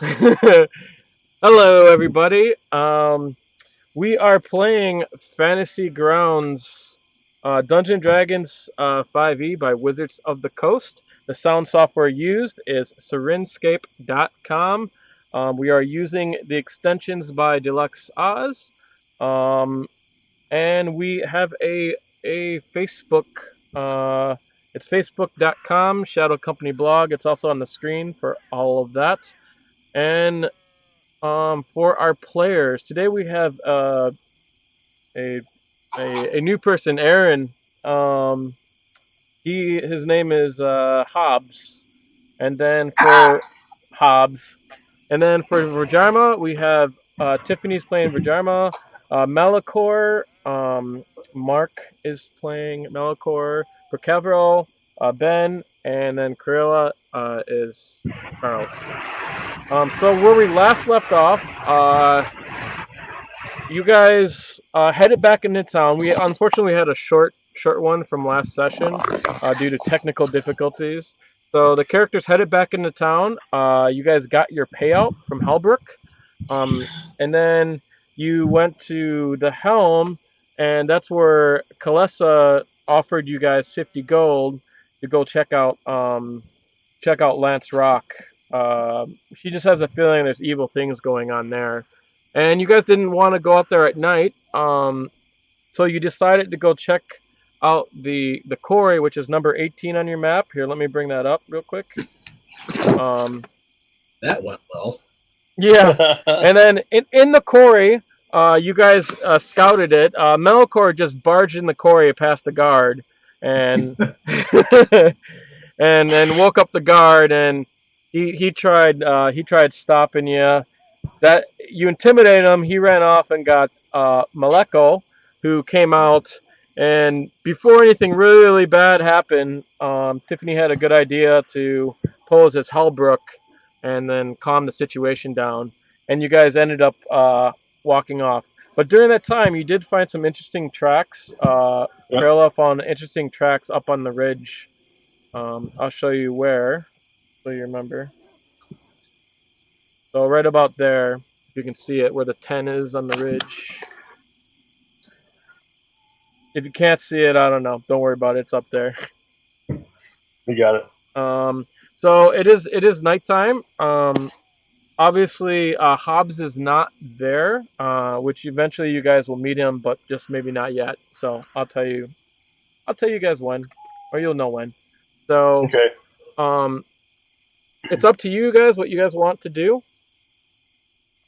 Hello, everybody. We are playing Fantasy Grounds Dungeon Dragons 5e by Wizards of the Coast. The sound software used is Serinscape.com. We are using the extensions by dulux-oz. And we have a Facebook. It's facebook.com, Shadow Company blog. It's also on the screen for all of that. And for our players today, we have a, a new person, Aaron. His name is Hobbs, and then for Hobbs. Hobbs, and then for Vhajjharma, we have Tiffany's playing Vhajjharma. Malichor, Marc is playing Malichor. For Kevril, Ben, and then Criella is Charles. So where we last left off, you guys headed back into town. We unfortunately had a short one from last session due to technical difficulties. So the characters headed back into town. You guys got your payout from Helbrook, and then you went to the Helm, and that's where Kalessa offered you guys 50 gold to go check out Lance Rock. She just has a feeling there's evil things going on there. And you guys didn't want to go out there at night, so you decided to go check out the quarry, which is number 18 on your map. Here, let me bring that up real quick. That went well. Yeah, and then in the quarry, you guys scouted it. Malichor just barged in the quarry past the guard, and and woke up the guard, and he tried stopping you. That you intimidated him. He ran off and got Malichor, who came out. And before anything really bad happened, Tiffany had a good idea to pose as Halbrook and then calm the situation down. And you guys ended up walking off. But during that time, you did find some interesting tracks. Criella found interesting tracks up on the ridge. I'll show you where, so you remember. So right about there, if you can see it, where the 10 is on the ridge. If you can't see it, I don't know. Don't worry about it. It's up there. We got it. So it is nighttime. Obviously, Hobbs is not there, which eventually you guys will meet him, but just maybe not yet. So I'll tell you guys when, or you'll know when. So Okay. It's up to you guys what you guys want to do.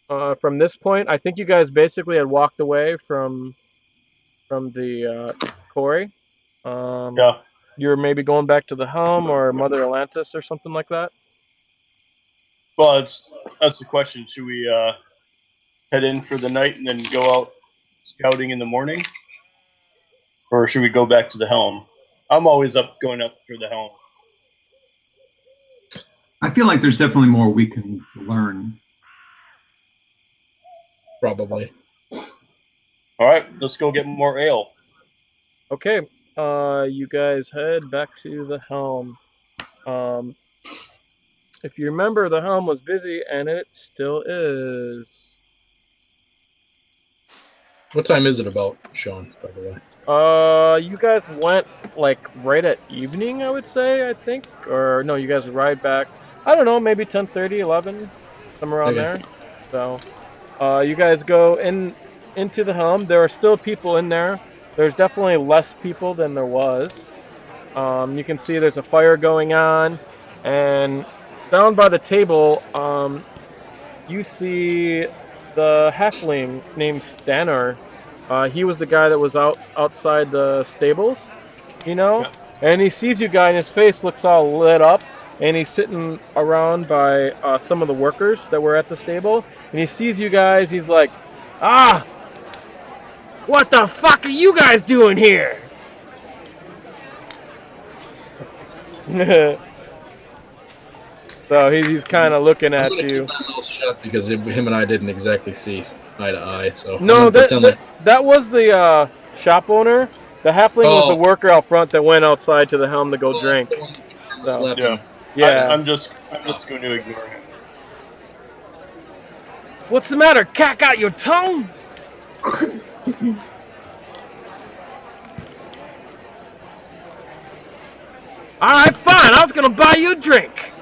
From this point, I think you guys basically had walked away from the quarry. Yeah. You're maybe going back to the Helm or Mother Atlantis or something like that. Well, that's the question. Should we head in for the night and then go out scouting in the morning, or should we go back to the Helm? I'm always going up for the Helm. I feel like there's definitely more we can learn. Probably. All right, let's go get more ale. Okay. You guys head back to the Helm. If you remember, the Helm was busy, and it still is. What time is it about, Sean, by the way? You guys went like right at evening, I would say, I think. Or no, you guys ride back. I don't know, maybe 10:30, 11, somewhere around there. So, you guys go into the Helm. There are still people in there. There's definitely less people than there was. You can see there's a fire going on, and down by the table, you see the halfling named Stanner. He was the guy that was outside the stables, Yeah. and he sees you guys, and his face looks all lit up, and he's sitting around by some of the workers that were at the stable, and he sees you guys. He's like, "Ah, what the fuck are you guys doing here?" So he's kind of looking at you. Keep my mouth shut because him and I didn't exactly see eye to eye. So No, that was the shop owner. The halfling was the worker out front that went outside to the Helm to go drink. So, Yeah. yeah. I'm just going to ignore him. What's the matter? Cack out your tongue? Alright, fine. I was gonna buy you a drink.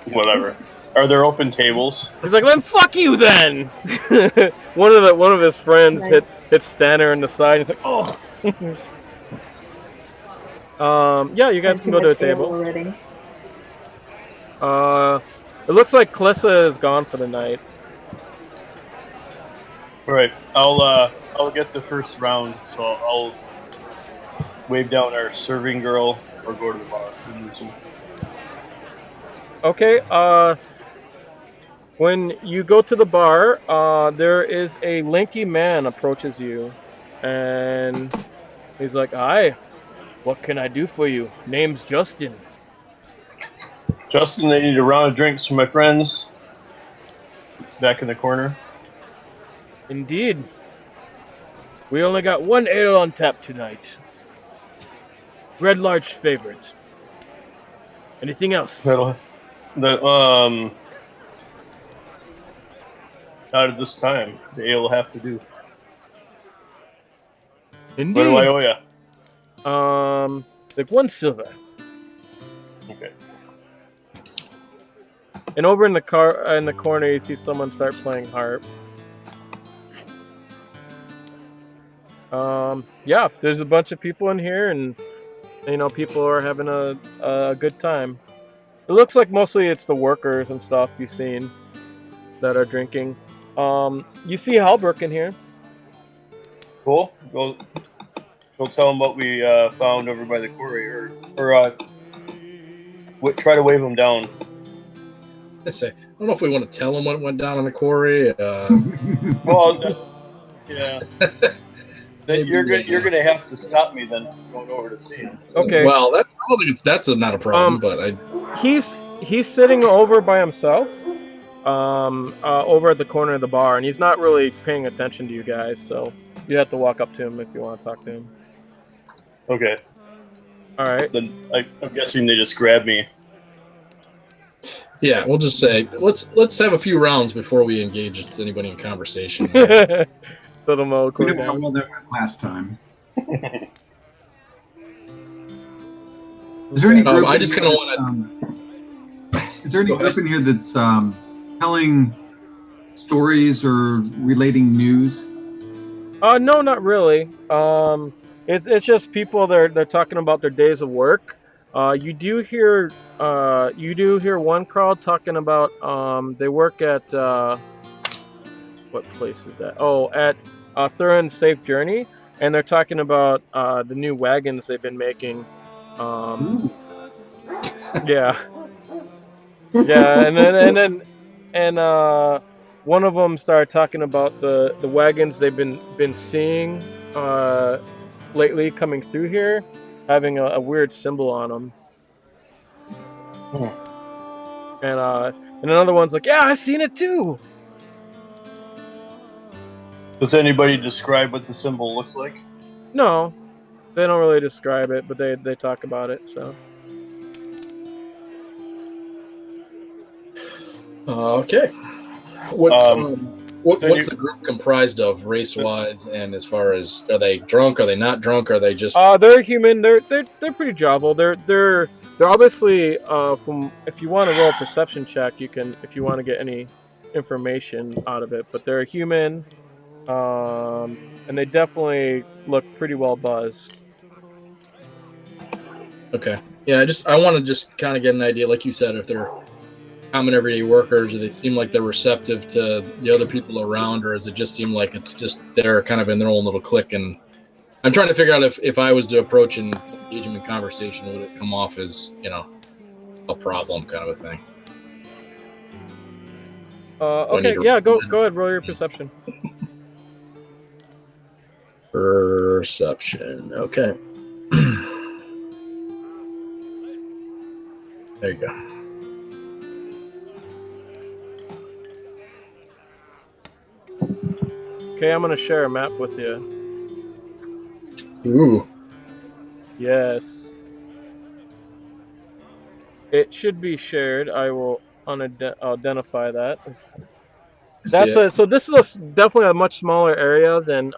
Whatever. Are there open tables? He's like, then fuck you then. one of his friends Nice. hit Stanner in the side. He's like, oh. Yeah, you guys Had can too go to a much ale table. already. It looks like Klissa is gone for the night. All right. I'll get the first round, so I'll wave down our serving girl or go to the bar. Okay, when you go to the bar, there is a lanky man approaches you, and he's like, "Hi, what can I do for you? Name's Justin." Justin, I need a round of drinks for my friends. Back in the corner. Indeed. We only got one ale on tap tonight. Red Larch favorite. Anything else? Not at this time. The ale will have to do. Indeed. What do I owe ya? Like 1 silver. Okay. And over in the corner, you see someone start playing harp. Yeah, there's a bunch of people in here, and people are having a good time. It looks like mostly it's the workers and stuff you've seen that are drinking. You see Halbrook in here. Cool. Go tell him what we found over by the quarry, or try to wave him down. I say, I don't know if we want to tell him what went down on the quarry. Well, yeah. You're gonna have to stop me then from going over to see him. Okay. Well, I don't think that's not a problem, but he's sitting over by himself, over at the corner of the bar, and he's not really paying attention to you guys. So you have to walk up to him if you want to talk to him. Okay. All right. Then I'm guessing they just grab me. Yeah, we'll just say let's have a few rounds before we engage anybody in conversation. Little Mo. We know how well that went last time. Is there any group? I just kind of want to. Is there any group in here that's telling stories or relating news? No, not really. It's just people they're talking about their days of work. You do hear one crowd talking about they work at what place is that? Oh, at Thurin's Safe Journey, and they're talking about the new wagons they've been making. Yeah, and one of them started talking about the wagons they've been seeing lately coming through here, having a weird symbol on them. And another one's like, yeah, I seen it too. Does anybody describe what the symbol looks like? No, they don't really describe it, but they talk about it. So. Okay. What's the group comprised of, race-wise, and as far as are they drunk? Are they not drunk? Are they just? They're human. They're pretty jovial. They're obviously from. If you want to roll a perception check, you can. If you want to get any information out of it, but they're human. And they definitely look pretty well buzzed. Okay. Yeah, I want to just kind of get an idea, like you said, if they're common everyday workers, or they seem like they're receptive to the other people around, or does it just seem like it's just they're kind of in their own little clique? And I'm trying to figure out if I was to approach and engage them in conversation, would it come off as, a problem kind of a thing? Okay, yeah, go ahead, roll your perception. Perception. Okay. There you go. Okay, I'm gonna share a map with you. Ooh. Yes. It should be shared. I will identify that. See it. So this is definitely a much smaller area than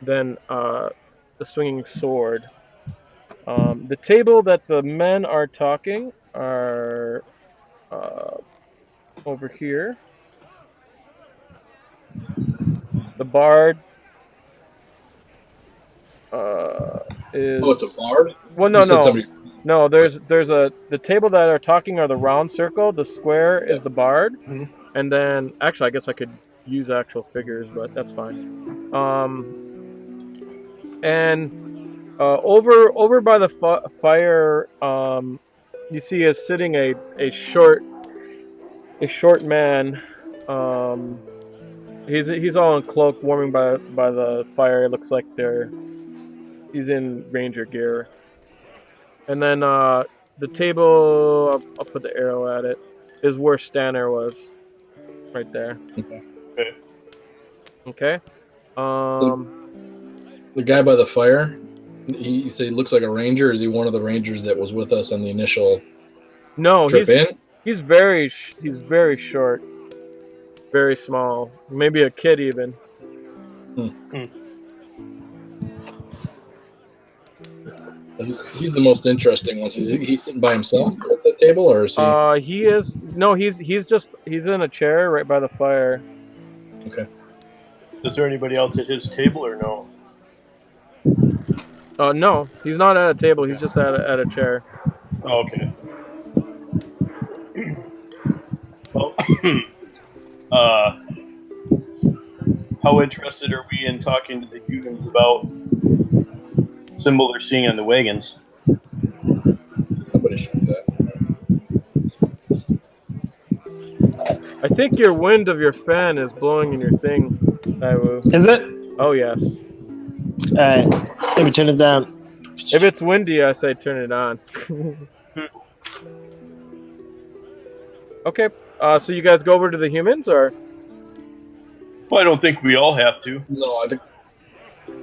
the swinging sword. The table that the men are talking are over here. The bard is. Oh, it's a bard? Well, You said somebody. no. There's the table that are talking are the round circle. The square is the bard, and then actually I guess I could use actual figures, but that's fine. And over by the fire, you see is sitting a short man. He's all in cloak, warming by the fire. It looks like he's in ranger gear. And then the table, I'll put the arrow at it, is where Stanner was, right there. Okay. The guy by the fire. You say he looks like a ranger. Is he one of the rangers that was with us on the initial trip in? He's very short, very small, maybe a kid even. He's the most interesting one. Is he sitting by himself at the table, or is he? He is. No, he's in a chair right by the fire. Okay. Is there anybody else at his table or no? No, he's not at a table. He's just at a chair. Oh, okay. Well, how interested are we in talking to the humans about symbol they're seeing on the wagons? Somebody should do that. I think your wind of your fan is blowing in your thing, Taiwu. Is it? Oh yes. Alright, let me turn it down. If it's windy, I say turn it on. Okay. So you guys go over to the humans, or? Well, I don't think we all have to. No, I think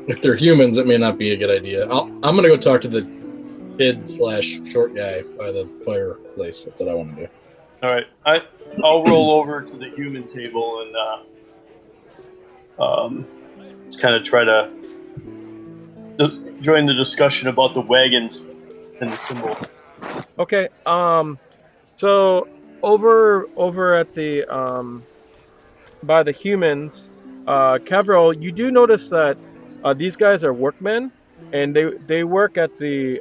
if they're humans, it may not be a good idea. I'm gonna go talk to the kid/short guy by the fireplace. That's what I want to do. All right, I'll roll over to the human table and just kind of try to join the discussion about the wagons and the symbol. Okay. So over at the by the humans, Kevril, you do notice that these guys are workmen, and they work at the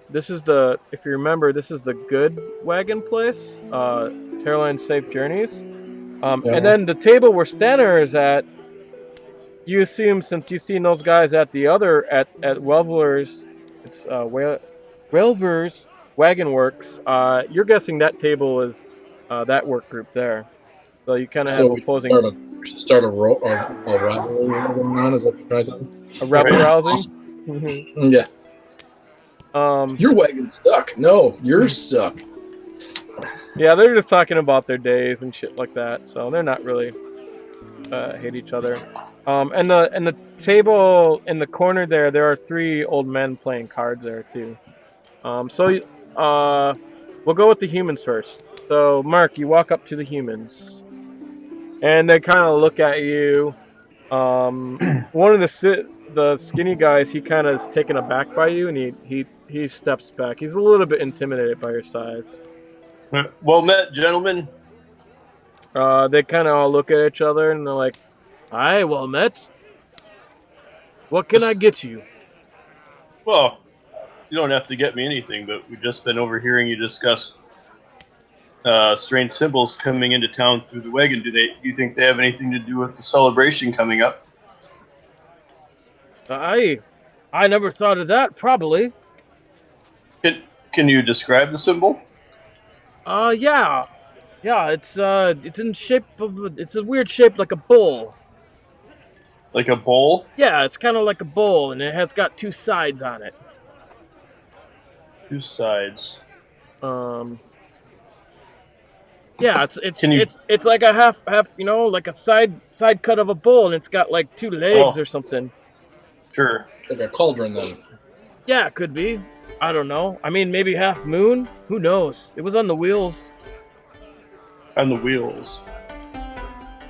this is the, if you remember, this is the good wagon place, Caroline Safe Journeys. And then the table where Stanner is at, you assume, since you've seen those guys at the other at Welver's, it's Welver's Wagon Works. You're guessing that table is that work group there. So you kind of have opposing. Start a rivalry going on. Is that what you're trying to do? A rebel rousing. Awesome. Yeah. Your wagon suck. No, yours suck. Yeah, they're just talking about their days and shit like that. So they're not really hate each other. And the table in the corner there are 3 old men playing cards there too. So we'll go with the humans first. So Marc, you walk up to the humans, and they kind of look at you. One of the skinny guys, he kind of is taken aback by you, and he steps back. He's a little bit intimidated by your size. Well met, gentlemen. They kind of all look at each other, and they're like, "Hi, well met. What can I get you?" Well, you don't have to get me anything, but we've just been overhearing you discuss strange symbols coming into town through the wagon. Do you think they have anything to do with the celebration coming up? I never thought of that. Probably. Can you describe the symbol? Yeah. It's in shape of it's a weird shape, like a bowl. Like a bowl? Yeah, it's kind of like a bowl, and it has got 2 sides on it. 2 sides. Yeah, it's like a half, like a side cut of a bowl, and it's got like 2 legs or something. Sure. Like a cauldron, then. Yeah, it could be. I don't know. I mean, maybe half moon. Who knows? It was on the wheels. on the wheels.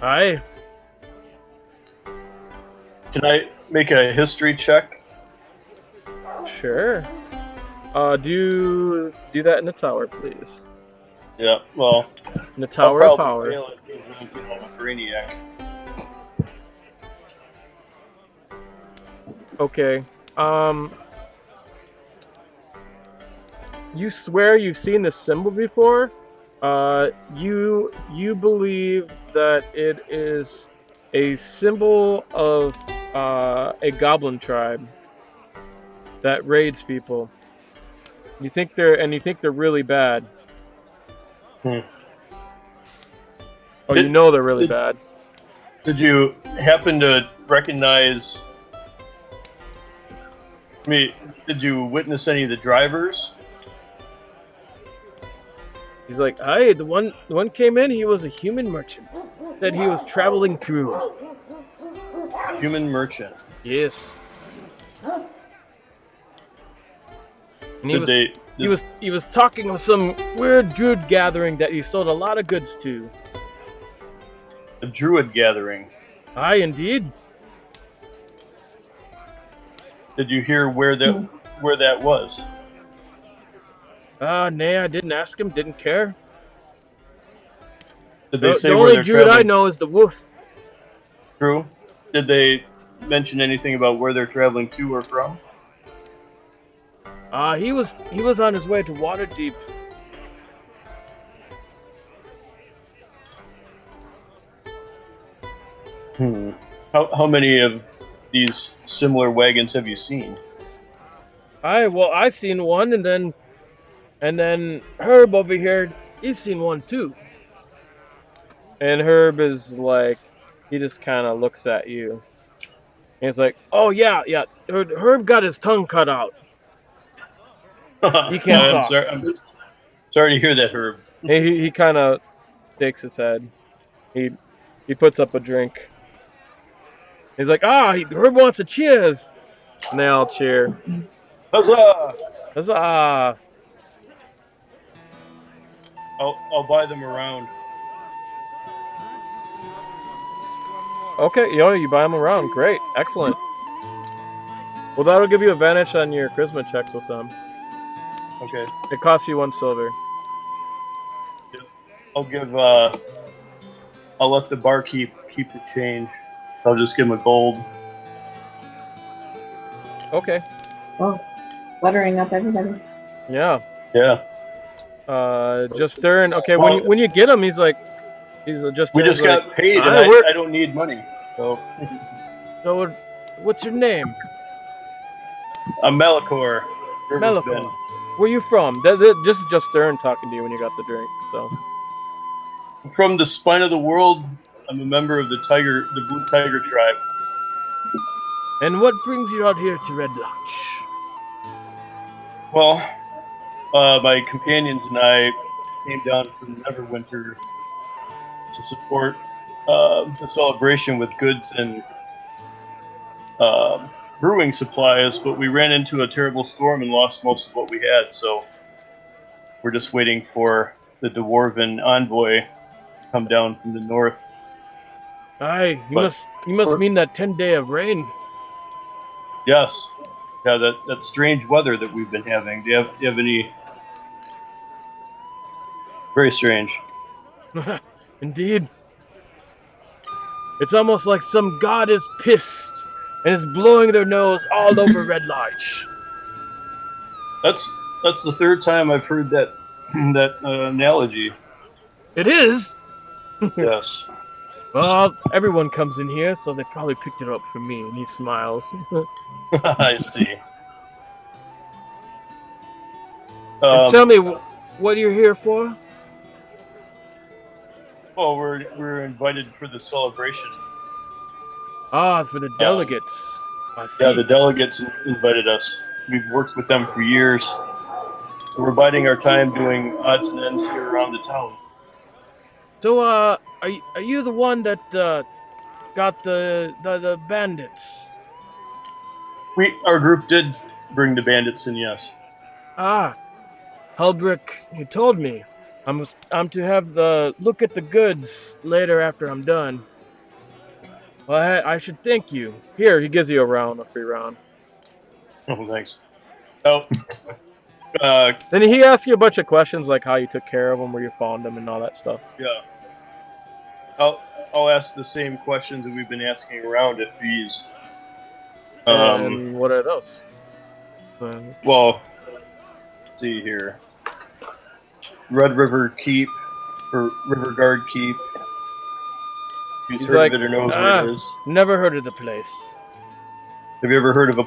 Aye. Can I make a history check? Sure. Do that in the tower, please. Yeah, well, In the I'll tower of probably power. fail it because I'm a brainiac. Okay. You swear you've seen this symbol before? You believe that it is a symbol of a goblin tribe that raids people. You think they're really bad. Hmm. Oh, you know they're really bad. Did you happen to recognize? I mean, did you witness any of the drivers? He's like, "Hey, the one came in. He was a human merchant that he was traveling through." Human merchant. Yes. And he was talking of some weird druid gathering that he sold a lot of goods to. A druid gathering. Aye, indeed. Did you hear where that was? Nay, I didn't ask him. Didn't care. Did they say the where only they're druid traveling? I know is the wolf. True. Did they mention anything about where they're traveling to or from? He was on his way to Waterdeep. How many of these similar wagons have you seen? I seen one, and then Herb over here, he's seen one too. And Herb is like, he just kind of looks at you. And he's like, "Oh yeah. Herb got his tongue cut out. He can't talk." I'm sorry to hear that, Herb. He kind of shakes his head. He puts up a drink. He's like, Herb wants a cheers. And they all cheer. Huzzah! Huzzah! I'll buy them around. Okay, you buy them around. Great. Excellent. Well, that'll give you advantage on your charisma checks with them. Okay. It costs you 1 silver. I'll let the barkeep keep the change. I'll just give him a gold. Okay. Oh, buttering up everybody. Yeah. Yeah. Just Stern. Okay, Well, when you get him, he's just. We just got paid, and I don't need money. So. So, what's your name? I'm Malichor. Malichor. Where you from? This is just Stern talking to you when you got the drink. So. From the spine of the world, I'm a member of the Blue Tiger tribe. And what brings you out here to Red Lodge? Well, my companions and I came down from Neverwinter to support the celebration with goods and brewing supplies, but we ran into a terrible storm and lost most of what we had, so we're just waiting for the Dwarven envoy to come down from the north. Aye, you must mean that 10-day of rain. Yes. Yeah, that strange weather that we've been having. Do you have any? Very strange. Indeed. It's almost like some god is pissed and is blowing their nose all over Red Lodge. That's the third time I've heard that analogy. It is? Yes. Well, everyone comes in here, so they probably picked it up from me, and he smiles. I see. And tell me what you're here for? Well, we're invited for the celebration. For the delegates. I see. Yeah, the delegates invited us. We've worked with them for years. So we're biding our time doing odds and ends here around the town. So, are you the one that got the bandits? Our group did bring the bandits in, yes. Helbrick, you told me. I'm to have the look at the goods later after I'm done. Well, I should thank you. Here, he gives you a free round. Oh, thanks. Oh, Then he asks you a bunch of questions like how you took care of him, where you found him, and all that stuff. yeah. I'll ask the same questions that we've been asking around if he's. And what are those? Well, let's see here. Red River Keep or River Guard Keep. He's heard like, of it or knows where it is. Never heard of the place. Have you ever heard of a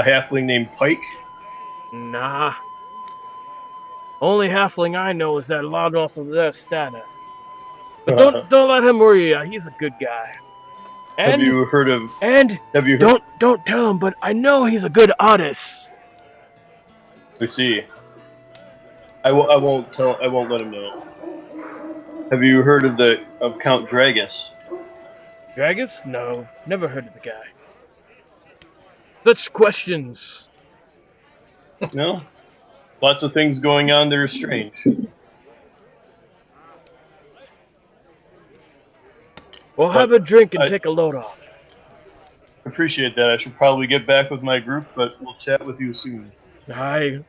halfling named Pike? Nah. Only halfling I know is that log off of their Stana. But don't let him worry you. He's a good guy. And, have you heard of? And have you heard, don't tell him, but I know he's a good artist. We see. I won't tell. I won't let him know. Have you heard of Count Dragus? Dragus? No, never heard of the guy. Such questions. No. Lots of things going on that are strange. We'll have a drink and take a load off. Appreciate that. I should probably get back with my group, but we'll chat with you soon. Hi.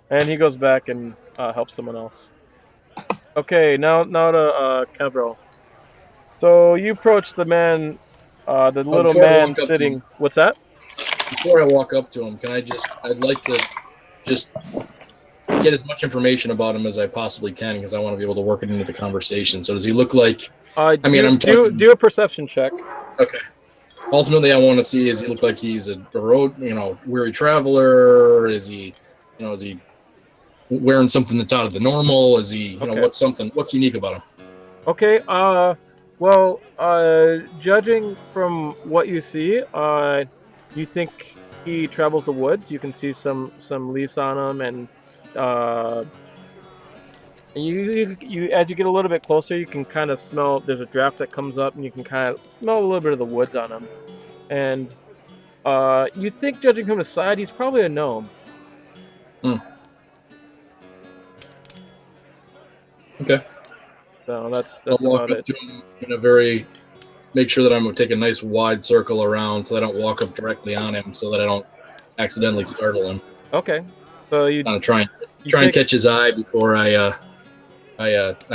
And he goes back and helps someone else. Okay, now to Kevril. So you approach the man, the little man sitting. What's that? Before I walk up to him, I'd like to just get as much information about him as I possibly can because I want to be able to work it into the conversation. So does he look like? Do a perception check. Okay. Ultimately, I want to see: does he look like he's a road, weary traveler? Is he wearing something that's out of the normal? Is he, what's unique about him? Okay. Well, judging from what you see, you think he travels the woods. You can see some leaves on him, and you as you get a little bit closer, you can kind of smell. There's a draft that comes up, and you can kind of smell a little bit of the woods on him. And you think, judging from his side, he's probably a gnome. Okay. So that's I'll walk about up it. to him in make sure that I'm going to take a nice wide circle around so that I don't walk up directly on him so that I don't accidentally startle him. Okay. So you kind of try and catch his eye before I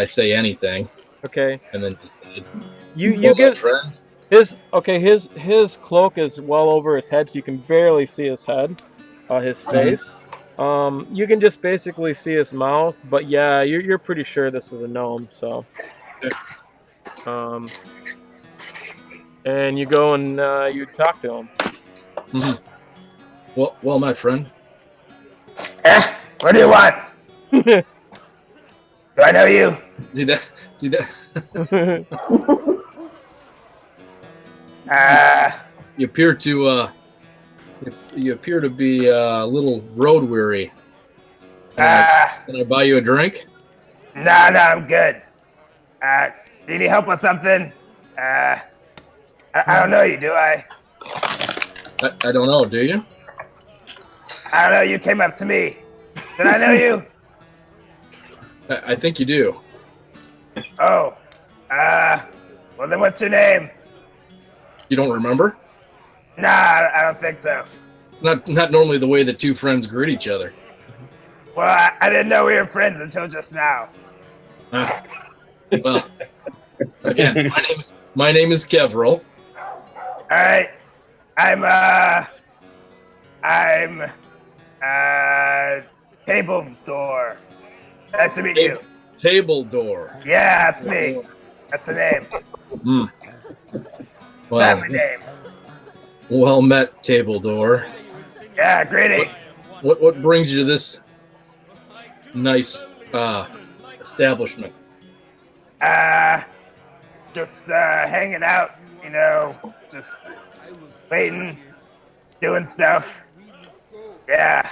say anything. Okay. And then just you get friend. His cloak is well over his head, so you can barely see his head, his face. You can just basically see his mouth, but yeah, you're pretty sure this is a gnome. So, and you go and you talk to him. Mm-hmm. Well, my friend. What do you want? Do I know you? See that? You appear to be a little road weary. Can I buy you a drink? No, I'm good. Do you need help with something? I don't know you, do I? I don't know, do you? I don't know, you came up to me. Did I know you? I think you do. Oh. Well then what's your name? You don't remember? Nah, I don't think so. It's not normally the way that two friends greet each other. Well, I didn't know we were friends until just now. Well, again, my name is Kevril. All right, I'm Tabledoor. Nice to meet you. Tabledoor. Yeah, that's me. That's the name. Well, that's my name. Well met, Tabledoor. Yeah, greeting. What brings you to this nice establishment? Just hanging out, just waiting, doing stuff. Yeah.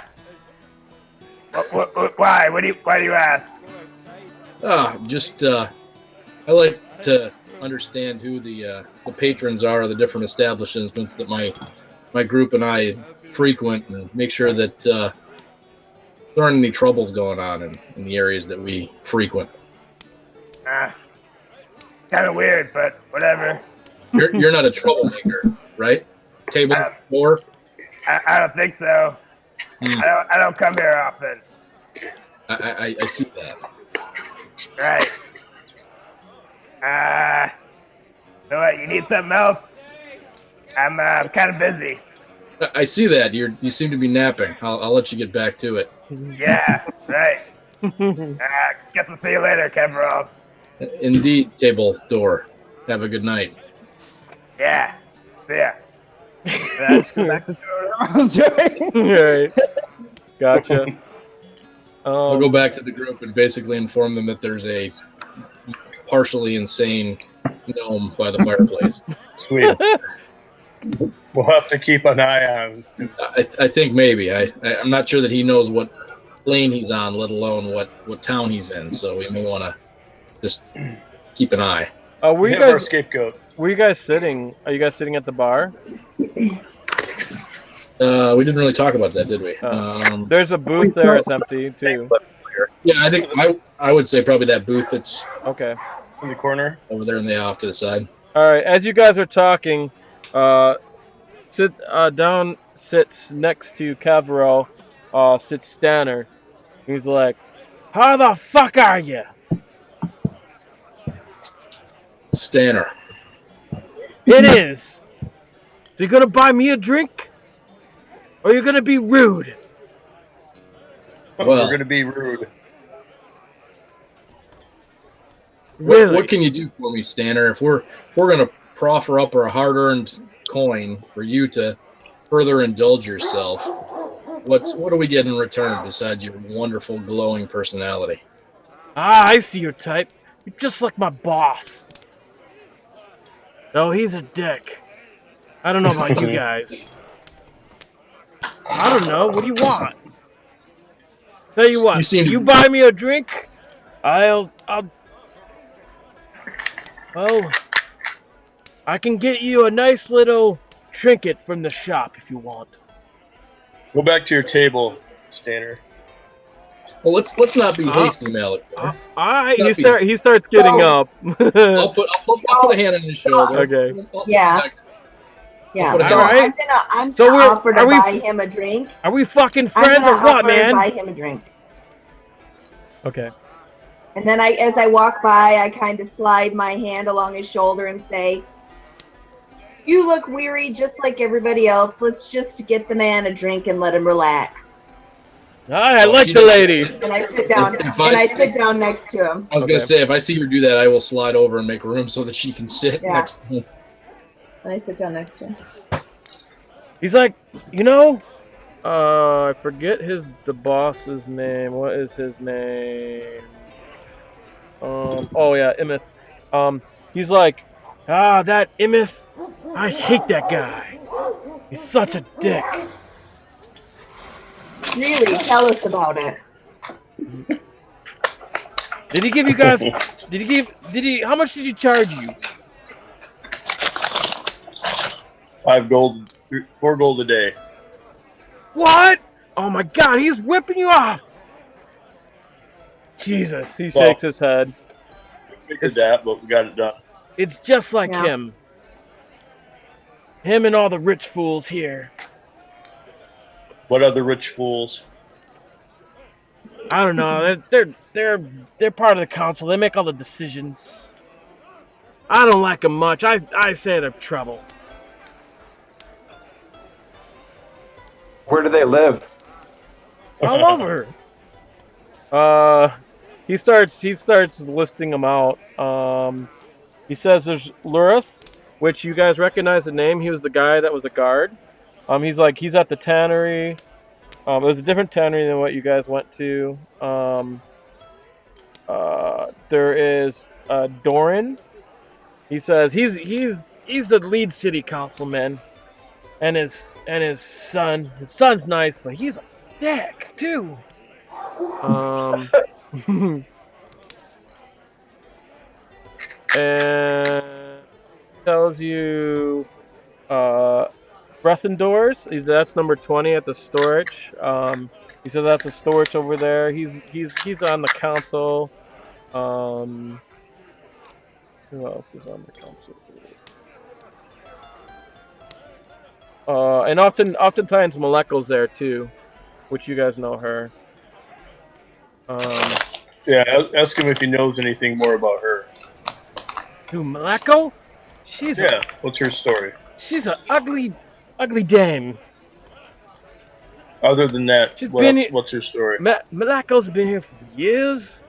Why? Why do you ask? Just I like to understand who the patrons are of the different establishments that my group and I frequent, and make sure that there aren't any troubles going on in the areas that we frequent. Kind of weird, but whatever. You're not a troublemaker, right? Tabledoor? I don't think so. I don't come here often. I see that. Right. So what, you need something else? I'm kind of busy. I see that. You seem to be napping. I'll let you get back to it. Yeah, right. Guess I'll see you later, Kevril. Indeed, Tabledoor. Have a good night. Yeah. See ya. I just go back to doing whatever I was doing. Right. Gotcha. I'll go back to the group and basically inform them that there's a partially insane gnome by the fireplace. Sweet. We'll have to keep an eye on. I think maybe. I'm not sure that he knows what lane he's on, let alone what town he's in. So we may want to just keep an eye. Were you We have our guys? scapegoat. Were you guys sitting? Are you guys sitting at the bar? We didn't really talk about that, did we? There's a booth there. It's empty too. Yeah, I think I would say probably that booth that's Okay. In the corner. over there and the off to the side. All right. As you guys are talking, down sits next to Kevril, sits Stanner. He's like, "How the fuck are you?" Stanner. It is. So you gonna buy me a drink, or you gonna be rude? Well, We're going to be rude. Really? What can you do for me, Stanner? If we're gonna proffer up a hard-earned coin for you to further indulge yourself, what do we get in return besides your wonderful glowing personality? Ah, I see your type. You're just like my boss. No, he's a dick. I don't know about you guys. I don't know. What do you want? Tell you what. You buy me a drink, Well, I can get you a nice little trinket from the shop if you want. Go back to your table, Stanner. Well, let's not be hasty, Malik. All right, he starts getting up. I'll put a hand on his shoulder. Okay. Yeah. Yeah. All So right. I'm gonna offer to buy him a drink. Are we fucking I'm friends or gonna what, offer to man? buy him a drink. Okay. And then as I walk by, I kind of slide my hand along his shoulder and say, "You look weary just like everybody else. Let's just get the man a drink and let him relax." I like the lady. And I sit down. I sit down next to him. I was gonna say, if I see her do that, I will slide over and make room so that she can sit next to him. And I sit down next to him. He's like, I forget the boss's name. What is his name? Oh yeah, Imith. He's like, that Imith. I hate that guy. He's such a dick. Really, tell us about it. Did he give you guys? How much did he charge you? 5 gold, 4 gold a day. What? Oh my God, he's ripping you off. Jesus, he shakes his head. We figured that, but we got it done. It's just like him. Him and all the rich fools here. What other rich fools? I don't know. They're part of the council. They make all the decisions. I don't like them much. I say they're trouble. Where do they live? All over. He starts listing them out. He says there's Lurith, which you guys recognize the name. He was the guy that was a guard. He's at the tannery. It was a different tannery than what you guys went to. There is Doran. He says he's the lead city councilman, and his son's nice, but he's a dick too. And tells you Breath Indoors. That's number 20 at the storage. He said that's a storage over there. He's on the council. Who else is on the council? And oftentimes Malichor's there too, which you guys know her. Yeah, ask him if he knows anything more about her. Who, Malichor? What's her story? She's an ugly dame. Other than that, She's been here. what's her story? Malichor's been here for years,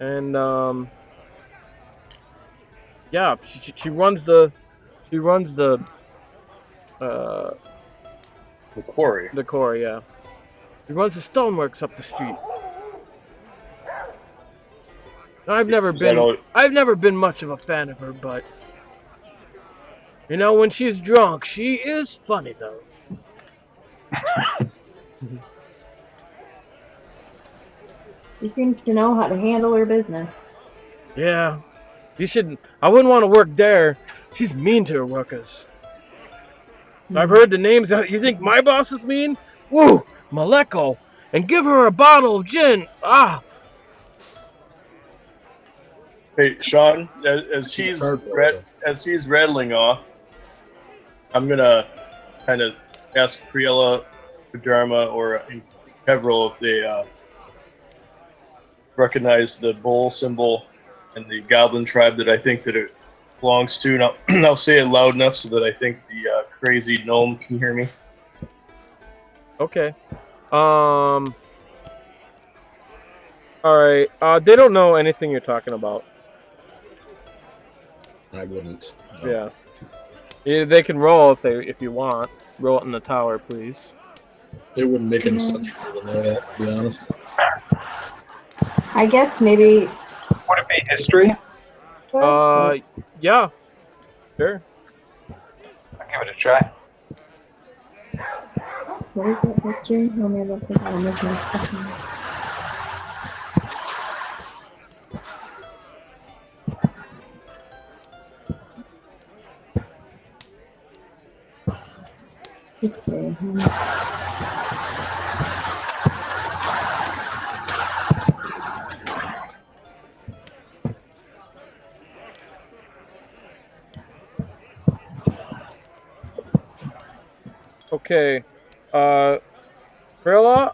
and yeah, she runs the quarry. The quarry, yeah. She runs the stoneworks up the street. I've never been much of a fan of her, but you know, when she's drunk, she is funny though. She seems to know how to handle her business. Yeah, you shouldn't. I wouldn't want to work there. She's mean to her workers. I've heard the names. You think my boss is mean? Woo, Malichor, and give her a bottle of gin. Ah. Hey, Sean, as he's rattling off, I'm gonna kind of ask Criella, Vhajjharma, or Kevril if they recognize the bull symbol and the goblin tribe that I think that it belongs to. And I'll say it loud enough so that I think the crazy gnome can hear me. Okay. All right. They don't know anything you're talking about. I wouldn't. No. Yeah. They can roll if you want. Roll it in the tower, please. It wouldn't make any sense for me to know that, to be honest. I guess maybe. Would it be history? Yeah. Sure. I'll give it a try. What is it, history? Let me look at that. History. Okay. Criella,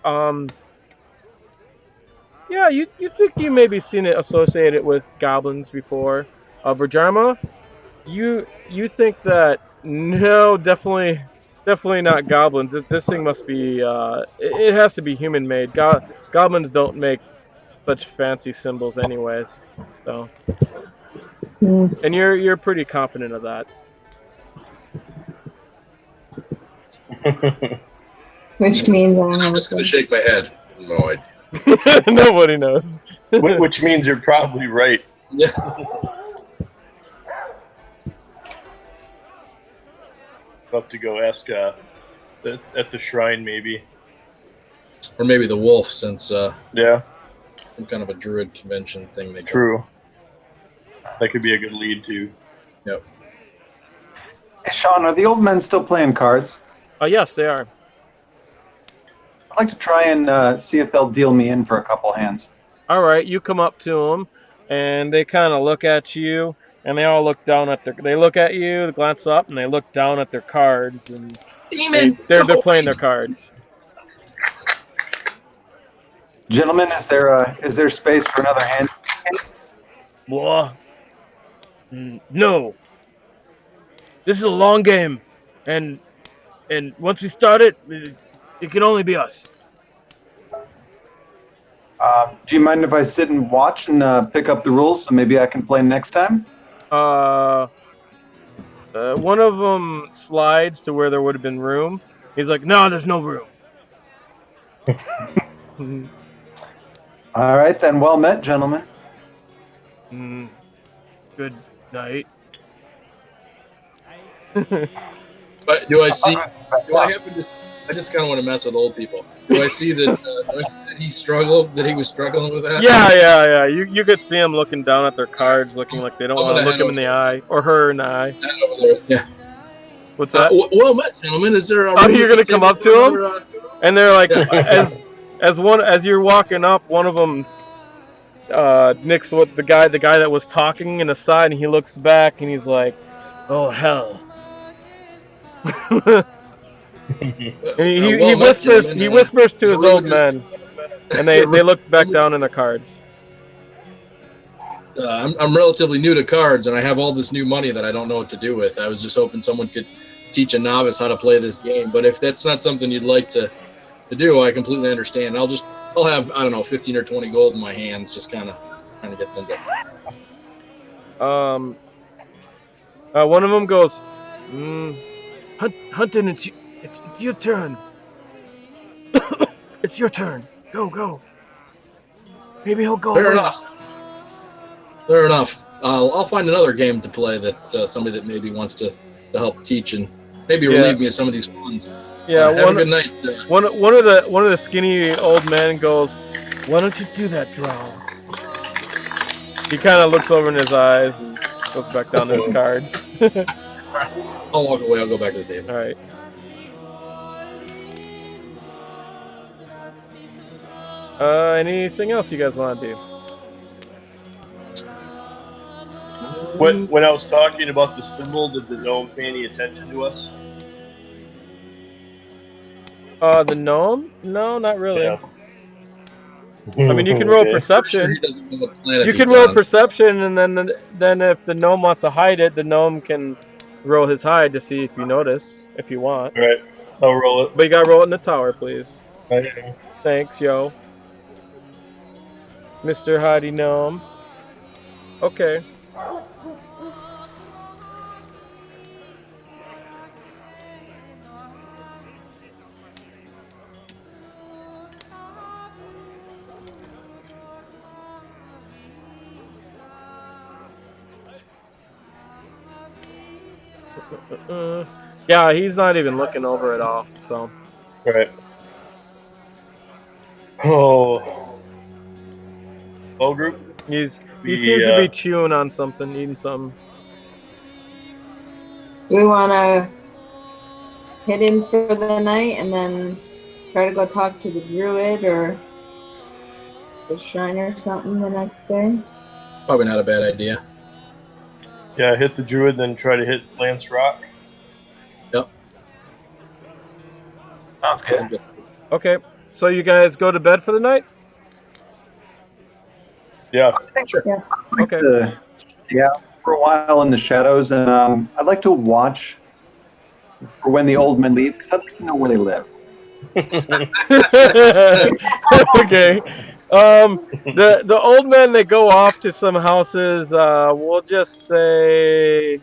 yeah, you think you maybe seen it associated with goblins before. Vhajjharma, you think that no, definitely not goblins. This thing must be it has to be human made. Goblins don't make such fancy symbols anyways. So and you're pretty confident of that. Which means I'm just gonna shake my head. No idea. Nobody knows. Which means you're probably right. Yeah. I'll have to go ask at the shrine, maybe. Or maybe the wolf, since yeah, some kind of a druid convention thing. They True. That could be a good lead too. Yep. Hey, Sean, are the old men still playing cards? Yes, they are. I'd like to try and see if they'll deal me in for a couple hands. All right, you come up to them, and they kind of look at you, and they all look down at they look at you, they glance up, and they look down at their cards, and they're playing their cards. Gentlemen, is there space for another hand? Blah. No. This is a long game, and once we start it can only be us. Do you mind if I sit and watch and pick up the rules so maybe I can play next time? One of them slides to where there would have been room. He's like, no, there's no room. All right, then. Well met, gentlemen. Good night. But do I see? Do I happen to? I just kind of want to mess with old people. Do I see that? That he struggled? That he was struggling with that? Yeah. You could see him looking down at their cards, looking like they don't want to look him in the eye or her in the eye. Yeah. What's that? Well met, gentlemen. Is there? You're gonna come up to him? And they're like, as you're walking up, one of them nicks with the guy that was talking in the side, and he looks back and he's like, "Oh hell." he whispers to his old men, and they look back down in the cards. I'm relatively new to cards, and I have all this new money that I don't know what to do with. I was just hoping someone could teach a novice how to play this game. But if that's not something you'd like to do, I completely understand. I'll have, I don't know, 15 or 20 gold in my hands, just kind of get them to. One of them goes, Hunting, it's your turn. It's your turn. Go. Maybe he'll go. Fair enough. I'll find another game to play that somebody that maybe wants to help teach and maybe relieve me of some of these funds. Yeah. Have a good night. One of the skinny old men goes, "Why don't you do that, Drow?" He kind of looks over in his eyes and goes back down to his cards. I'll walk away. I'll go back to the table. All right. Anything else you guys want to do? When I was talking about the symbol, did the gnome pay any attention to us? The gnome? No, not really. Yeah. I mean, you can roll perception. You can roll perception, and then if the gnome wants to hide it, the gnome can roll his hide to see if you notice, if you want. All right, I'll roll it. But you gotta roll it in the tower, please. Okay. Thanks, yo. Mr. Hidey Gnome. Okay. Yeah, he's not even looking over at all, so. Right. Oh. Whole group? He seems to be chewing on something, eating something. Do we want to head in for the night and then try to go talk to the druid or the shrine or something the next day? Probably not a bad idea. Yeah, hit the druid, then try to hit Lance Rock. Yep. Sounds good. Okay, so you guys go to bed for the night? Yeah. Sure. Yeah. Okay. Yeah, for a while in the shadows, and I'd like to watch for when the old men leave, because I'd like to know where they live. Okay. The old men, they go off to some houses. We'll just say,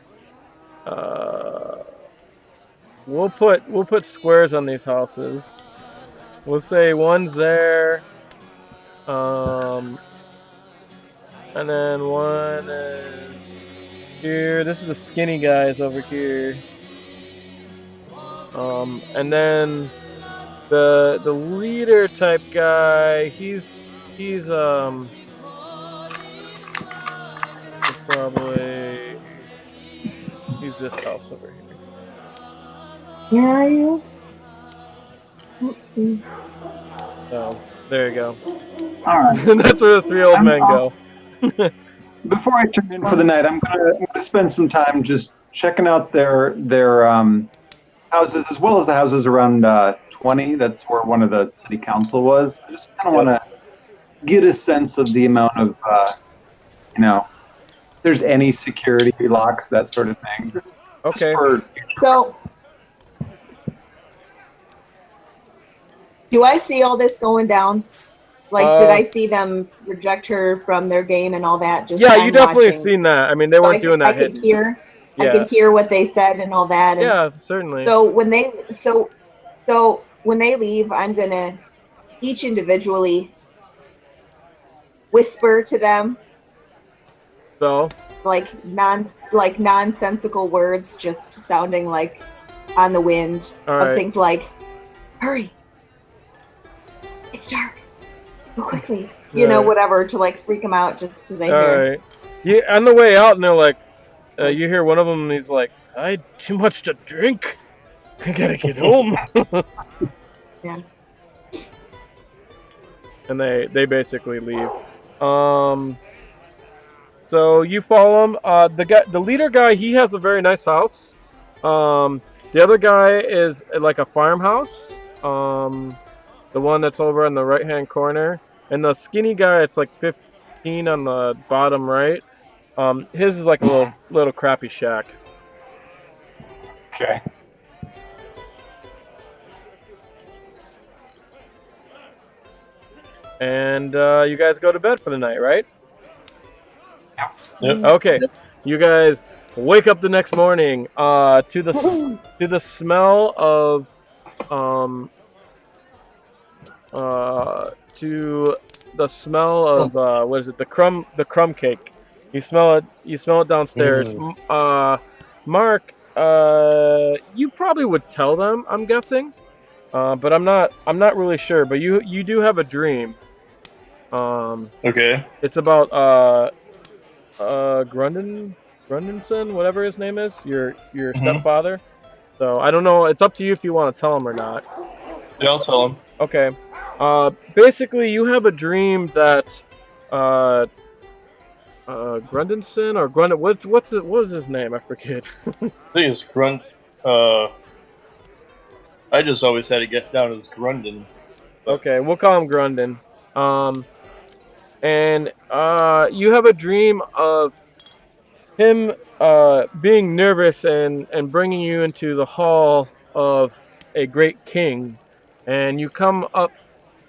we'll put squares on these houses. We'll say one's there, and then one is here. This is the skinny guys over here. And then the leader type guy, he's probably this house over here. Where are you? Let's see. So there you go. All right. That's where the three old men go. Before I turn in for the night, I'm gonna spend some time just checking out their houses as well as the houses around 20. That's where one of the city council was. I just kind of want to get a sense of the amount of if there's any security locks, that sort of thing. Okay. So, do I see all this going down? Like, did I see them reject her from their game and all that? Just yeah, you definitely watching? seen that. I mean, they weren't doing that. I could hear. Yeah. I could hear what they said and all that. And yeah, certainly. so when they leave, I'm gonna each individually whisper to them. So. Like nonsensical words, just sounding like on the wind. All of right. things like, "Hurry! It's dark. Go quickly." You know, whatever, to like freak them out, just so they hear. All right. Yeah, on the way out, and they're like, you hear one of them. He's like, "I had too much to drink. I gotta get home." Yeah. and they basically leave. So you follow him. The leader guy, he has a very nice house. The other guy is like a farmhouse. The one that's over on the right hand corner, and the skinny guy, it's like 15 on the bottom right. His is like a little crappy shack. Okay. And you guys go to bed for the night, right? Yep. Okay. You guys wake up the next morning to the smell of what is it? The crumb cake. You smell it downstairs. Marc, you probably would tell them, I'm guessing. But I'm not really sure, but you do have a dream. Okay. It's about Grundenson, whatever his name is, your stepfather. So I don't know. It's up to you if you want to tell him or not. Yeah, I'll tell him. Okay. Basically, you have a dream that Grundenson or what was his name? I forget. I think it's Grunt. I just always had to get down as Grunden. Okay, we'll call him Grunden. And you have a dream of him being nervous and bringing you into the hall of a great king. And you come up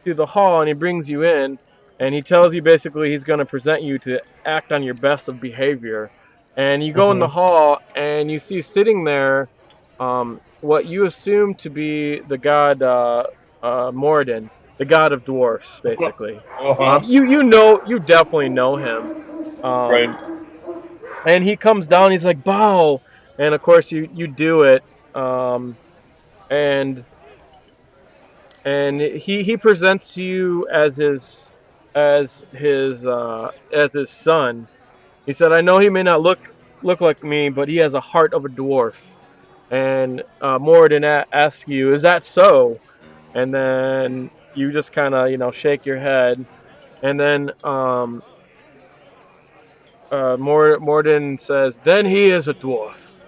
to the hall and he brings you in and he tells you basically he's going to present you to act on your best of behavior. And you go in the hall and you see sitting there what you assume to be the god Moradin, the god of dwarfs, basically. You definitely know him. Right. And he comes down, he's like, bow! And of course you do it. And he presents you as his son. He said, I know he may not look like me, but he has a heart of a dwarf. And Moradin asks you, is that so? And then you just kind of, shake your head. And then Moradin says, then he is a dwarf.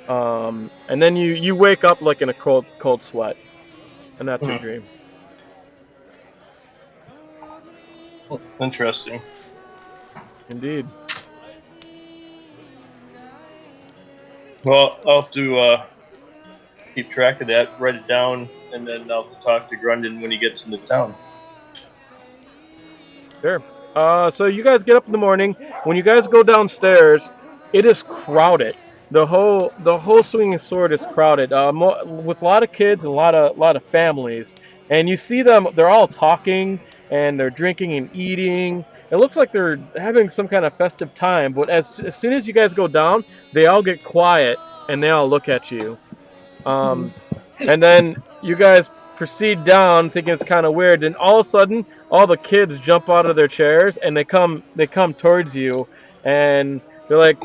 And then you wake up like in a cold sweat. And that's your dream. Interesting. Indeed. Well, I'll have to keep track of that, write it down, and then I'll have to talk to Grunden when he gets into town. Sure. So you guys get up in the morning. When you guys go downstairs, it is crowded. The whole Swinging Sword is crowded with a lot of kids and a lot of families. And you see them; they're all talking and they're drinking and eating. It looks like they're having some kind of festive time. But as soon as you guys go down, they all get quiet and they all look at you. And then you guys proceed down, thinking it's kind of weird. And all of a sudden, all the kids jump out of their chairs and they come towards you, and they're like,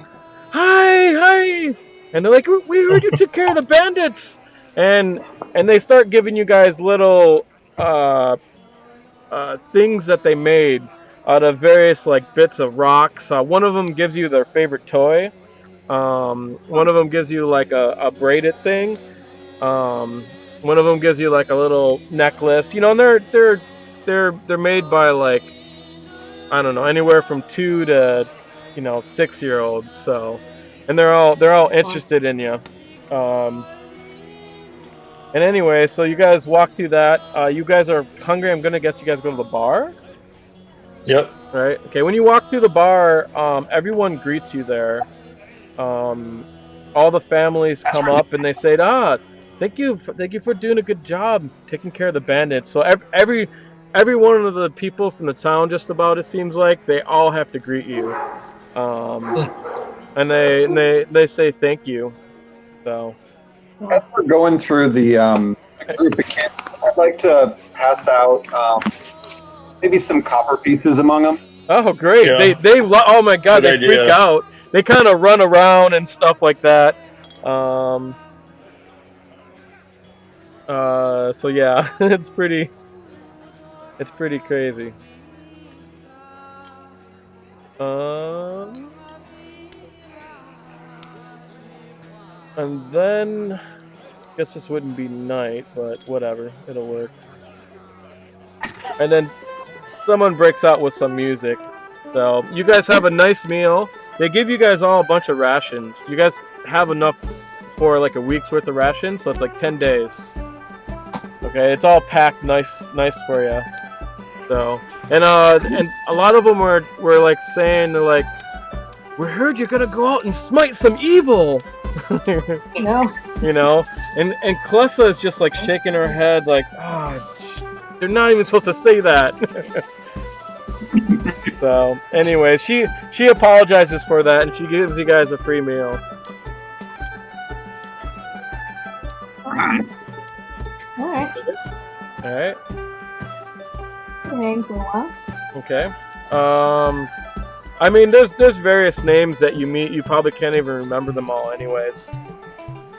Hi! And they're like, we heard you took care of the bandits! And they start giving you guys little things that they made out of various like bits of rocks. One of them gives you their favorite toy. One of them gives you like a braided thing. One of them gives you like a little necklace. And they're made by like, I don't know, anywhere from 2 to 6-year-olds. So, and they're all interested in you. And anyway, so you guys walk through that. You guys are hungry. I'm gonna guess you guys go to the bar. Yep. Right. Okay. When you walk through the bar, everyone greets you there. All the families come up and they say, thank you for doing a good job taking care of the bandits. So every one of the people from the town, just about, it seems like, they all have to greet you. And they say thank you. So as we're going through the group again, I'd like to pass out maybe some copper pieces among them. Oh, great! Yeah. Oh my god, Good they freak idea. out. They kind of run around and stuff like that. So yeah, it's pretty It's pretty crazy. And then, I guess this wouldn't be night, but whatever, it'll work. And then someone breaks out with some music. So you guys have a nice meal. They give you guys all a bunch of rations. You guys have enough for like a week's worth of rations, so it's like 10 days. Okay, it's all packed nice for you. So, and a lot of them were like saying, they're like, we heard you're gonna go out and smite some evil. No. You know, and Klessa is just like shaking her head, like, they're not even supposed to say that. So, anyway, she apologizes for that, and she gives you guys a free meal. Alright. Alright. Names and what? Okay. I mean, there's various names that you meet. You probably can't even remember them all, anyways.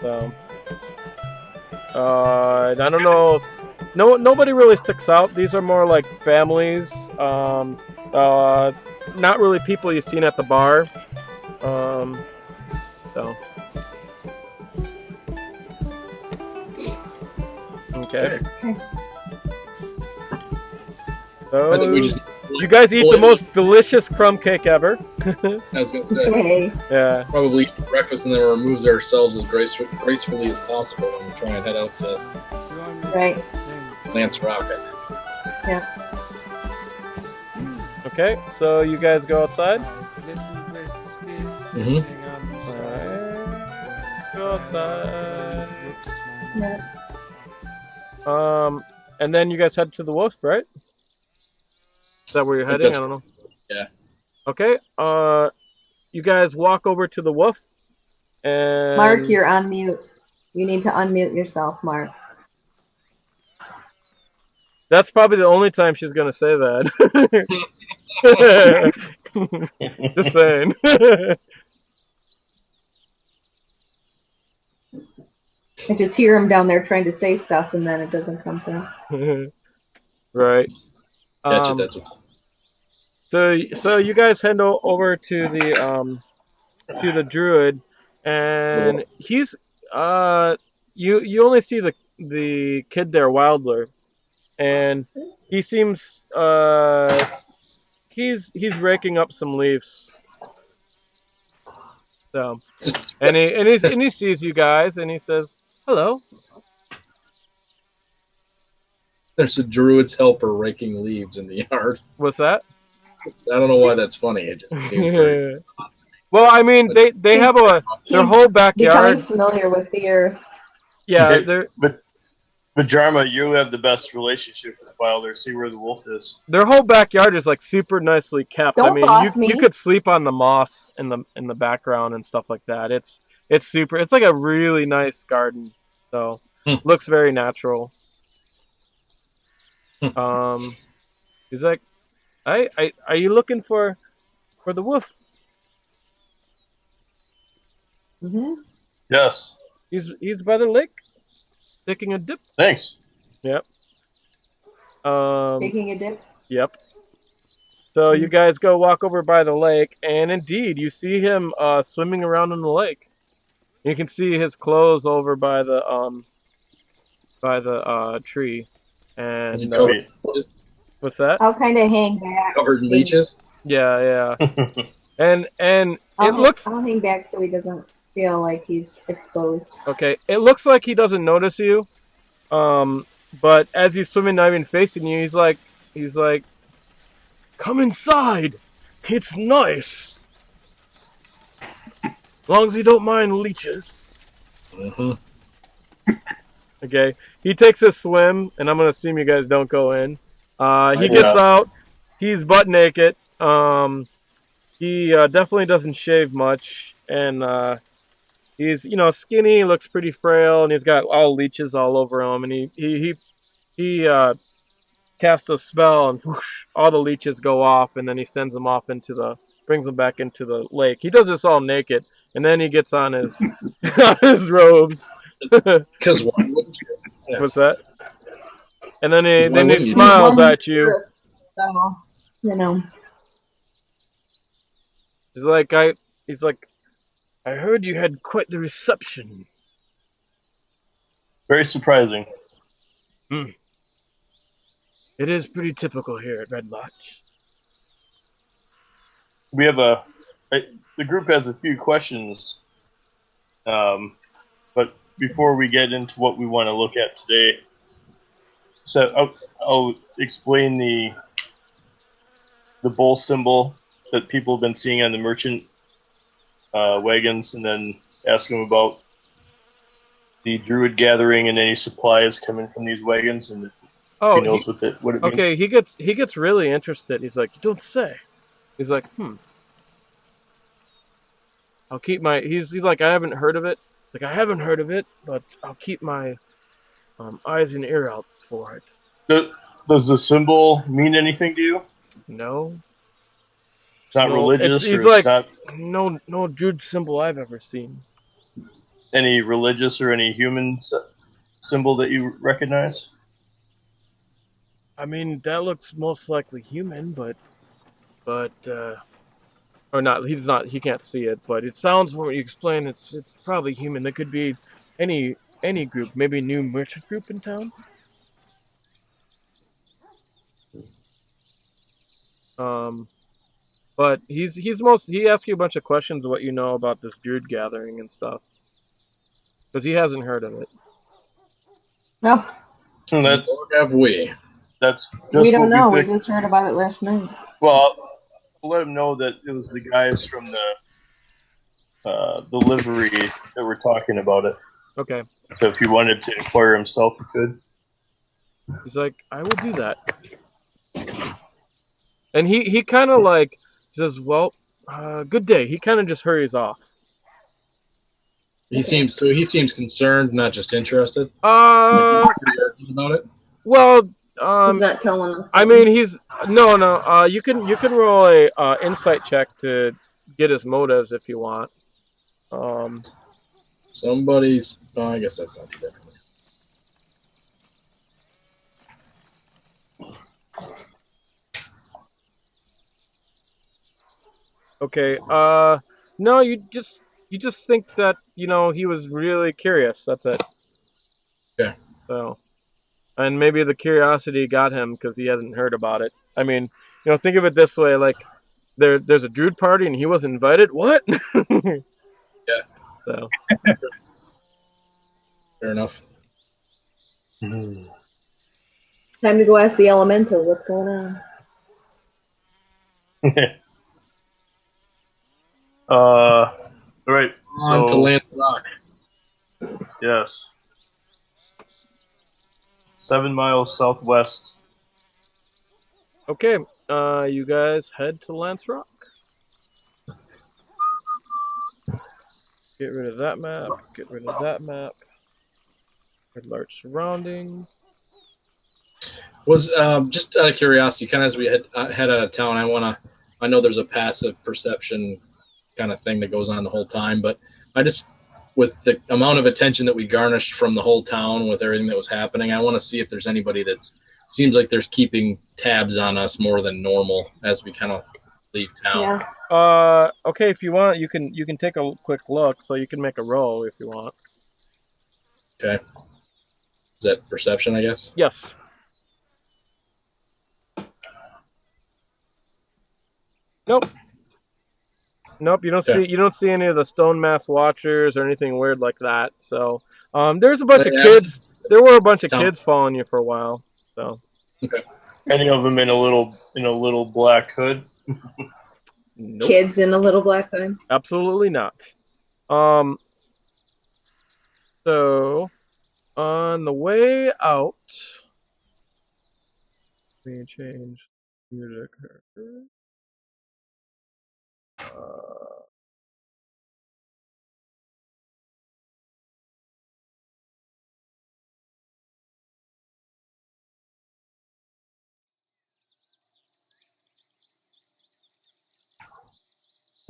So, I don't know. Nobody really sticks out. These are more like families. Not really people you've seen at the bar. So. Okay. So, I think we just you guys eat the most delicious crumb cake ever. I was gonna say. Okay. Yeah. Probably eat breakfast and then remove ourselves as gracefully as possible when we try and head out to Right. Lance Rock. I think. Yeah. Okay, so you guys go outside. Mhm. Alright. Go outside. Yeah. And then you guys head to the wolf, right? Is that where you're heading? I don't know. Yeah. Okay. You guys walk over to the wolf, and Mark, you're on mute. You need to unmute yourself, Mark. That's probably the only time she's gonna say that. Just saying. I just hear him down there trying to say stuff, and then it doesn't come through. Right. Gotcha, that's what. So you guys head over to the druid, and he's you only see the kid there, Wildler, and he seems he's raking up some leaves. So and he sees you guys, and he says hello. There's a druid's helper raking leaves in the yard. What's that? I don't know why that's funny. It just seems very... Well, I mean, they have their whole backyard. Becoming familiar with the earth. Yeah, they're. But Vhajjharma, you have the best relationship with Wilder. See where the wolf is. Their whole backyard is like super nicely kept. Don't I mean, boss me. you could sleep on the moss in the background and stuff like that. It's super. It's like a really nice garden. So looks very natural. He's like, are you looking for the wolf? Mm-hmm. Yes. He's by the lake, taking a dip. Thanks. Yep. Taking a dip. Yep. So you guys go walk over by the lake, and indeed, you see him swimming around in the lake. You can see his clothes over by the tree. And Is he covered? what's that? I'll kind of hang back. Covered in leeches? Yeah. and it looks. I'll hang back so he doesn't feel like he's exposed. Okay, it looks like he doesn't notice you. But as he's swimming, not even facing you, he's like, come inside. It's nice. As long as you don't mind leeches. Mm-hmm. Okay. He takes a swim, and I'm gonna assume you guys don't go in. He gets out. He's butt naked. He definitely doesn't shave much, and he's skinny. Looks pretty frail, and he's got all leeches all over him. And he casts a spell, and whoosh, all the leeches go off, and then he sends them off brings them back into the lake. He does this all naked, and then he gets on his on his robes. Because why wouldn't you? Yes. What's that? And then he Why wouldn't you? smiles at you. So, you know. He's like, I heard you had quite the reception. Very surprising. It is pretty typical here at Red Lodge. We have the group has a few questions, but before we get into what we want to look at today, so I'll explain the bull symbol that people have been seeing on the merchant wagons, and then ask them about the druid gathering and any supplies coming from these wagons, and if he knows what it means. Okay, he gets really interested. He's like, you don't say. He's like, I'll keep my. He's like, I haven't heard of it. It's like, I haven't heard of it, but I'll keep my eyes and ear out for it. Does the symbol mean anything to you? No. It's not religious. He's or like, it's not no druid symbol I've ever seen. any religious or any human symbol that you recognize? I mean, that looks most likely human, but or not. He's not. He can't see it, but it sounds from what you explain. It's probably human. There could be any group, maybe a new merchant group in town. But he asks you a bunch of questions of what you know about this druid gathering and stuff, because he hasn't heard of it. No. And that's Have we? just We don't know. We picked. just heard about it last night. Well, I'll let him know that it was the guys from the livery that were talking about it. Okay. So if he wanted to inquire himself, he could. He's like, I will do that. And he kind of like says, well, good day. He kind of just hurries off. He seems concerned, not just interested. About it. Well, He's not telling us. I mean, he's no. You can roll a insight check to get his motives if you want. Somebody's. Oh, I guess that's not too bad. Okay. No, you just think that he was really curious. That's it. Yeah. So, and maybe the curiosity got him because he hasn't heard about it. I mean, think of it this way: like there's a druid party and he wasn't invited. What? Yeah. So. Fair enough. Time to go ask the elemental what's going on. All right. On to Lance Rock. Yes. 7 miles southwest. Okay. You guys head to Lance Rock. Get rid of that map. Get rid of that map. Red large surroundings. Was just out of curiosity, kind of as we head out of town, I know there's a passive perception kind of thing that goes on the whole time, but I just, with the amount of attention that we garnished from the whole town with everything that was happening, I want to see if there's anybody seems like there's keeping tabs on us more than normal as we kind of leave town. Yeah. Okay, if you want, you can take a quick look, so you can make a roll if you want. Okay. Is that perception, I guess? Yes. Nope. You don't see any of the stone mass watchers or anything weird like that. So, there's a bunch of kids. There were a bunch of kids following you for a while. So. Okay. Any of them in a little black hood? Nope. Kids in a little black hood? Absolutely not. So, on the way out, let me change music.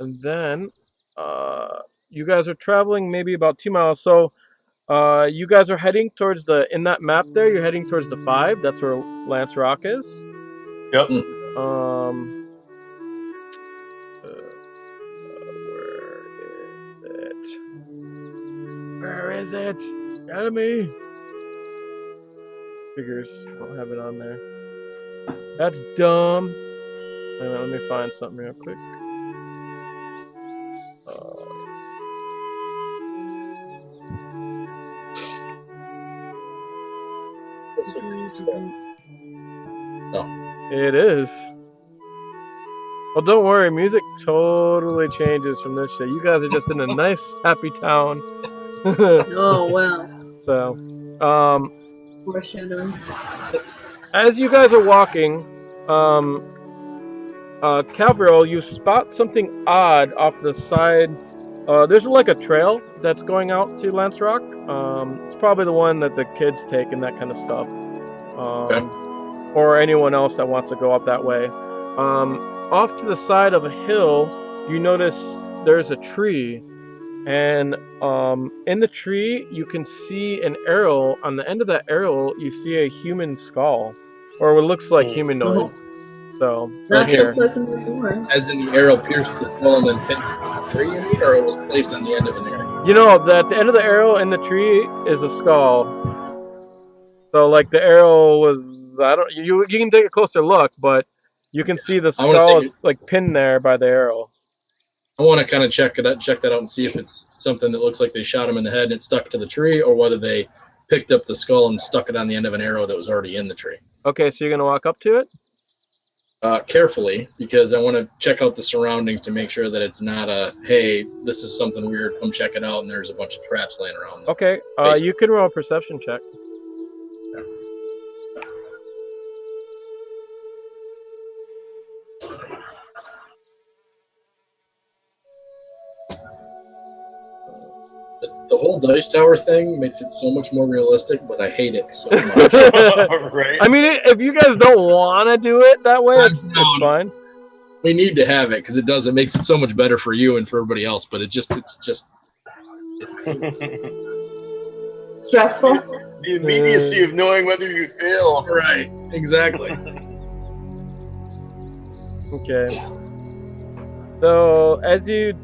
And then, you guys are traveling maybe about 2 miles. So, You guys are heading towards in that map there, you're heading towards the 5. That's where Lance Rock is. Yep. Where is it? Enemy! Figures. Don't have it on there. That's dumb. Wait a minute, let me find something real quick. It is. Well, don't worry. Music totally changes from this shit. You guys are just in a nice, happy town. Oh, wow. So, Foreshadowing. as you guys are walking, Kevril, you spot something odd off the side. There's like a trail that's going out to Lance Rock. It's probably the one that the kids take and that kind of stuff. Or anyone else that wants to go up that way. Off to the side of a hill, you notice there's a tree. And in the tree, you can see an arrow. On the end of that arrow, you see a human skull. Or what looks like humanoid. So, Not here. so pleasant before. As in the arrow pierced the skull and then pinned the tree, you mean, or it was placed on the end of an arrow? You know, that the end of the arrow in the tree is a skull. So, like, the arrow was... You can take a closer look, but you can see the skull is, like, pinned there by the arrow. I want to kind of check that out and see if it's something that looks like they shot him in the head and it stuck to the tree, or whether they picked up the skull and stuck it on the end of an arrow that was already in the tree. Okay, so you're going to walk up to it? Carefully, because I want to check out the surroundings to make sure that it's not hey, this is something weird, come check it out, and there's a bunch of traps laying around. Okay, you can roll a perception check. The whole dice tower thing makes it so much more realistic, but I hate it so much. Right. I mean, if you guys don't want to do it that way, it's fine. We need to have it because it makes it so much better for you and for everybody else. But it's just Stressful? The immediacy of knowing whether you fail. Right. Exactly. Okay. So as you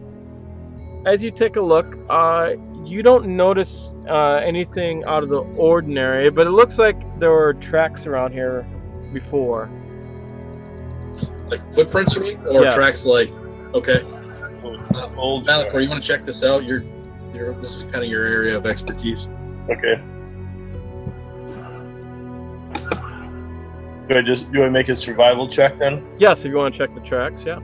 take a look, you don't notice anything out of the ordinary, but it looks like there were tracks around here before. Like footprints, you mean? Or yes. Tracks like, okay. Old Malichor, you want to check this out? This is kind of your area of expertise. Okay. Do I make a survival check then? Yes, if you want to check the tracks, yeah.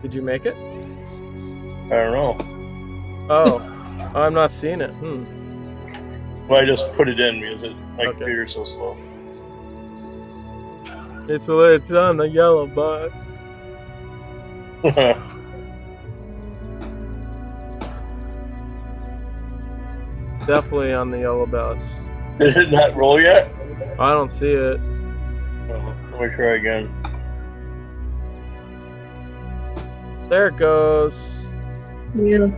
Did you make it? I don't know. Oh, I'm not seeing it. Well, I just put it in because my computer's so slow. It's on the yellow bus. Definitely on the yellow bus. Did it not roll yet? I don't see it. Oh, let me try again. There it goes. Yeah.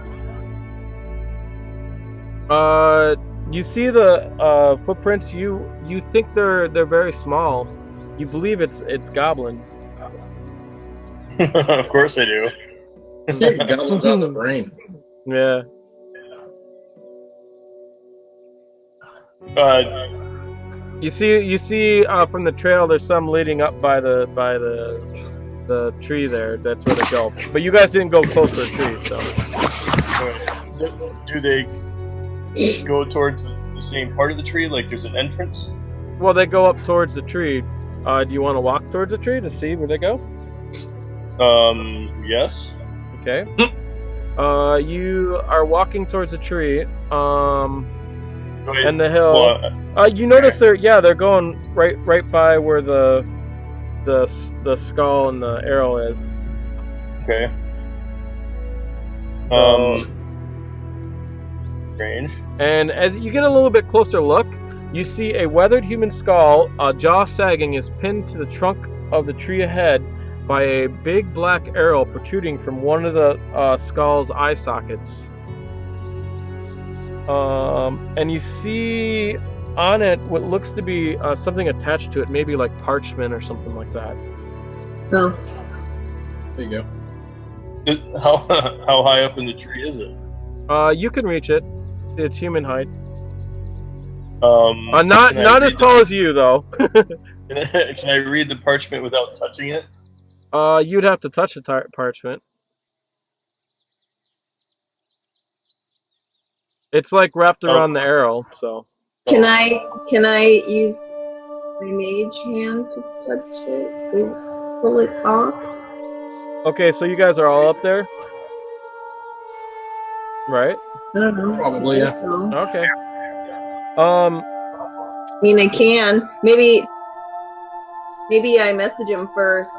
You see the footprints. You think they're very small. You believe it's goblin. Of course I do. Goblin's on the brain. Yeah. You see from the trail. There's some leading up by the tree there. That's where they go. But you guys didn't go close to the tree, so. Do they go towards the same part of the tree? Like there's an entrance? Well, they go up towards the tree. Do you want to walk towards the tree to see where they go? Yes. Okay. You are walking towards the tree. And the hill. You notice they're going right by where the skull and the arrow is. Okay. Strange. And as you get a little bit closer look, You see a weathered human skull, jaw sagging, is pinned to the trunk of the tree ahead by a big black arrow protruding from one of the skull's eye sockets. And you see on it what looks to be something attached to it, maybe like parchment or something like that. Oh. There you go. How high up in the tree is it? You can reach it. It's human height. Can Not as tall as you though. Can I read the parchment without touching it? You'd have to touch the parchment. It's like wrapped around the arrow, so. Can I use my mage hand to touch it? Pull it off? Okay, so you guys are all up there? Right? I don't know. Probably, I yeah. guess so. Okay. I mean, I can. Maybe I message him first.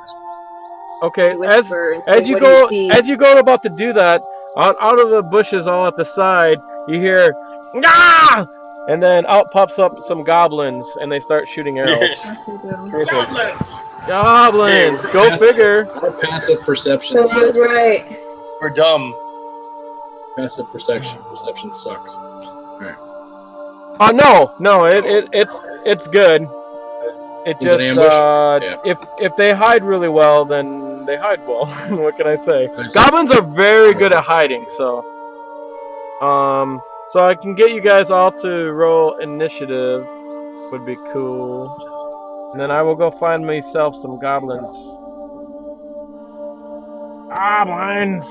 Okay, Whisper and as say, you "What do go see?" as you go about to do that, out of the bushes all at the side, you hear "Gah!" And then out pops up some goblins and they start shooting arrows. Goblins! Go figure. Passive perception So I was sucks. right. We're dumb. Passive perception sucks. Oh no, it's good. It Was it just an ambush? if they hide really well, then they hide well. What can I say? I see. Goblins are very good at hiding, so I can get you guys all to roll initiative. Would be cool. And then I will go find myself some goblins. Goblins.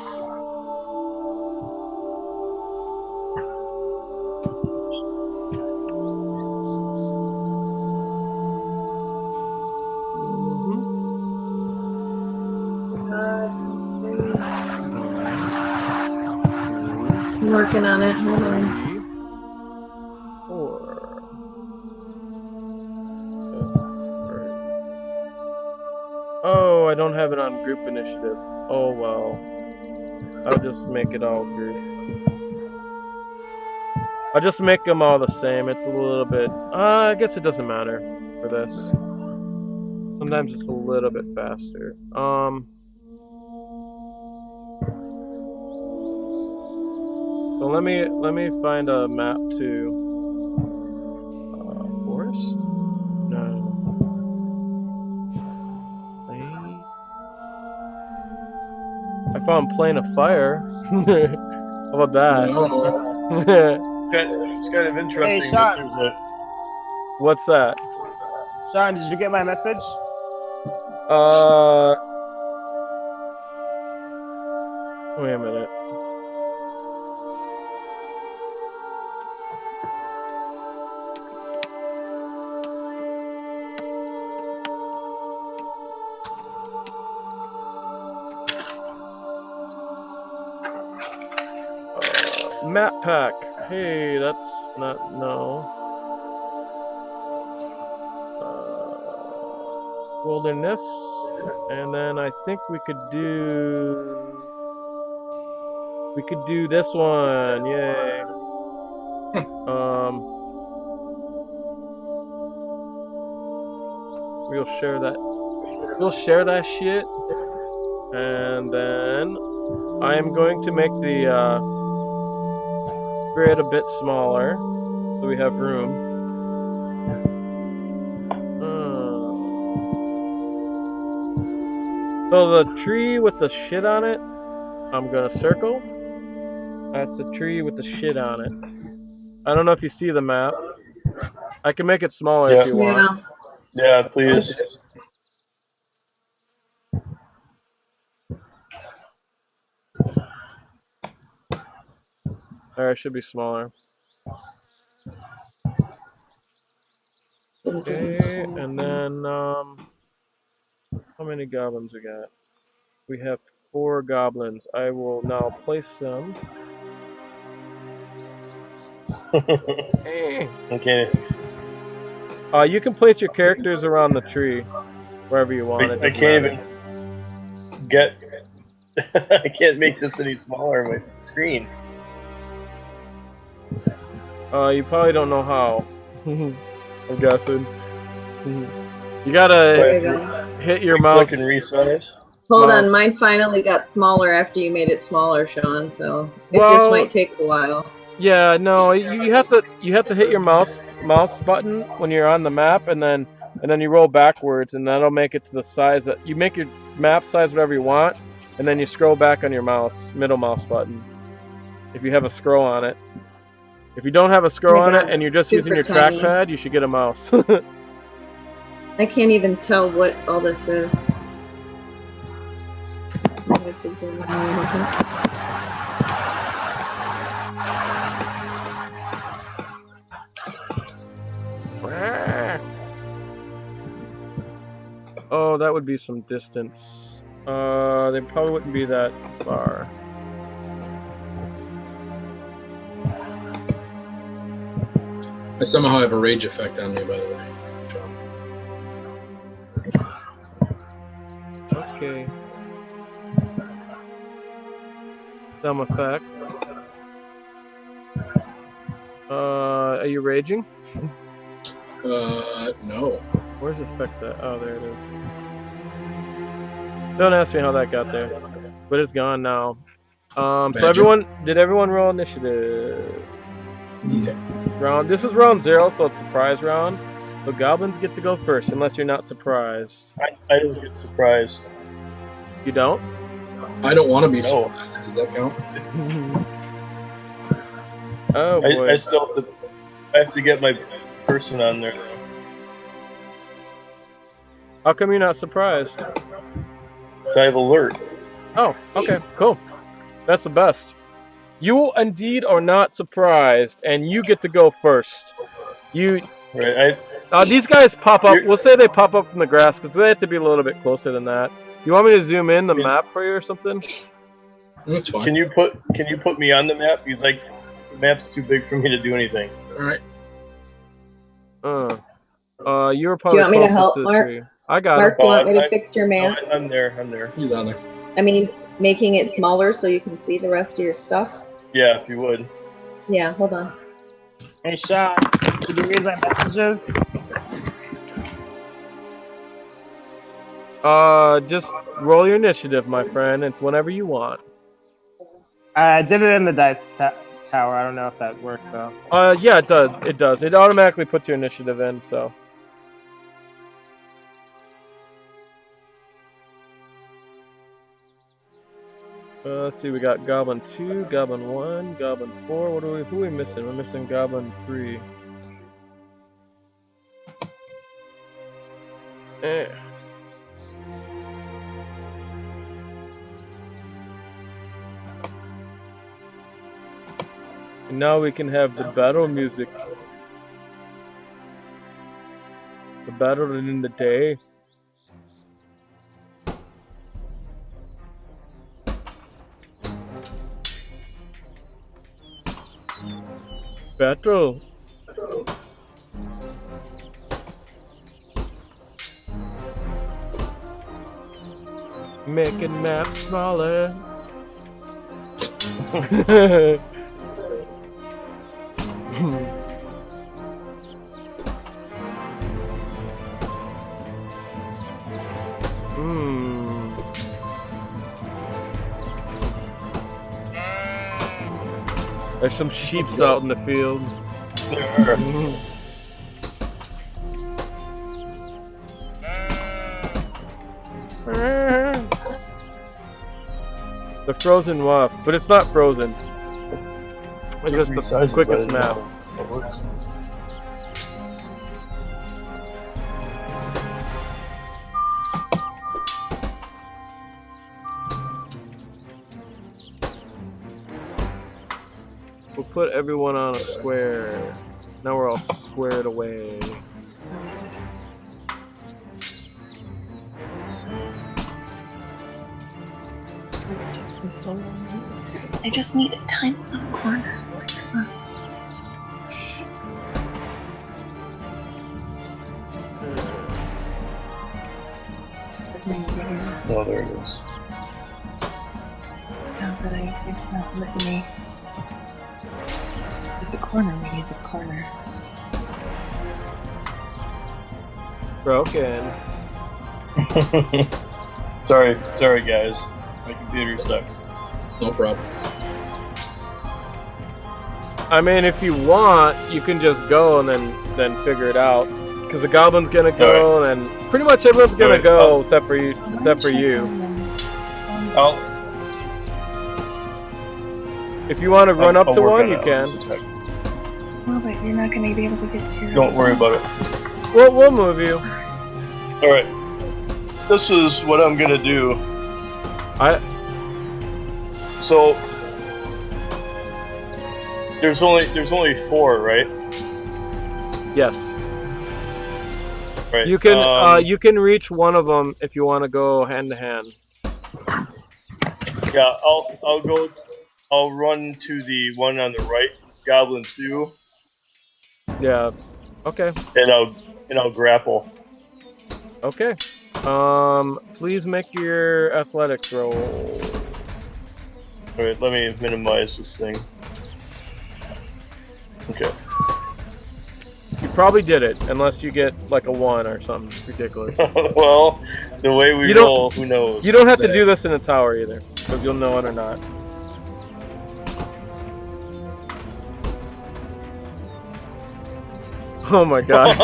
I'm working on it. Hold on. 4. Oh, I don't have it on group initiative. Oh well. I'll just make it all group. I'll just make them all the same. It's a little bit... I guess it doesn't matter for this. Sometimes it's a little bit faster. So let me find a map to forest? No. Plain. I found Plane of Fire. How about that? It's kind of interesting. Hey, that Sean. there's What's that? Sean, did you get my message? Wait a minute. Map pack. Hey, that's not no. Wilderness, and then I think we could do this one. Yay. We'll share that shit, and then I am going to make the grid a bit smaller so we have room. So the tree with the shit on it, I'm gonna circle. That's the tree with the shit on it. I don't know if you see the map. I can make it smaller if you want. Yeah, please. Alright, it should be smaller. Okay, and then how many goblins we got? We have 4 goblins. I will now place them. Okay. You can place your characters around the tree, wherever you want. I can't even get. I can't make this any smaller on my screen. You probably don't know how. I'm guessing. You gotta hit your mouse. Click and resize. Hold Mouse. on, mine finally got smaller after you made it smaller, Sean. So it just might take a while. Yeah, no, you have to hit your mouse button when you're on the map, and then you roll backwards, and that'll make it to the size that you make your map size whatever you want, and then you scroll back on your middle mouse button. If you have a scroll on it. If you don't have a scroll on it and you're just using your trackpad, you should get a mouse. I can't even tell what all this is. I have to zoom in a little bit. Oh, that would be some distance. They probably wouldn't be that far. I somehow have a rage effect on me, by the way, John. Okay. Some effect. Are you raging? No. Where's the effects at? Oh, there it is. Don't ask me how that got there, but it's gone now. So did everyone roll initiative? Yeah. This is round 0, so it's surprise round. So goblins get to go first, unless you're not surprised. I don't get surprised. You don't? I don't want to be surprised. Does that count? Oh boy. I still have to get my person on there. How come you're not surprised? So I have alert. Oh, okay, cool. That's the best. You indeed are not surprised, and you get to go first. Right. These guys pop up. We'll say they pop up from the grass because they have to be a little bit closer than that. You want me to zoom in the map for you or something? That's fine. Can you put me on the map? Because the map's too big for me to do anything. All right. You were probably do you want me to closest help, to the Marc? tree. I got Marc, it. do you want me to fix your map? I'm there. He's on there. I mean, making it smaller so you can see the rest of your stuff? Yeah, if you would. Yeah, hold on. Hey, Sean, did you read my messages? Just roll your initiative, my friend. It's whenever you want. I did it in the dice tower. I don't know if that worked, though. Yeah, it does. It does. It automatically puts your initiative in, so. Let's see, we got Goblin 2, Goblin 1, Goblin 4. Who are we missing? We're missing Goblin 3. And now we can have the battle music. The battle in the day. Battle. Making maps smaller. There's some sheeps out in the field. The frozen waft, but it's not frozen. It's just the quickest map. We'll put everyone on a square. Now we're all squared away. I just need a tiny little corner. Oh, there it is. No, but it's not letting me. The corner, we need the corner. Broken. Sorry guys. My computer's stuck. No problem. I mean, if you want, you can just go and then figure it out. Because the goblin's gonna go, and pretty much everyone's gonna go except for you. If you want to run up to one, you can. Well, but you're not going to be able to get to your... Don't worry about it. We'll move you. Alright. This is what I'm gonna do. So there's only 4, right? Yes. Right. You can you can reach one of them if you want to go hand to hand. Yeah, I'll run to the one on the right, Goblin 2. Yeah. Okay. And I'll grapple. Okay. Please make your athletics roll. Alright, let me minimize this thing. Okay. You probably did it, unless you get like a 1 or something ridiculous. Well, the way we roll, who knows? You don't have to do this in a tower either, because you'll know it or not. Oh my god,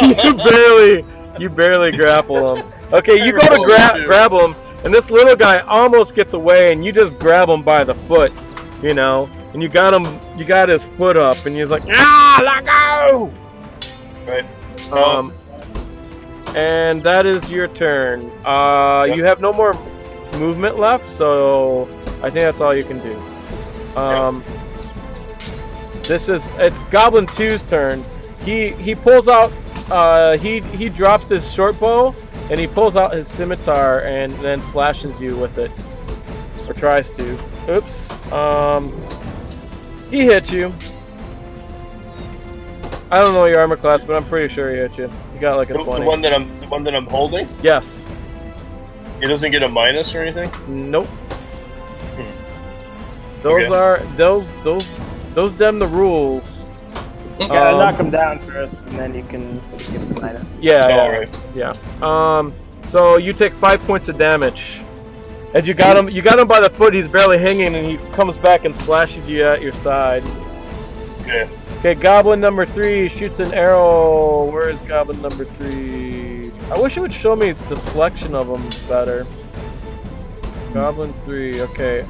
you barely grapple him. Okay, you go to grab him, and this little guy almost gets away, and you just grab him by the foot, you know, and you got his foot up, and he's like, let go! Right. And that is your turn. You have no more movement left, so I think that's all you can do. It's Goblin 2's turn. He pulls out. He drops his short bow and he pulls out his scimitar and then slashes you with it, or tries to. Oops. He hit you. I don't know your armor class, but I'm pretty sure he hit you. You got like a 20. The one that I'm holding? Yes. It doesn't get a minus or anything? Nope. Those are those them the rules. You gotta knock him down first, and then you can get some minus. Yeah. So you take 5 points of damage. As you got him by the foot, he's barely hanging, and he comes back and slashes you at your side. Okay. Okay, Goblin number 3 shoots an arrow. Where is Goblin number 3? I wish it would show me the selection of them better. Goblin 3, okay.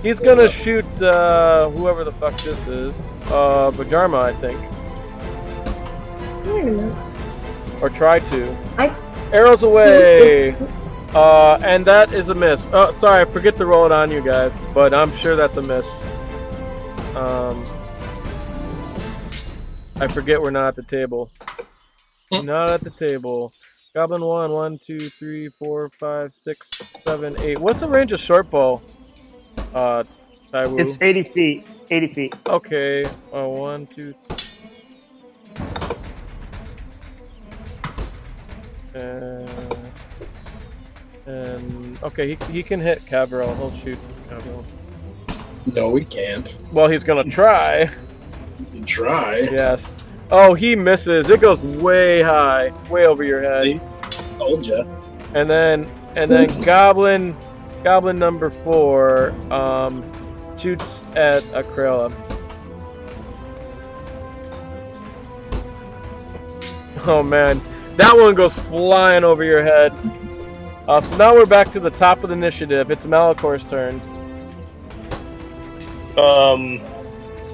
He's gonna shoot whoever the fuck this is. Vhajjharma, I think. Wait a minute. Or try to. Arrows away! And that is a miss. Oh, sorry, I forget to roll it on you guys, but I'm sure that's a miss. I forget we're not at the table. Not at the table. Goblin 1, 2, 3, 4, 5, 6, 7, 8. What's the range of short bow? Taiwu? It's 80 feet. 80 feet. Okay. 1, 2. And okay, he can hit Kevril. He'll shoot Kevril. No, he can't. Well, he's gonna try. You can try. Yes. Oh, he misses. It goes way high, way over your head. Told ya. And then Goblin number 4 shoots at a Criella. Oh man, that one goes flying over your head. So now we're back to the top of the initiative. It's Malichor's turn.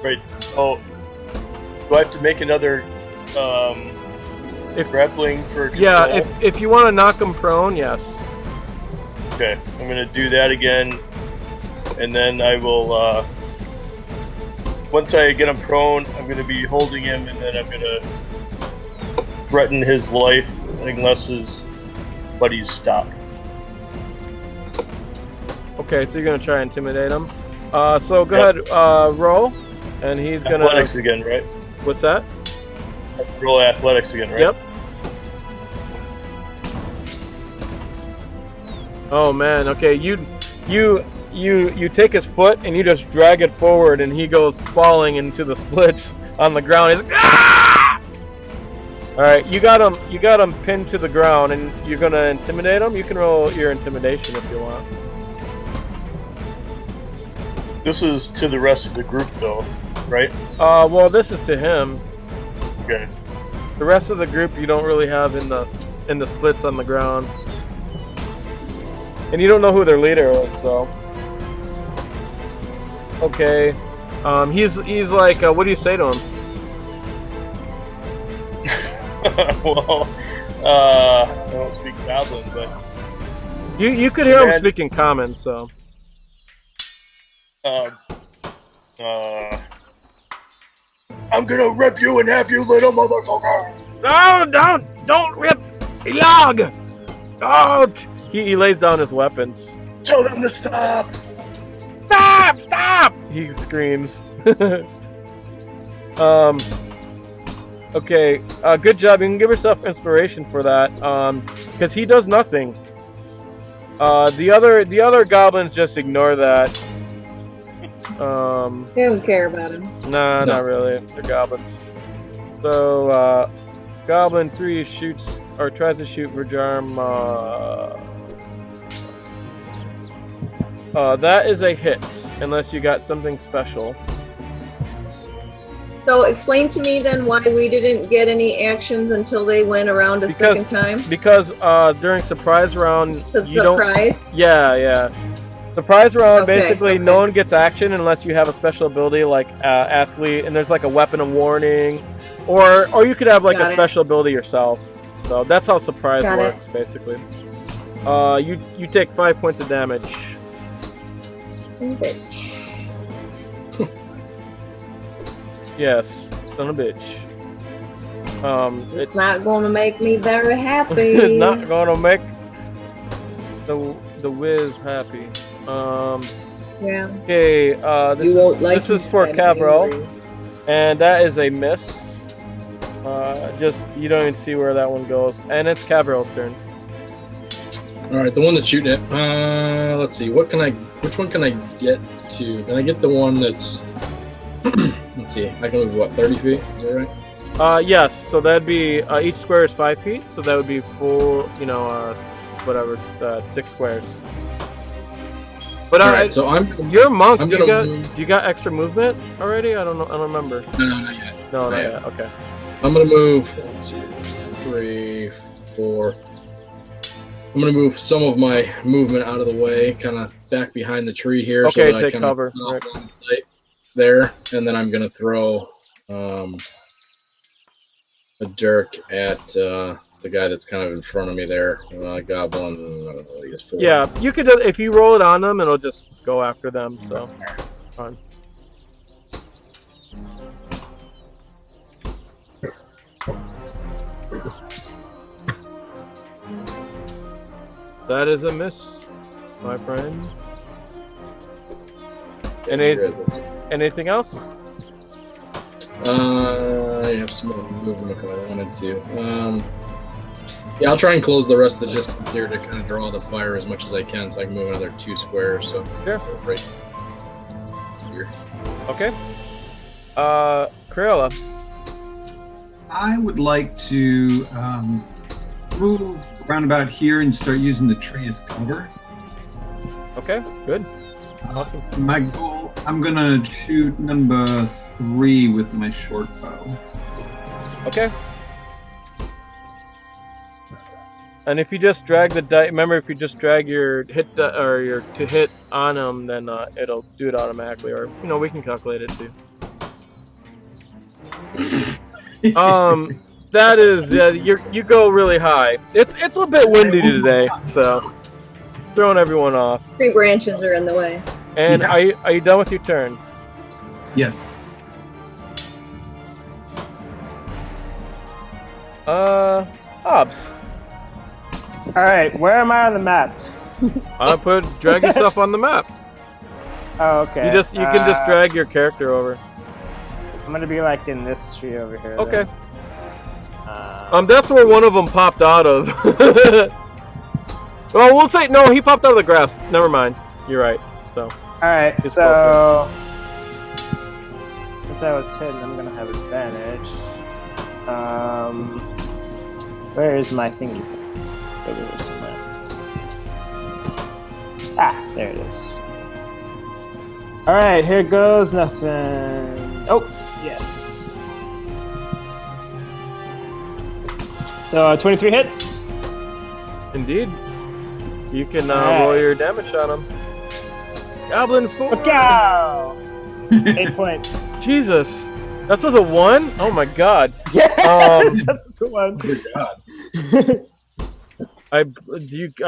Right. So, do I have to make another grappling for control? Yeah, if you want to knock him prone, yes. Okay, I'm gonna do that again, and then I will. Once I get him prone, I'm gonna be holding him, and then I'm gonna threaten his life unless his buddies stop. Okay, so you're gonna try and intimidate him. So go ahead, roll, and he's gonna. Athletics again, right? What's that? Roll athletics again, right? Yep. Oh man, okay, you take his foot and you just drag it forward, and he goes falling into the splits on the ground. He's like, ah! All right, you got him. You got him pinned to the ground, and you're gonna intimidate him. You can roll your intimidation if you want. This is to the rest of the group, though, right? Well, this is to him. Okay. The rest of the group you don't really have in the splits on the ground, and you don't know who their leader is, so. Okay. He's like, what do you say to him? Well, I don't speak Goblin, but you could hear him speaking common, so. I'm gonna rip you in half, you little motherfucker! No, don't rip Yog! Oh, he lays down his weapons. Tell them to stop! Stop! He screams. Okay, good job. You can give yourself inspiration for that, because he does nothing. The other goblins just ignore that. They don't care about him. Nah, not really. They're goblins. So, Goblin 3 shoots, or tries to shoot Vhajjharma. That is a hit, unless you got something special. So explain to me then why we didn't get any actions until they went around a second time. Because during surprise round, you surprise? don't. Yeah. Surprise round, basically, no one gets action unless you have a special ability like athlete, and there's like a weapon of warning, or you could have like a special ability yourself. So that's how surprise works, basically. You take 5 points of damage. Okay. Yes, son of a bitch. It's not going to make me very happy. Not going to make the whiz happy. Yeah. Okay. This is for Kevril, and that is a miss. Just you don't even see where that one goes, and it's Kevril's turn. All right, the one that's shooting it. Let's see. Which one can I get to? Can I get the one that's? Let's see. I can move what, 30 feet? Is that right? Yes. So that'd be each square is 5 feet. So that would be 4. Whatever. 6 squares. But all right. So you're a monk. Do you got extra movement already? I don't know. I don't remember. No, not yet. No, not yet. Okay. I'm gonna move 1, 2, 3, 4. I'm gonna move some of my movement out of the way, kind of back behind the tree here, okay, so that I can cover. Right there, and then I'm gonna throw a dirk at the guy that's kind of in front of me there, Goblin. I guess 4. Yeah, you could if you roll it on them, it'll just go after them. So, fine. That is a miss, my friend. Anything else? I have some more movement if I wanted to. Yeah, I'll try and close the rest of the distance here to kind of draw the fire as much as I can, so I can move another 2 squares. So sure. Right here. Okay. Criella. I would like to move around about here and start using the tree as cover. Okay, good. Awesome. My goal, I'm gonna shoot number 3 with my short bow. Okay. And if you just drag the die, remember if you just drag your your to hit on them, then it'll do it automatically, or we can calculate it too. That is, you go really high. It's a bit windy today, so throwing everyone off. 3 branches are in the way. And yeah. Are you done with your turn? Yes. Hobbs. All right, where am I on the map? Drag yourself on the map. Oh, okay. You can just drag your character over. I'm gonna be like in this tree over here. Okay. That's where one of them popped out of. Well, we'll say no. He popped out of the grass. Never mind. You're right. So. All right. So since I was hidden, I'm gonna have advantage. Where is my thingy? Maybe there's somewhere. Ah, there it is. Alright, here goes nothing. Oh, yes. So 23 hits. Indeed. You can Alright. roll your damage on him. Goblin 4. Look out! 8 points. Jesus. That's with a 1? Oh my god. Yeah, that's the one. Oh god. I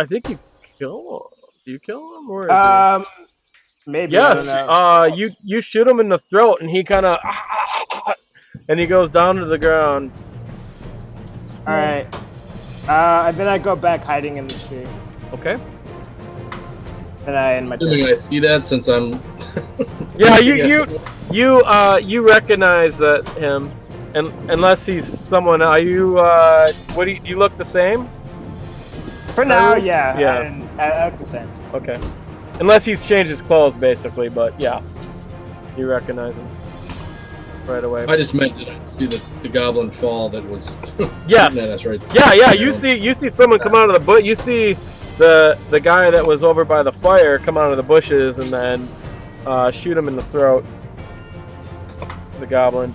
think you kill him. Do you kill him or is he... Maybe. Yes. I don't know. You shoot him in the throat and he kind of and he goes down to the ground. All right. And then I go back hiding in the tree. Okay. And I end my Assuming turn. I see that since I'm. Yeah, you recognize that him, and unless he's someone. Are you? What do you look the same? For now, yeah. Yeah. I look the same. Okay. Unless he's changed his clothes, basically, but yeah, you recognize him right away. I just meant that I see the goblin fall that was. Yes. shooting at us right. Yeah. You see someone come out of the bush. You see the guy that was over by the fire come out of the bushes and then shoot him in the throat. The goblin.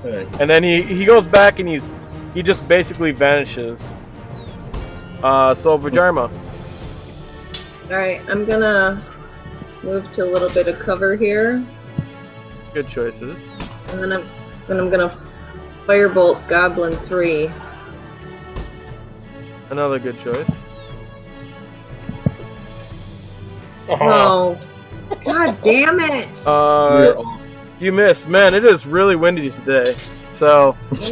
Okay. And then he goes back and he just basically vanishes. So Vhajjharma. Alright, I'm gonna move to a little bit of cover here. Good choices. And then I'm gonna firebolt Goblin 3. Another good choice. Oh, god damn it! We're awesome. You missed. Man, it is really windy today. So if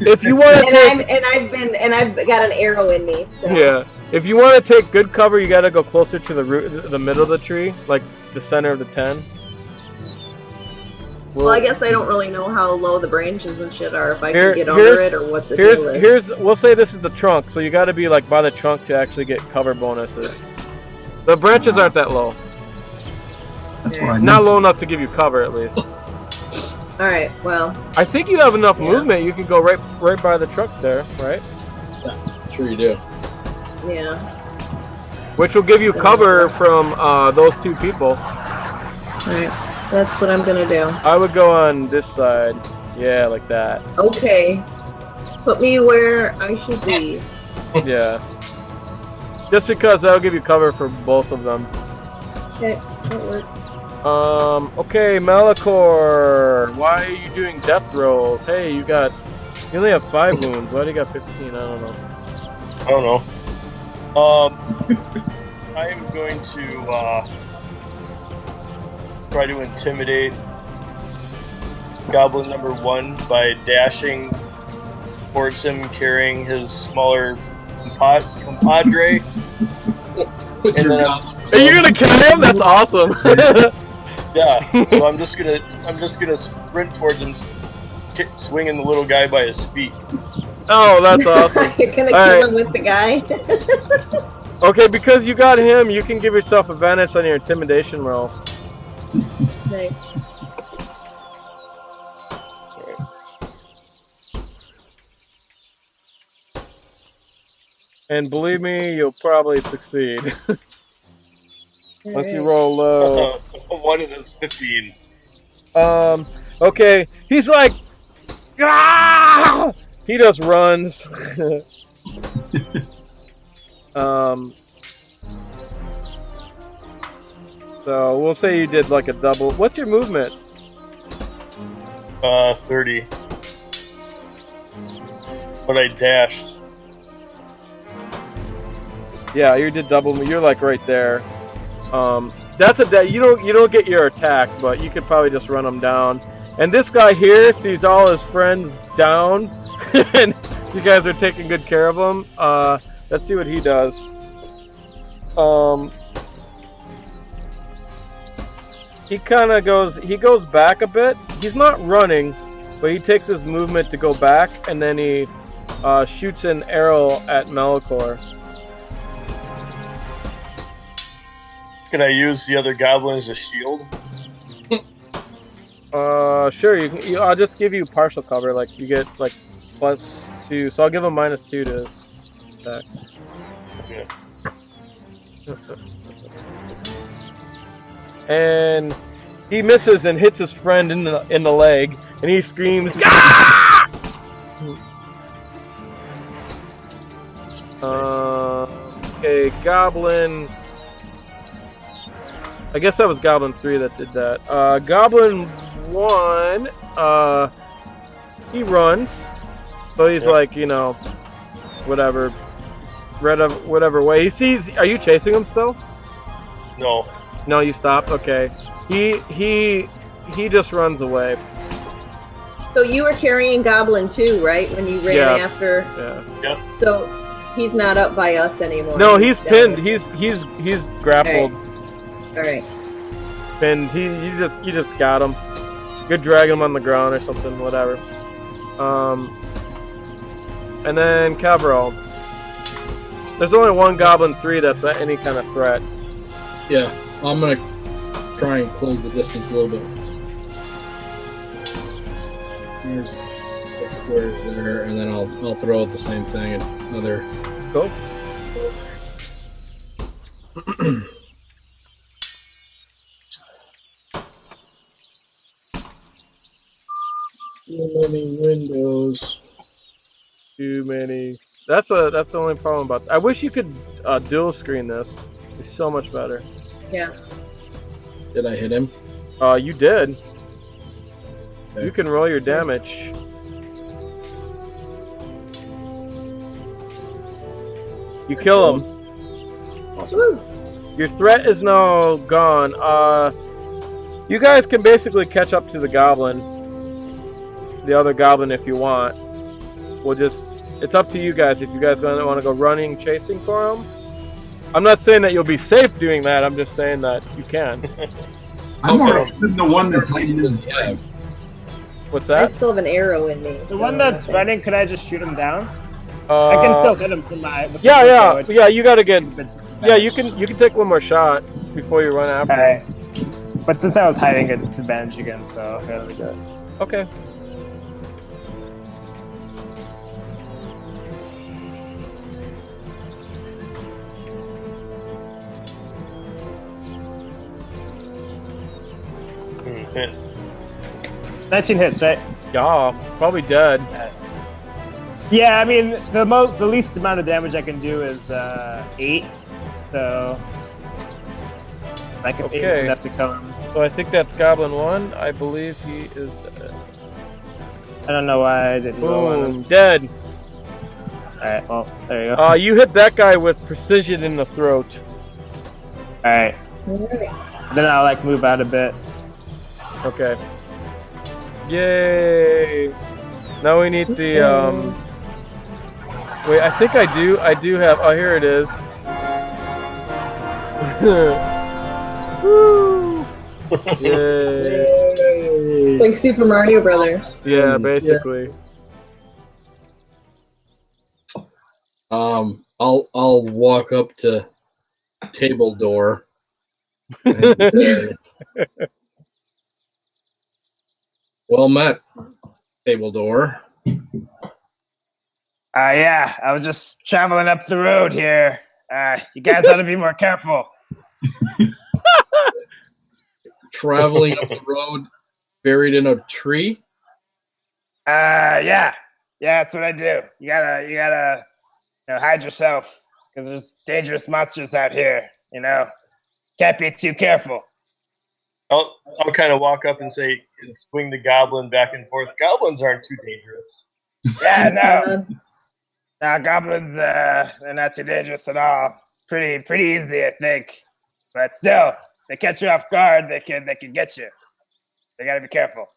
If you want to take I've got an arrow in me. So. yeah, if you want to take good cover, you got to go closer to the middle of the tree, like the center of the 10. Well, I guess I don't really know how low the branches and shit are. If I can get under it or what the deal is. Here's we'll say this is the trunk, so you got to be like by the trunk to actually get cover bonuses. The branches aren't that low. That's what I Not meant. low enough to give you cover, at least. Alright, well. I think you have enough Yeah. movement. You can go right by the truck there, right? Yeah, sure you do. Yeah. Which will give you cover from those two people. Alright, that's what I'm gonna do. I would go on this side. Yeah, like that. Okay. Put me where I should be. Yeah. Just because that'll give you cover for both of them. Okay, that works. Okay, Malichor, why are you doing death rolls? Hey, you only have 5 wounds. Why do you got 15? I don't know. I don't know. I am going to try to intimidate Goblin number 1 by dashing towards him, carrying his smaller compadre. With And your then- goblin. Are you gonna kill him? That's awesome. Yeah, so I'm just gonna sprint towards him, swinging the little guy by his feet. Oh, that's awesome. You're gonna All kill right. him with the guy? Okay, because you got him, you can give yourself advantage on your intimidation roll. Nice. And believe me, you'll probably succeed. Once you Alright. roll low. One of his 15. Okay, he's like, ah! He just runs. So we'll say you did like a double. What's your movement? 30. But I dashed. Yeah, you did double. You're like right there. That's you don't get your attack, but you could probably just run them down. And this guy here sees all his friends down, and you guys are taking good care of him. Let's see what he does. He kind of goes back a bit. He's not running, but he takes his movement to go back, and then he shoots an arrow at Malichor. Can I use the other goblin as a shield? Sure. I'll just give you partial cover. Like you get like plus 2, so I'll give him -2 to his attack. Yeah. And he misses and hits his friend in the leg, and he screams, "Ah!" Okay, Goblin. I guess that was Goblin 3 that did that. Goblin 1, he runs, so he's like, you know, whatever way. He sees. Are you chasing him still? No. No, you stopped. Okay. He just runs away. So you were carrying Goblin too, right? When you ran after. Yeah. Yep. So he's not up by us anymore. No, he's down. pinned. He's grappled. All right. Pinned. You just got him. You're dragging him on the ground or something. Whatever. And then Kevril. There's only one Goblin 3 that's any kind of threat. Yeah, I'm gonna try and close the distance a little bit. There's 6 squares there, and then I'll throw out the same thing at another. Cool. Too many windows. Too many. That's the only problem about. I wish you could dual screen this. It's so much better. Yeah. Did I hit him? You did. Okay. You can roll your damage. You kill him. Awesome. Your threat is now gone. You guys can basically catch up to the goblin. The other goblin if you want. It's up to you guys if you guys want to go running, chasing for him. I'm not saying that you'll be safe doing that. I'm just saying that you can. I'm more interested in the one that's hiding in the frame. What's I that? still have an arrow in me. The one that's running, could I just shoot him down? I can still hit him from my. Yeah. You gotta get. Yeah, you can take one more shot before you run after. Alright. But since I was hiding at disadvantage again, so there we go. Okay. Hit. 19 hits, right? Yeah, probably dead. Yeah, I mean the least amount of damage I can do is 8, so like if 8 is enough to kill him. So I think that's Goblin 1. I believe he is dead. I don't know why I didn't roll on Boom, him. dead. Alright, well, there you go. You hit that guy with precision in the throat. Alright. Then I'll like move out a bit. Okay. Yay! Now we need the Wait, I think I do have. Oh, here it is. Woo! Yay! It's like Super Mario Brothers. Yeah, basically. I'll walk up to Tabledoor and say, "Well met, Tabledoor." Yeah, I was just traveling up the road here. You guys ought to be more careful. Traveling up the road, buried in a tree. Yeah, that's what I do. You gotta, hide yourself because there's dangerous monsters out here. Can't be too careful. I'll kind of walk up and say, swing the goblin back and forth. Goblins aren't too dangerous. Yeah, no, goblins, they're not too dangerous at all. Pretty easy, I think. But still, they catch you off guard. They can get you. They gotta be careful.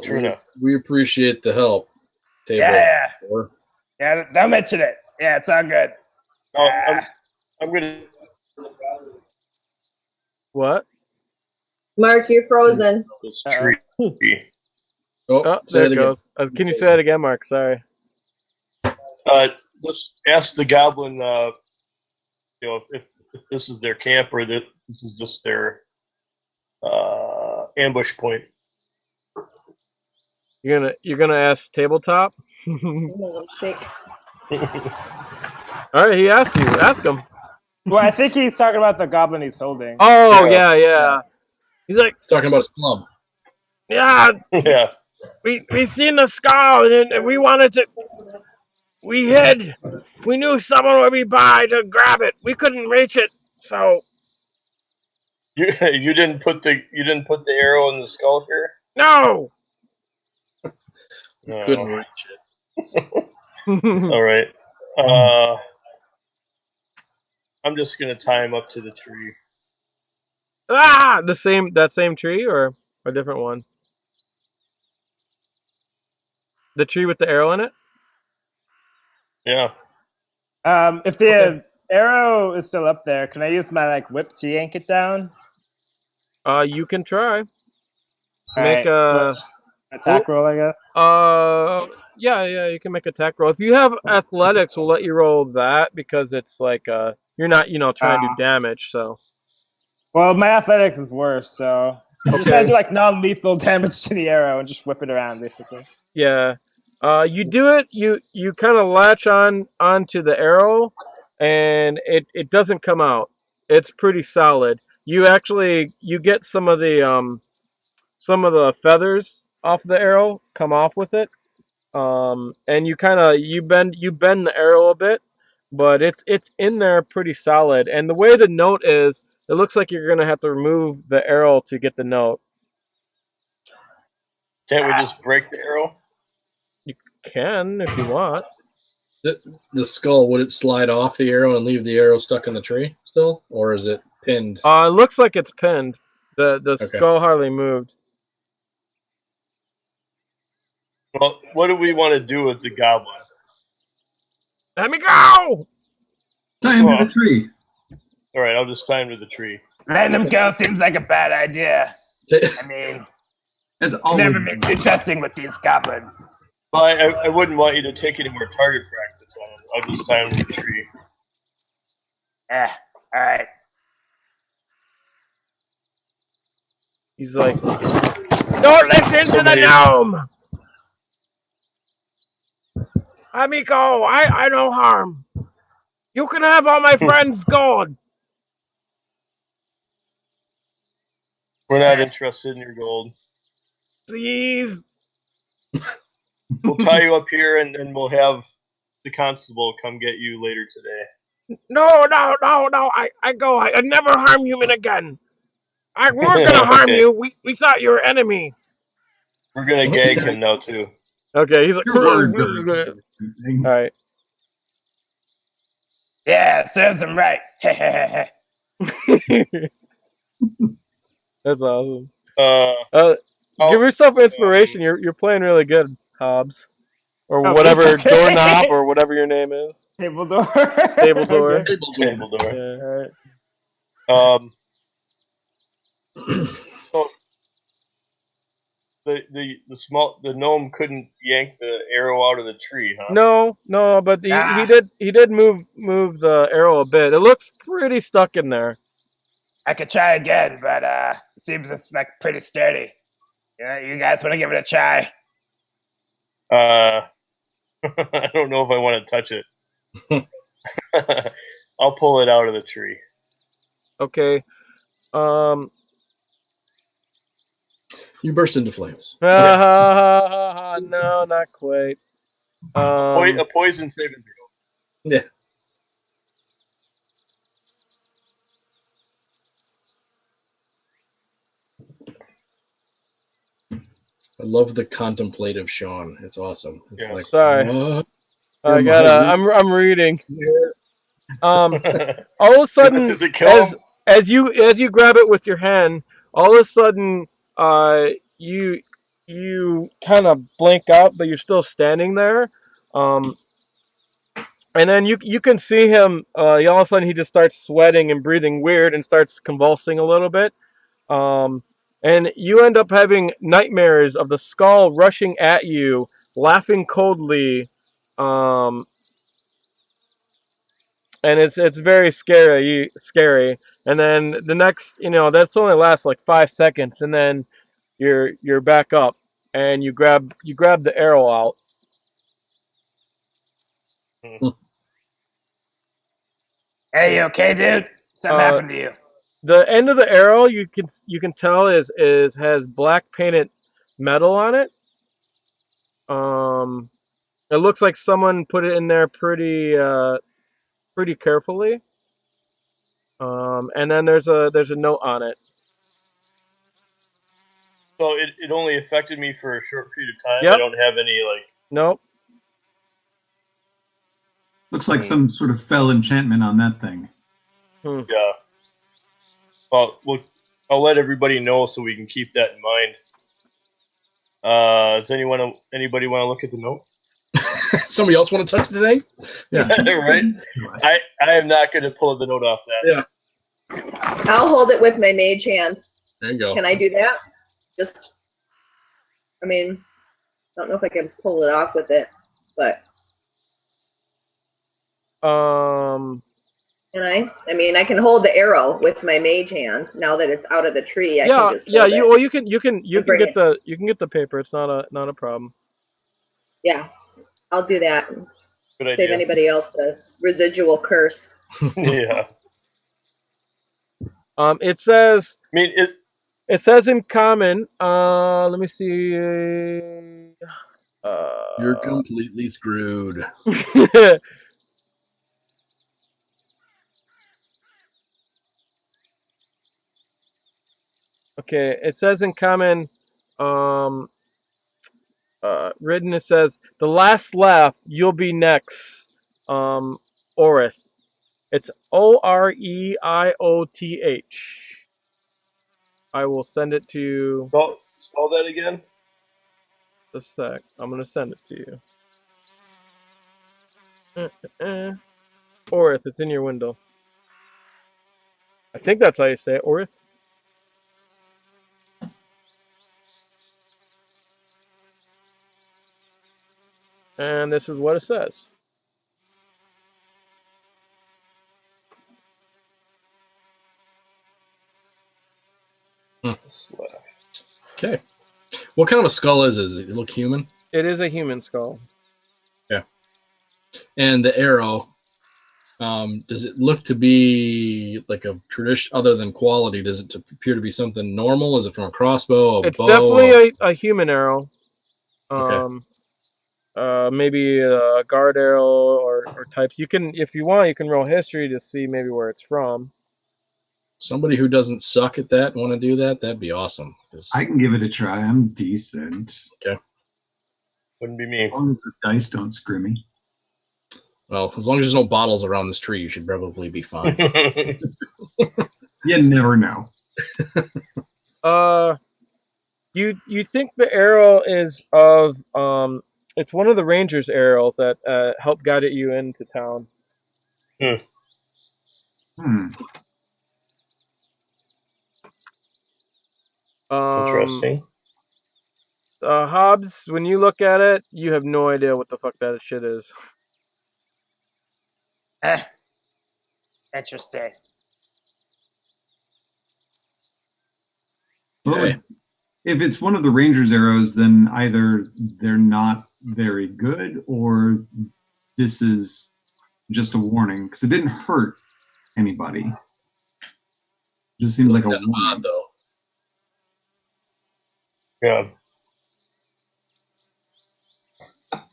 True enough. We appreciate the help, Yeah. Tabledoor. Yeah, don't mention it. Yeah, it's all good. Oh, I'm gonna. What? Mark, you're frozen. This tree. Oh, there it goes. Can you say that again, Mark? Sorry. Let's ask the goblin. If this is their camp or this is just their ambush point. You're gonna ask Tabletop? Sick. All right, he asked you. Ask him. Well, I think he's talking about the goblin he's holding. Oh yeah. He's like, He's talking about his club. yeah, Yeah. we seen the skull and we wanted to. We hid. We knew someone would be by to grab it. We couldn't reach it, so You didn't put the arrow in the skull here? no. No. Couldn't reach it. All right. I'm just gonna tie him up to the tree. That same tree or a different one? The tree with the arrow in it? Yeah. If the arrow is still up there, can I use my whip to yank it down? You can try. Make a attack roll, I guess. Yeah, you can make attack roll. If you have athletics, we'll let you roll that because it's like you're not trying to do damage. So. Well, my athletics is worse, so I'm just trying to do non-lethal damage to the arrow and just whip it around, basically. Yeah. You do it. You kind of latch onto the arrow, and it doesn't come out. It's pretty solid. You get some of the feathers off the arrow come off with it, and you bend the arrow a bit, but it's in there pretty solid. And the way the note is, it looks like you're gonna have to remove the arrow to get the note. Can't we just break the arrow? You can if you want. The skull, would it slide off the arrow and leave the arrow stuck in the tree still, or is it pinned? It looks like it's pinned. The skull hardly moved. Well, what do we want to do with the goblin? Let me go! Tie him to the tree. All right, I'll just tie him to the tree. Letting him go seems like a bad idea. I mean, As always, never been too trusting with these goblins. Well, I wouldn't want you to take any more target practice on him. I'll just tie him to the tree. All right. He's like, don't listen to the gnome! Amico, I no harm. You can have all my friends' gold. We're not interested in your gold. Please. We'll tie you up here, and then we'll have the constable come get you later today. No. I go. I never harm human again. We're gonna harm you. We thought you were enemy. We're gonna gag him now too. Okay, he's like, all right. Yeah, serves him right. That's awesome. Give yourself inspiration. You're playing really good, Hobbs, or whatever doorknob or whatever your name is. Tabledoor. Tabledoor. Tabledoor. Yeah. All right. So the gnome couldn't yank the arrow out of the tree, huh? No, but he did move the arrow a bit. It looks pretty stuck in there. I could try again, but it seems it's pretty sturdy. You guys want to give it a try? I don't know if I want to touch it. I'll pull it out of the tree. Okay. You burst into flames. No, not quite. A poison saving throw. Yeah. I love the contemplative Sean. It's awesome. It's like, sorry. I'm reading. All of a sudden, Does it kill him? as you grab it with your hand, all of a sudden, you kind of blink out, but you're still standing there. And then you can see him. All of a sudden, he just starts sweating and breathing weird and starts convulsing a little bit. And you end up having nightmares of the skull rushing at you, laughing coldly. And it's very scary. And then the next, that's only lasts like 5 seconds, and then you're back up, and you grab the arrow out. Hey, you okay, dude? Something happened to you? The end of the arrow you can tell has black painted metal on it. It looks like someone put it in there pretty carefully. And then there's a note on it. So it only affected me for a short period of time. Yep. I don't have any Nope. Looks like some sort of fell enchantment on that thing. Yeah. Well, I'll let everybody know so we can keep that in mind. Does anybody want to look at the note? Somebody else want to touch the thing? Yeah. Right? I am not going to pull the note off that. Yeah. I'll hold it with my mage hand. There you go. Can I do that? I don't know if I can pull it off with it, but can I? I can hold the arrow with my mage hand now that it's out of the tree. I can just hold it. Well, you can get the paper. It's not a problem. Yeah, I'll do that. Good Save idea. anybody else a residual curse. Yeah. It says. It says in common. Let me see. You're completely screwed. Okay, it says in common. Written, it says the last laugh. You'll be next. Orith. It's Oreioth. I will send it to you. Spell that again. Just a sec. I'm gonna send it to you. Orith, it's in your window. I think that's how you say it, Orith. And this is what it says. Okay. What kind of a skull is it? Does it look human? It is a human skull. Yeah. And the arrow, does it look to be like a tradition other than quality? Does it appear to be something normal? Is it from a crossbow? It's bow? Definitely a human arrow. Okay. Maybe a guard arrow or types. You can, if you want, you can roll history to see maybe where it's from. Somebody who doesn't suck at that want to do that? That'd be awesome. I can give it a try. I'm decent. Okay. Wouldn't be me. As long as the dice don't screw me. Well, as long as there's no bottles around this tree, you should probably be fine. You never know. You think the arrow is of it's one of the Rangers' arrows that helped guide you into town. Interesting. Hobbs, when you look at it, you have no idea what the fuck that shit is. Interesting. Well, if it's one of the Rangers' arrows, then either they're not very good or this is just a warning because it didn't hurt anybody. It just seems like a warning. Odd, though. Yeah.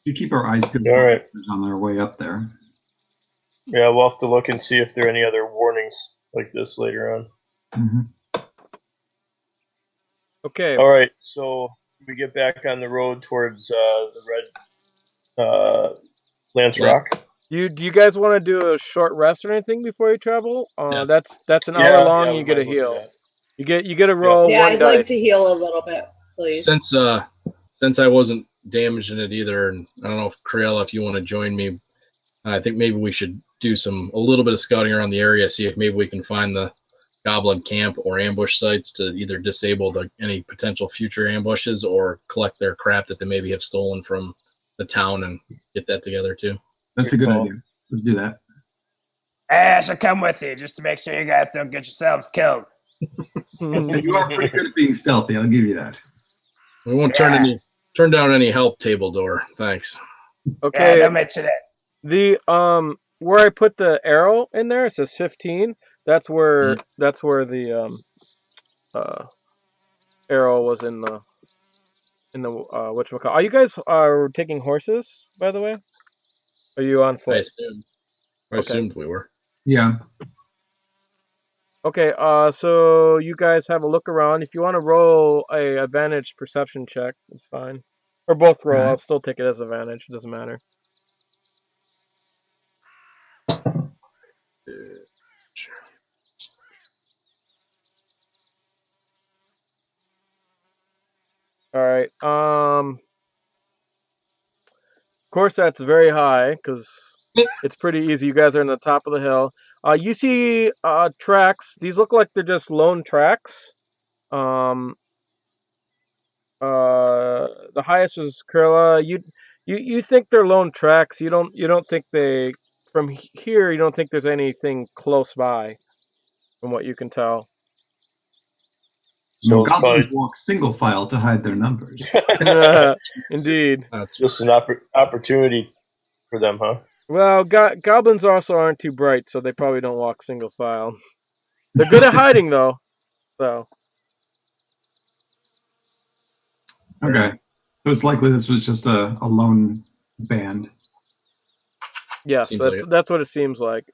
You keep our eyes peeled on their way up there. Yeah, we'll have to look and see if there are any other warnings like this later on. Mm-hmm. Okay. All right, so we get back on the road towards the red Lance Rock. Do you guys want to do a short rest or anything before you travel? Yes. That's an hour long. You get a heal. You get a roll. Yeah, one I'd dice. like to heal a little bit, please. Since I wasn't damaged in it either, and I don't know if Criella, if you want to join me, I think maybe we should do a little bit of scouting around the area, see if maybe we can find the goblin camp or ambush sites to either disable any potential future ambushes or collect their crap that they maybe have stolen from the town and get that together too. That's a good idea. Let's do that. I should come with you just to make sure you guys don't get yourselves killed. You are pretty good at being stealthy. I'll give you that. We won't turn down any help, Tabledoor. Thanks. Okay. Don't mention it. The where I put the arrow in there, it says 15. That's where the arrow was in the whatchamacallit. Are you guys taking horses, by the way? Are you on foot? I assumed we were. Yeah. Okay, so you guys have a look around. If you want to roll a advantage perception check, it's fine. Or both roll. Okay. I'll still take it as advantage. It doesn't matter. All right. Of course, that's very high because it's pretty easy. You guys are in the top of the hill. You see tracks. These look like they're just lone tracks. The highest is Criella. You think they're lone tracks. You don't think they from here. You don't think there's anything close by, from what you can tell. So goblins walk single file to hide their numbers. Indeed. It's just an opportunity for them, huh? Well, goblins also aren't too bright, so they probably don't walk single file. They're good at hiding, though. So. Okay. So it's likely this was just a lone band. Yes, that's what it seems like.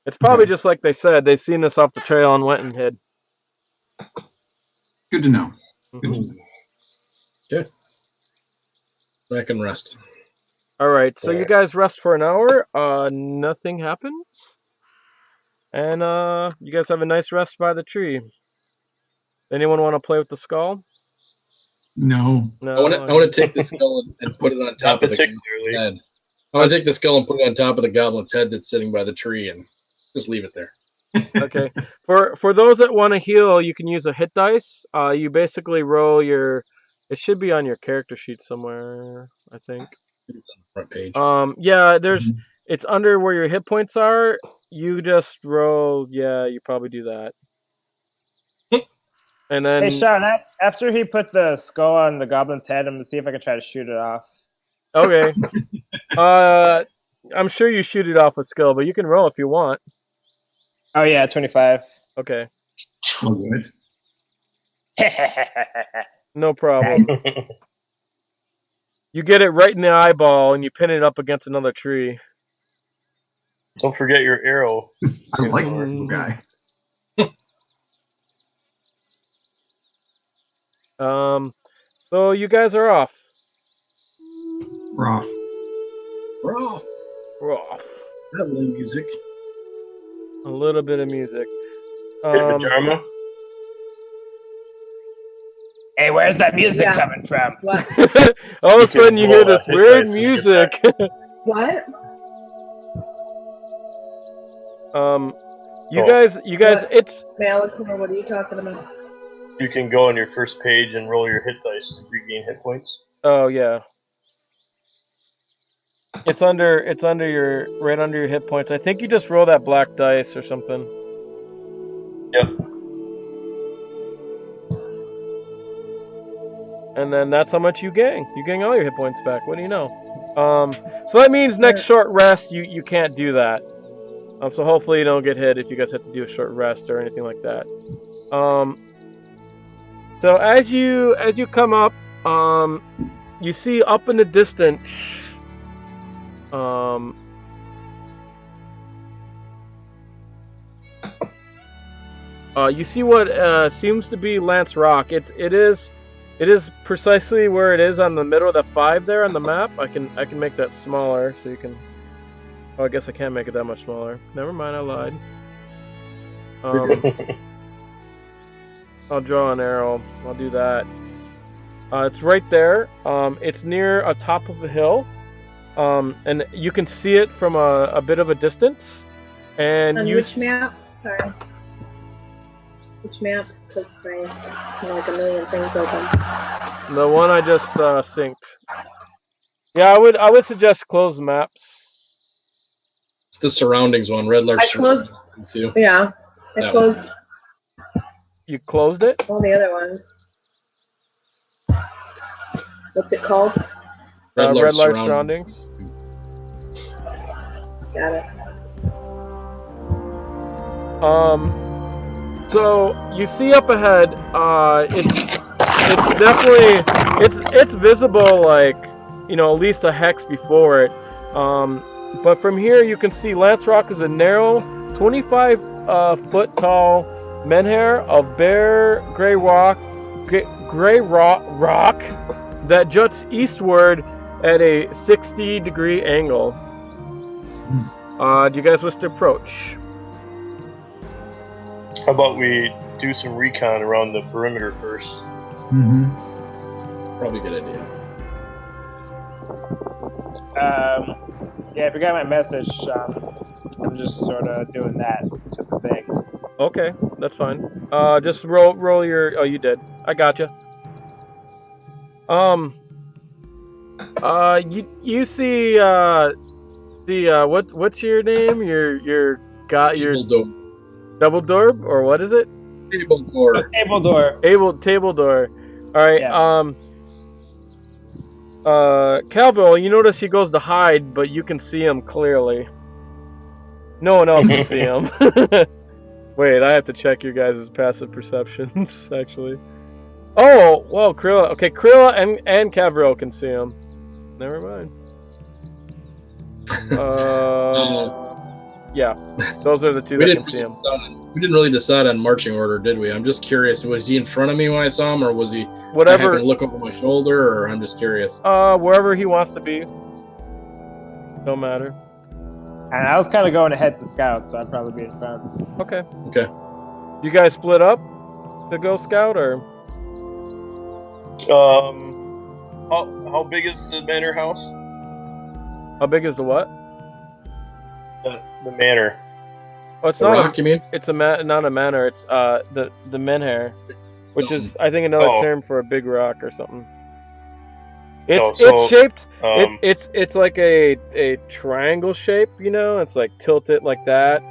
It's probably just like they said. They seen this off the trail and went and hid. Good to know. Good. Back and rest. All right, so you guys rest for an hour. Nothing happens, and you guys have a nice rest by the tree. Anyone want to play with the skull? No. I want to take the skull and put it on top of the goblin's head. I want to take the skull and put it on top of the goblin's head that's sitting by the tree and just leave it there. Okay. For those that want to heal, you can use a hit dice. You basically roll your. It should be on your character sheet somewhere, I think. It's on the front page. Yeah, there's. It's under where your hit points are. You just roll. Yeah, you probably do that. And then. Hey, Sean. After he put the skull on the goblin's head, I'm gonna see if I can try to shoot it off. Okay. I'm sure you shoot it off with skill, but you can roll if you want. Oh yeah, 25. Okay. Oh, good. No problem. You get it right in the eyeball, and you pin it up against another tree. Don't forget your arrow. I like that guy. So you guys are off. We're off. We're off. We're off. That little music. A little bit of music. Vhajjharma? Hey, where's that music coming from? What? All of a sudden you hear this weird music. What? You guys, What? it's Malichor, what are you talking about? You can go on your first page and roll your hit dice to regain hit points. Oh yeah. It's under your right under your hit points. I think you just roll that black dice or something. Yep. And then that's how much you gain. You gain all your hit points back. What do you know? So that means next short rest you can't do that. So hopefully you don't get hit if you guys have to do a short rest or anything like that. So as you come up, you see up in the distance. You see what seems to be Lance Rock. It is precisely where it is on the middle of the 5 there on the map. I can make that smaller so you can. Oh, I guess I can't make it that much smaller. Never mind, I lied. I'll draw an arrow. I'll do that. It's right there. It's near a top of the hill. And you can see it from a bit of a distance. And On which map? Sorry. Which map? Because I have like a million things open. The one I just synced. Yeah, I would suggest closed maps. It's the surroundings one. Red Larch. I closed. Too. Yeah, I closed. You closed it? All the other ones. What's it called? Red Larch surroundings. Got it. So you see up ahead, it's definitely it's visible, like, you know, at least a hex before it. But from here you can see Lance Rock is a narrow, 25 foot tall menhir of bare gray rock that juts eastward at a 60-degree angle. Do you guys wish to approach? How about we do some recon around the perimeter first? Mm-hmm. Probably a good idea. Yeah, if you got my message, I'm just sort of doing that type of thing. Okay, that's fine. Just roll your. Oh, you did. I gotcha. You see what's your name? Your Tabledoor, or what is it? Tabledoor. Tabledoor. All right. Yeah. Kevril, you notice he goes to hide, but you can see him clearly. No one else can see him. Wait, I have to check your guys' passive perceptions, actually. Oh, well, Criella. Okay, Criella and Kevril can see him. Never mind. Yeah, those are the two that can see him. We didn't really decide on marching order, did we? I'm just curious. Was he in front of me when I saw him, or was he? Whatever. I happened to look over my shoulder, or I'm just curious. Wherever he wants to be. No matter. And I was kind of going ahead to scout, so I'd probably be in front. Okay. Okay. You guys split up to go scout, or? How big is the manor house? How big is the what? The manor. Oh, it's The not. rock, you mean? It's not a manor. It's the menhir, which is, I think, another term for a big rock or something. It's shaped. It's like a triangle shape. You know, it's like tilted like that.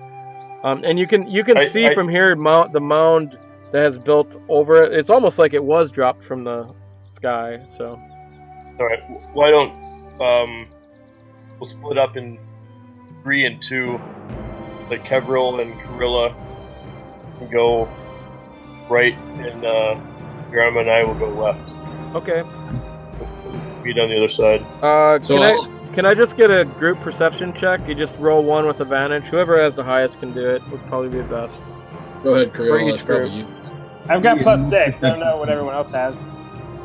And you can see from here the mound that has built over it. It's almost like it was dropped from the sky. So. All right. Why don't we'll split up in 3 and 2. Like Kevril and Criella can go right, and Vhajjharma and I will go left. Okay. Meet on the other side. Can I just get a group perception check? You just roll one with advantage. Whoever has the highest can do it. Would probably be the best. Go ahead, Criella. For each That's probably group. you. I've got +6. I don't know what everyone else has.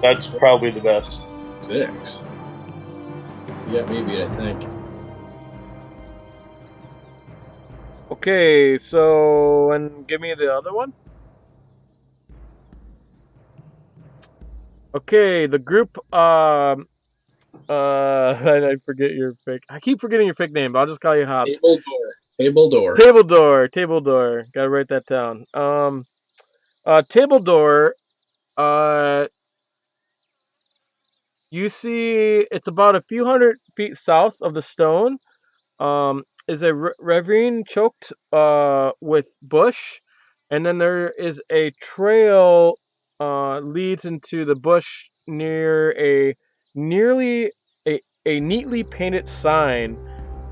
That's probably the best. 6. You got me beat, I think. Okay, so, and give me the other one. Okay, the group, I forget your fake, I keep forgetting your fake name, but I'll just call you Hobbs. Tabledoor. Gotta write that down. Tabledoor, you see, it's about a few hundred feet south of the stone. Is a ravine choked with bush, and then there is a trail leads into the bush near a neatly painted sign,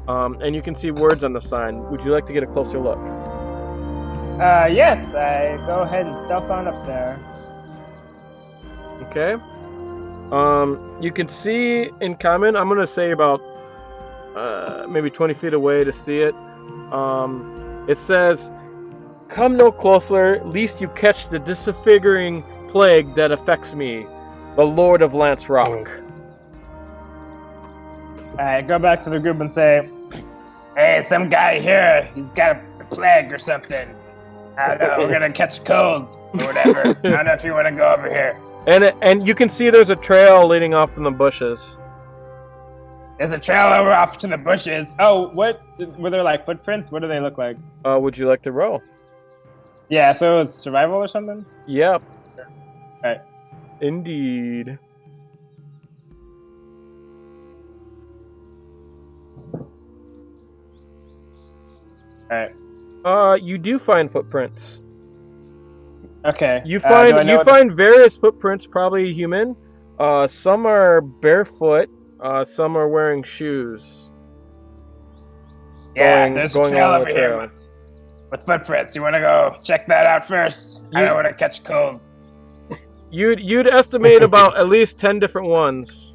and you can see words on the sign. Would you like to get a closer look? Yes, I go ahead and stealth on up there. Okay. You can see in common, I'm gonna say about maybe 20 feet away to see it. It says, "Come no closer, lest you catch the disfiguring plague that affects me, the Lord of Lance Rock." I go back to the group and say, "Hey, some guy here, he's got a plague or something. I don't know, we're gonna catch a cold or whatever. I don't know if you want to go over here." And you can see there's a trail leading off from the bushes. There's a trail over off to the bushes. Oh, what? Were there like footprints? What do they look like? Would you like to roll? Yeah, so it's survival or something? Yep. Alright. Indeed. Alright. You do find footprints. Okay. You find various footprints, probably human. Some are barefoot. Some are wearing shoes. Yeah, there's a going trail along over the here trail. with footprints. You want to go check that out first? I don't want to catch cold. You'd estimate about at least 10 different ones.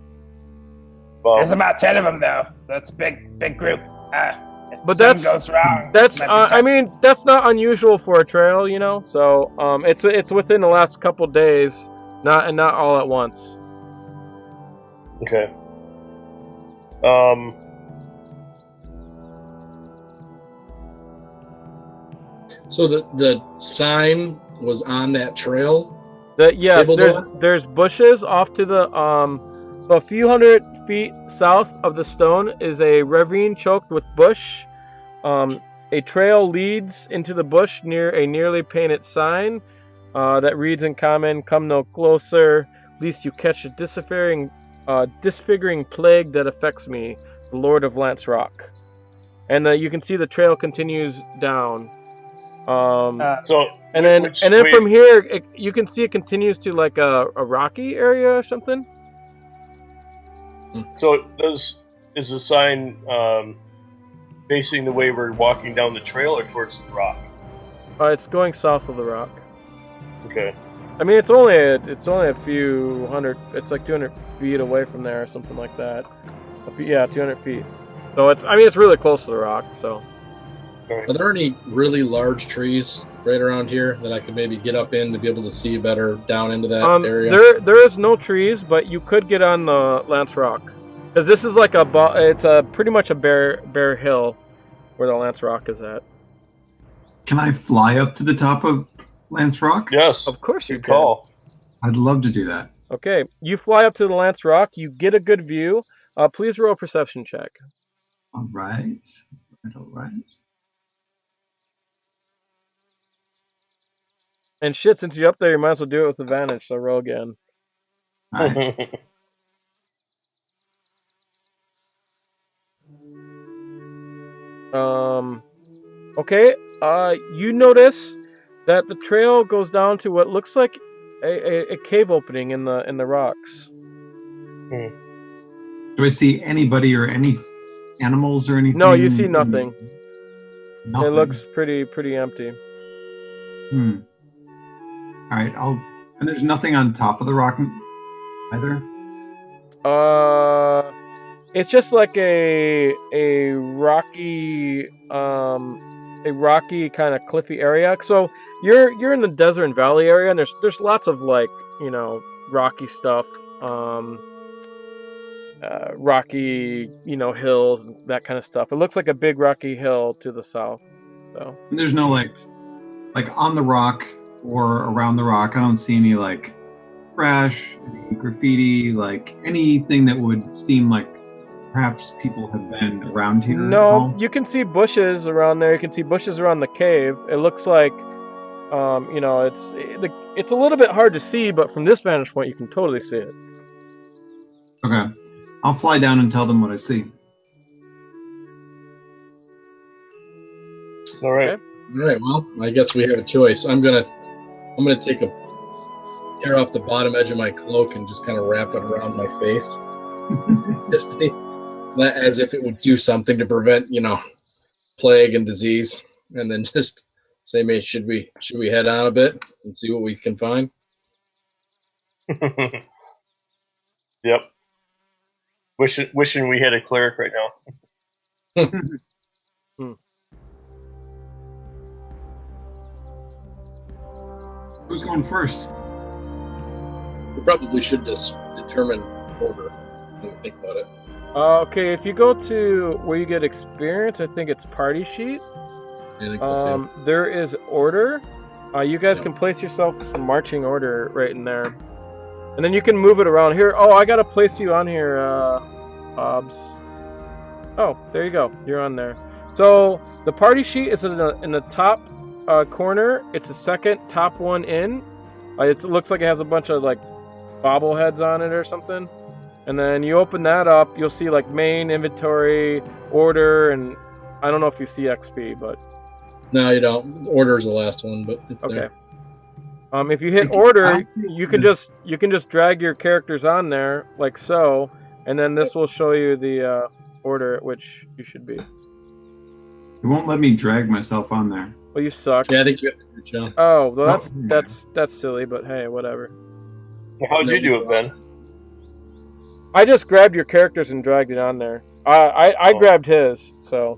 Well, There's about 10 of them though, so it's a big group. If But something goes wrong, that's it might be tough. I mean, that's not unusual for a trail, you know. So it's within the last couple days, not all at once. okay. So the sign was on that trail. Yes, Tabledoor? there's bushes off to the a few hundred feet south of the stone is a ravine choked with bush. A trail leads into the bush near a nearly painted sign that reads in common, "Come no closer, lest you catch a disfiguring plague that affects me, the Lord of Lance Rock." And you can see the trail continues down. So and then from here, you can see it continues to like a rocky area or something. So is the sign facing the way we're walking down the trail or towards the rock? It's going south of the rock. Okay. I mean, it's only a few hundred. It's like 200 feet away from there, or something like that. Yeah, 200 feet. So it's really close to the rock. So. Are there any really large trees right around here that I could maybe get up in to be able to see better down into that area? There is no trees, but you could get on the Lance Rock, because this is like it's pretty much a bare hill where the Lance Rock is at. Can I fly up to the top of Lance Rock? Yes. Of course you Good can. call. I'd love to do that. Okay, you fly up to the Lance Rock. You get a good view. Please roll a perception check. All right. All right. And shit, since you're up there, you might as well do it with advantage. So roll again. All right. Okay. You notice that the trail goes down to what looks like a cave opening in the rocks. Do I see anybody or any animals or anything? No, you see nothing. Nothing. It looks pretty empty. All right, and there's nothing on top of the rock either. It's just like a rocky kind of cliffy area. So you're in the desert and valley area, and there's lots of like, you know, rocky stuff, rocky, you know, hills and that kind of stuff. It looks like a big rocky hill to the south. So And there's no like on the rock or around the rock. I don't see any like trash, any graffiti, like anything that would seem like perhaps people have been around here. no, you can see bushes around there. You can see bushes around the cave. It looks like, you know, it's a little bit hard to see, but from this vantage point, you can totally see it. Okay, I'll fly down and tell them what I see. All right. Okay. All right. Well, I guess we have a choice. I'm gonna tear off the bottom edge of my cloak and just kind of wrap it around my face, just as if it would do something to prevent, you know, plague and disease. And then just say, mate, should we head on a bit and see what we can find? Yep. Wishing we had a cleric right now. Who's going first? We probably should just determine order when we think about it. Okay, if you go to where you get experience, I think it's party sheet. I think so too. There is order. You guys can place yourself in marching order right in there. And then you can move it around here. Oh, I gotta place you on here, hobbs. Oh, there you go. You're on there. So the party sheet is in the top corner. It's the second top one in. It looks like it has a bunch of like bobbleheads on it or something. And then you open that up, you'll see like main, inventory, order, and I don't know if you see XP, but No, you don't. Order's the last one, but it's okay. there. If you hit order, you can just drag your characters on there like so, and then this will show you the order at which you should be. It won't let me drag myself on there. Well, you suck. Yeah, I think you have to do it, John. Oh, well, Oh. that's silly, but hey, whatever. How'd you do it, Ben? I just grabbed your characters and dragged it on there. I grabbed his, so.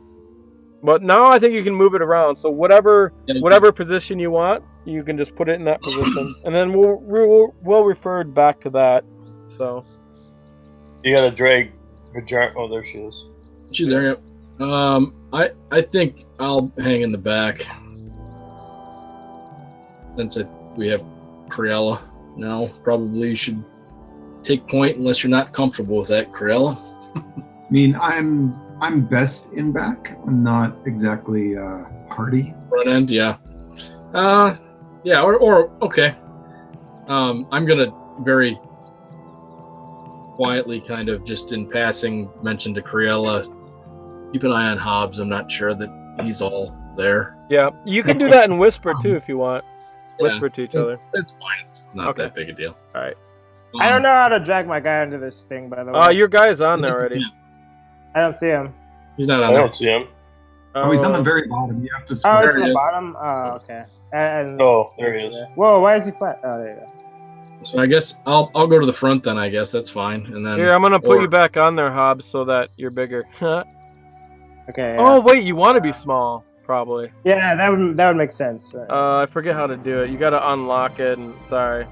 But now I think you can move it around. So whatever position you want, you can just put it in that position, and then we'll refer back to that. So. You gotta drag Vhajjharma. Oh, there she is. She's there. Yep. I think I'll hang in the back since we have Criella now. Probably you should take point unless you're not comfortable with that, Criella. I mean, I'm best in back. I'm not exactly hardy. Front end, yeah. Yeah, or okay. I'm gonna very quietly, kind of just in passing, mention to Criella, keep an eye on Hobbs. I'm not sure that he's all there. Yeah, you can do that in whisper too if you want. Whisper to each other. It's fine. It's not that big a deal. All right. I don't know how to drag my guy into this thing, by the way. Your guy's on there already. I don't see him. He's not on I there. don't see him. Oh, he's on the very bottom. You have to Oh, scroll. it's There on he the is. bottom? Oh, okay. And, Oh, there he is. Whoa, why is he flat? Oh, there you go. So I guess I'll go to the front then. I guess that's fine. And then Here, I'm gonna put or- you back on there, Hobbs, so that you're bigger. Okay. Oh wait, you want to be small, probably. Yeah, that would make sense. Right. I forget how to do it. You gotta unlock it, and sorry.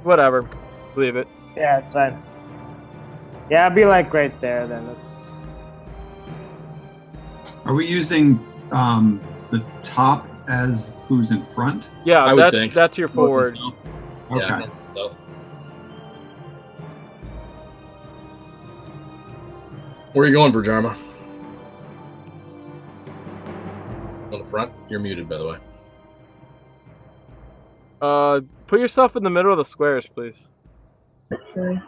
Whatever. Let's leave it. Yeah, it's fine. Yeah, I'll be like right there then. Are we using the top as who's in front? Yeah, I would think. that's your forward. Okay. Yeah, no. Where are you going, Vhajjharma? On the front? You're muted, by the way. Put yourself in the middle of the squares, please. Okay.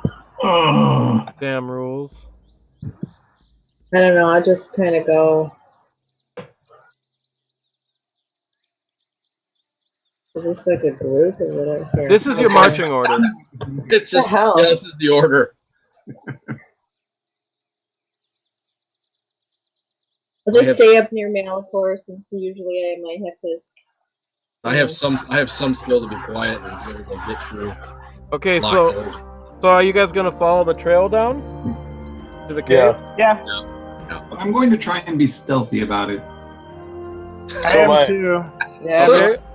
Damn rules. I don't know. I'll just kind of go. Is this like a group or whatever? Here. This is your marching order. It's just hell? yeah, this is the order. I'll just stay up near Malichor since usually I might have to. I have some skill to be quiet and be able to get through. Okay, lock so doors. are you guys gonna follow the trail down to the cave? Yeah, I'm going to try and be stealthy about it. I So am I. am too. Yeah.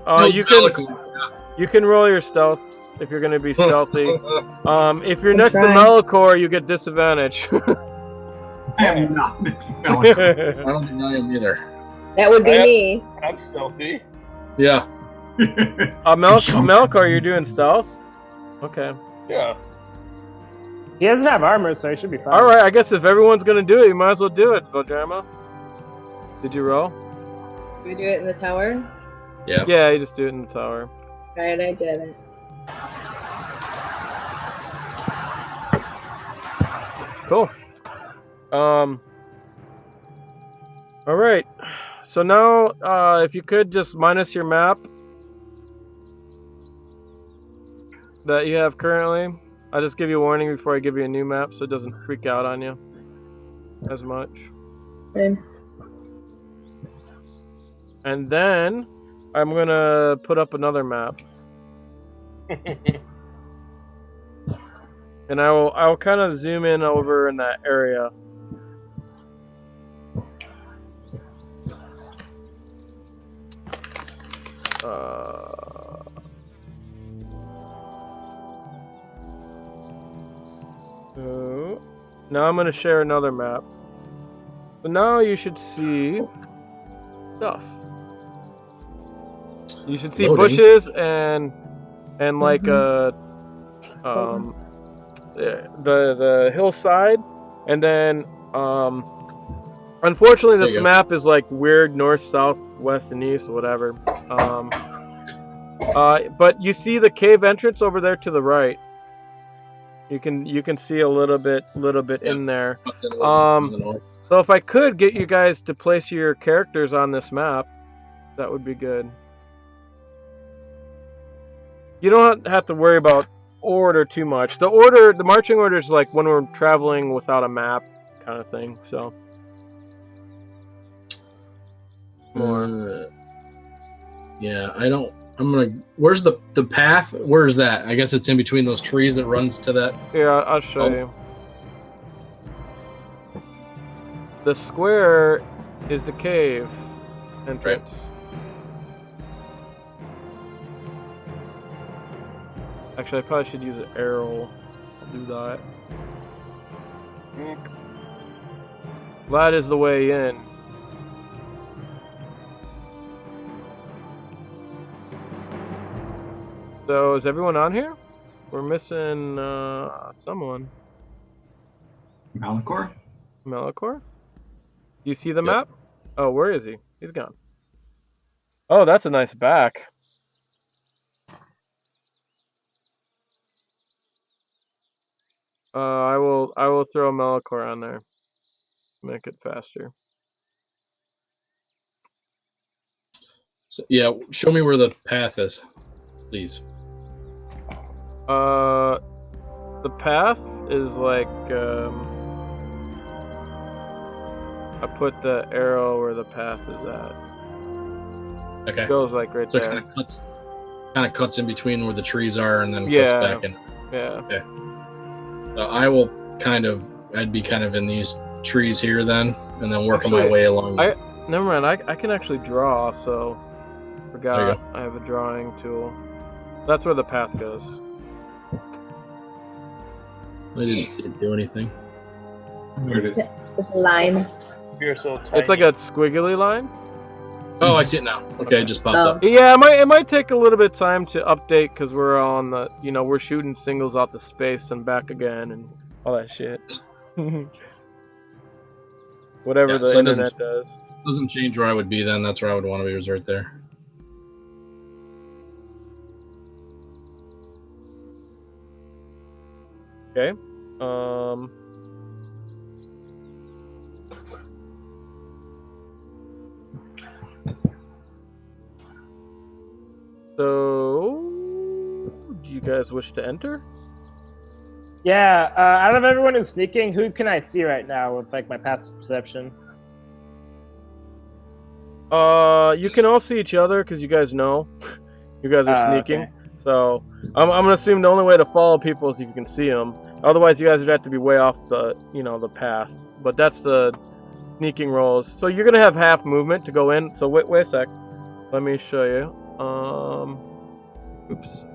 Okay. You can Malichor. you can roll your stealth if you're gonna be stealthy. If you're next to trying. Malichor, you get disadvantage. I am not next to Malichor. I don't think I am either. That would be I am- me. I'm stealthy. Yeah. Malichor, you're doing stealth. Okay. Yeah. He doesn't have armor, so he should be fine. All right. I guess if everyone's gonna do it, you might as well do it, Vhajjharma. Did you roll? Do we do it in the tower? Yeah. Yeah, you just do it in the tower. Alright, I did it. Cool. All right. So now, if you could just minus your map that you have currently. I'll just give you a warning before I give you a new map so it doesn't freak out on you as much. Okay. And then I'm gonna put up another map. And I'll kind of zoom in over in that area. So now I'm gonna share another map. So now you should see stuff. You should see Loading. bushes and like the hillside, and then unfortunately There this you go. map is like weird north, south, west, and east, whatever. But you see the cave entrance over there to the right. You can see a little bit in there. So if I could get you guys to place your characters on this map, that would be good. You don't have to worry about order too much. The marching order is like when we're traveling without a map kind of thing. So more. Yeah, I don't. I'm gonna. Where's the path? Where's that? I guess it's in between those trees that runs to that. Yeah, I'll show you. The square is the cave entrance. Actually, I probably should use an arrow. I'll do that. That is the way in. So, is everyone on here? We're missing someone. Malichor? Malichor? Do you see the map? Oh, where is he? He's gone. Oh, that's a nice back. I will throw Malichor on there. Make it faster. So, yeah, show me where the path is, please. The path is like I put the arrow where the path is at. Okay. It goes like right so there. It kind of cuts in between where the trees are and then cuts back in. Yeah. Okay. So I'd be kind of in these trees here then, and then working my way along. Never mind. I can actually draw. So forgot I have a drawing tool. That's where the path goes. I didn't see it do anything. There it is. It's a line. You're so tiny. It's like a squiggly line. Oh, I see it now. Okay, it just popped up. Yeah, it might take a little bit of time to update because we're on the, we're shooting singles out to space and back again and all that shit. Whatever the internet does. Doesn't change where I would be then. That's where I would want to be, was right there. Okay. So, do you guys wish to enter? Yeah, out of everyone who's sneaking, who can I see right now with like my passive perception? You can all see each other because you guys know you guys are sneaking. Okay. So I'm gonna assume the only way to follow people is if you can see them. Otherwise, you guys would have to be way off the the path. But that's the sneaking rolls. So you're gonna have half movement to go in. So wait a sec. Let me show you. Oops.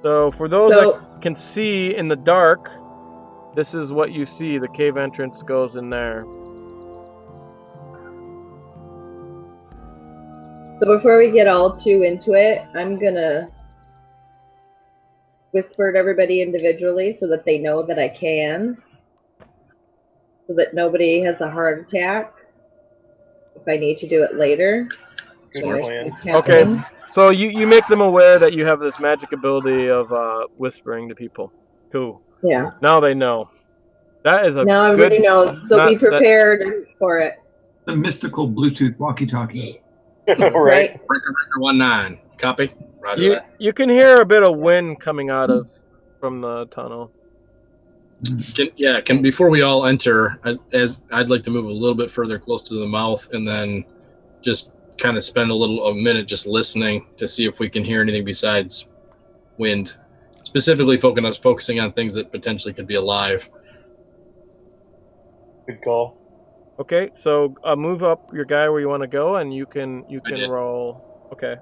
So for those that can see in the dark, this is what you see. The cave entrance goes in there. So before we get all too into it, I'm gonna whisper to everybody individually so that they know that I can. So that nobody has a heart attack if I need to do it later. Okay, so you make them aware that you have this magic ability of whispering to people. Cool. Yeah. Now they know. That is a now everybody knows, so be prepared for it. The mystical Bluetooth walkie-talkie. Right. Breaker 19. Copy. Roger that. You can hear a bit of wind coming out from the tunnel. Before we all enter, I'd like to move a little bit further close to the mouth and then just kind of spend a minute just listening to see if we can hear anything besides wind, specifically focusing on things that potentially could be alive. Good call. Okay, so move up your guy where you want to go, and you can roll. Okay.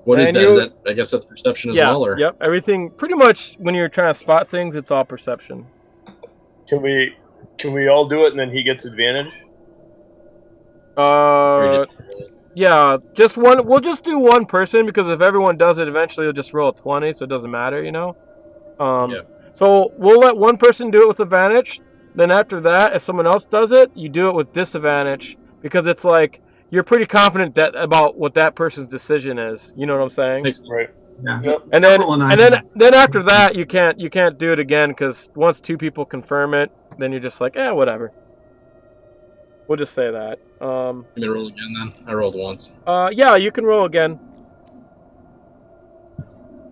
What is that? Is that? I guess that's perception as well, or yep. Everything pretty much when you're trying to spot things, it's all perception. Can we all do it and then he gets advantage? Yeah, just one. We'll just do one person because if everyone does it, eventually you'll just roll a 20, so it doesn't matter, So we'll let one person do it with advantage. Then after that, if someone else does it, you do it with disadvantage because it's like you're pretty confident about what that person's decision is. You know what I'm saying? Right. Yeah. Yep. And then after that, you can't do it again because once two people confirm it, then you're just like, whatever. We'll just say that. Let me roll again then. I rolled once. Yeah, you can roll again.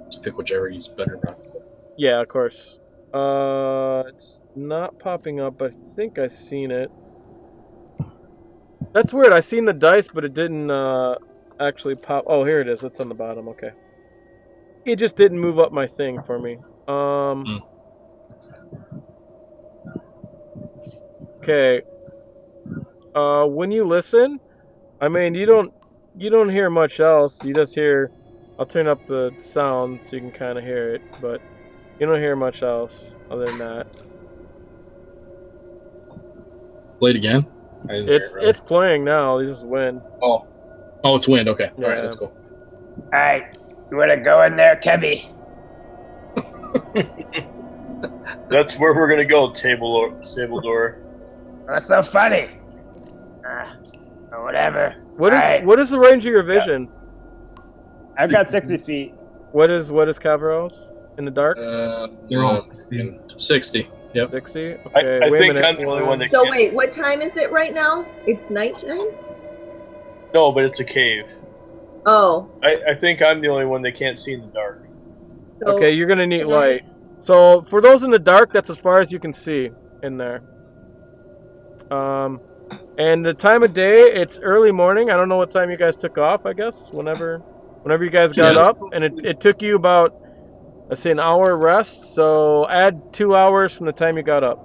Just pick whichever is better. Yeah, of course. It's not popping up. I think I've seen it. That's weird. I seen the dice, but it didn't actually pop. Oh, here it is. It's on the bottom. Okay. It just didn't move up my thing for me. Okay. When you listen, I mean, you don't hear much else. You just hear. I'll turn up the sound so you can kind of hear it, but you don't hear much else other than that. Play it again. It's playing now. This is wind. Oh, it's wind. Okay. Yeah. All right, let's go. All right, you want to go in there, Kevy? That's where we're gonna go. Tabledoor. That's so funny. Or whatever. What is the range of your vision? I've got 60 feet. What is Kevril's in the dark? They're all 60. 60. Yep. 60. Okay. I wait a think minute. I'm the only one that So can't. wait, what time is it right now? It's nighttime? No, but it's a cave. Oh. I think I'm the only one that can't see in the dark. So Okay, you're gonna need light. So for those in the dark, that's as far as you can see in there. And the time of day, it's early morning. I don't know what time you guys took off. I guess whenever you guys got up, and it took you about, let's say, an hour rest. So add 2 hours from the time you got up.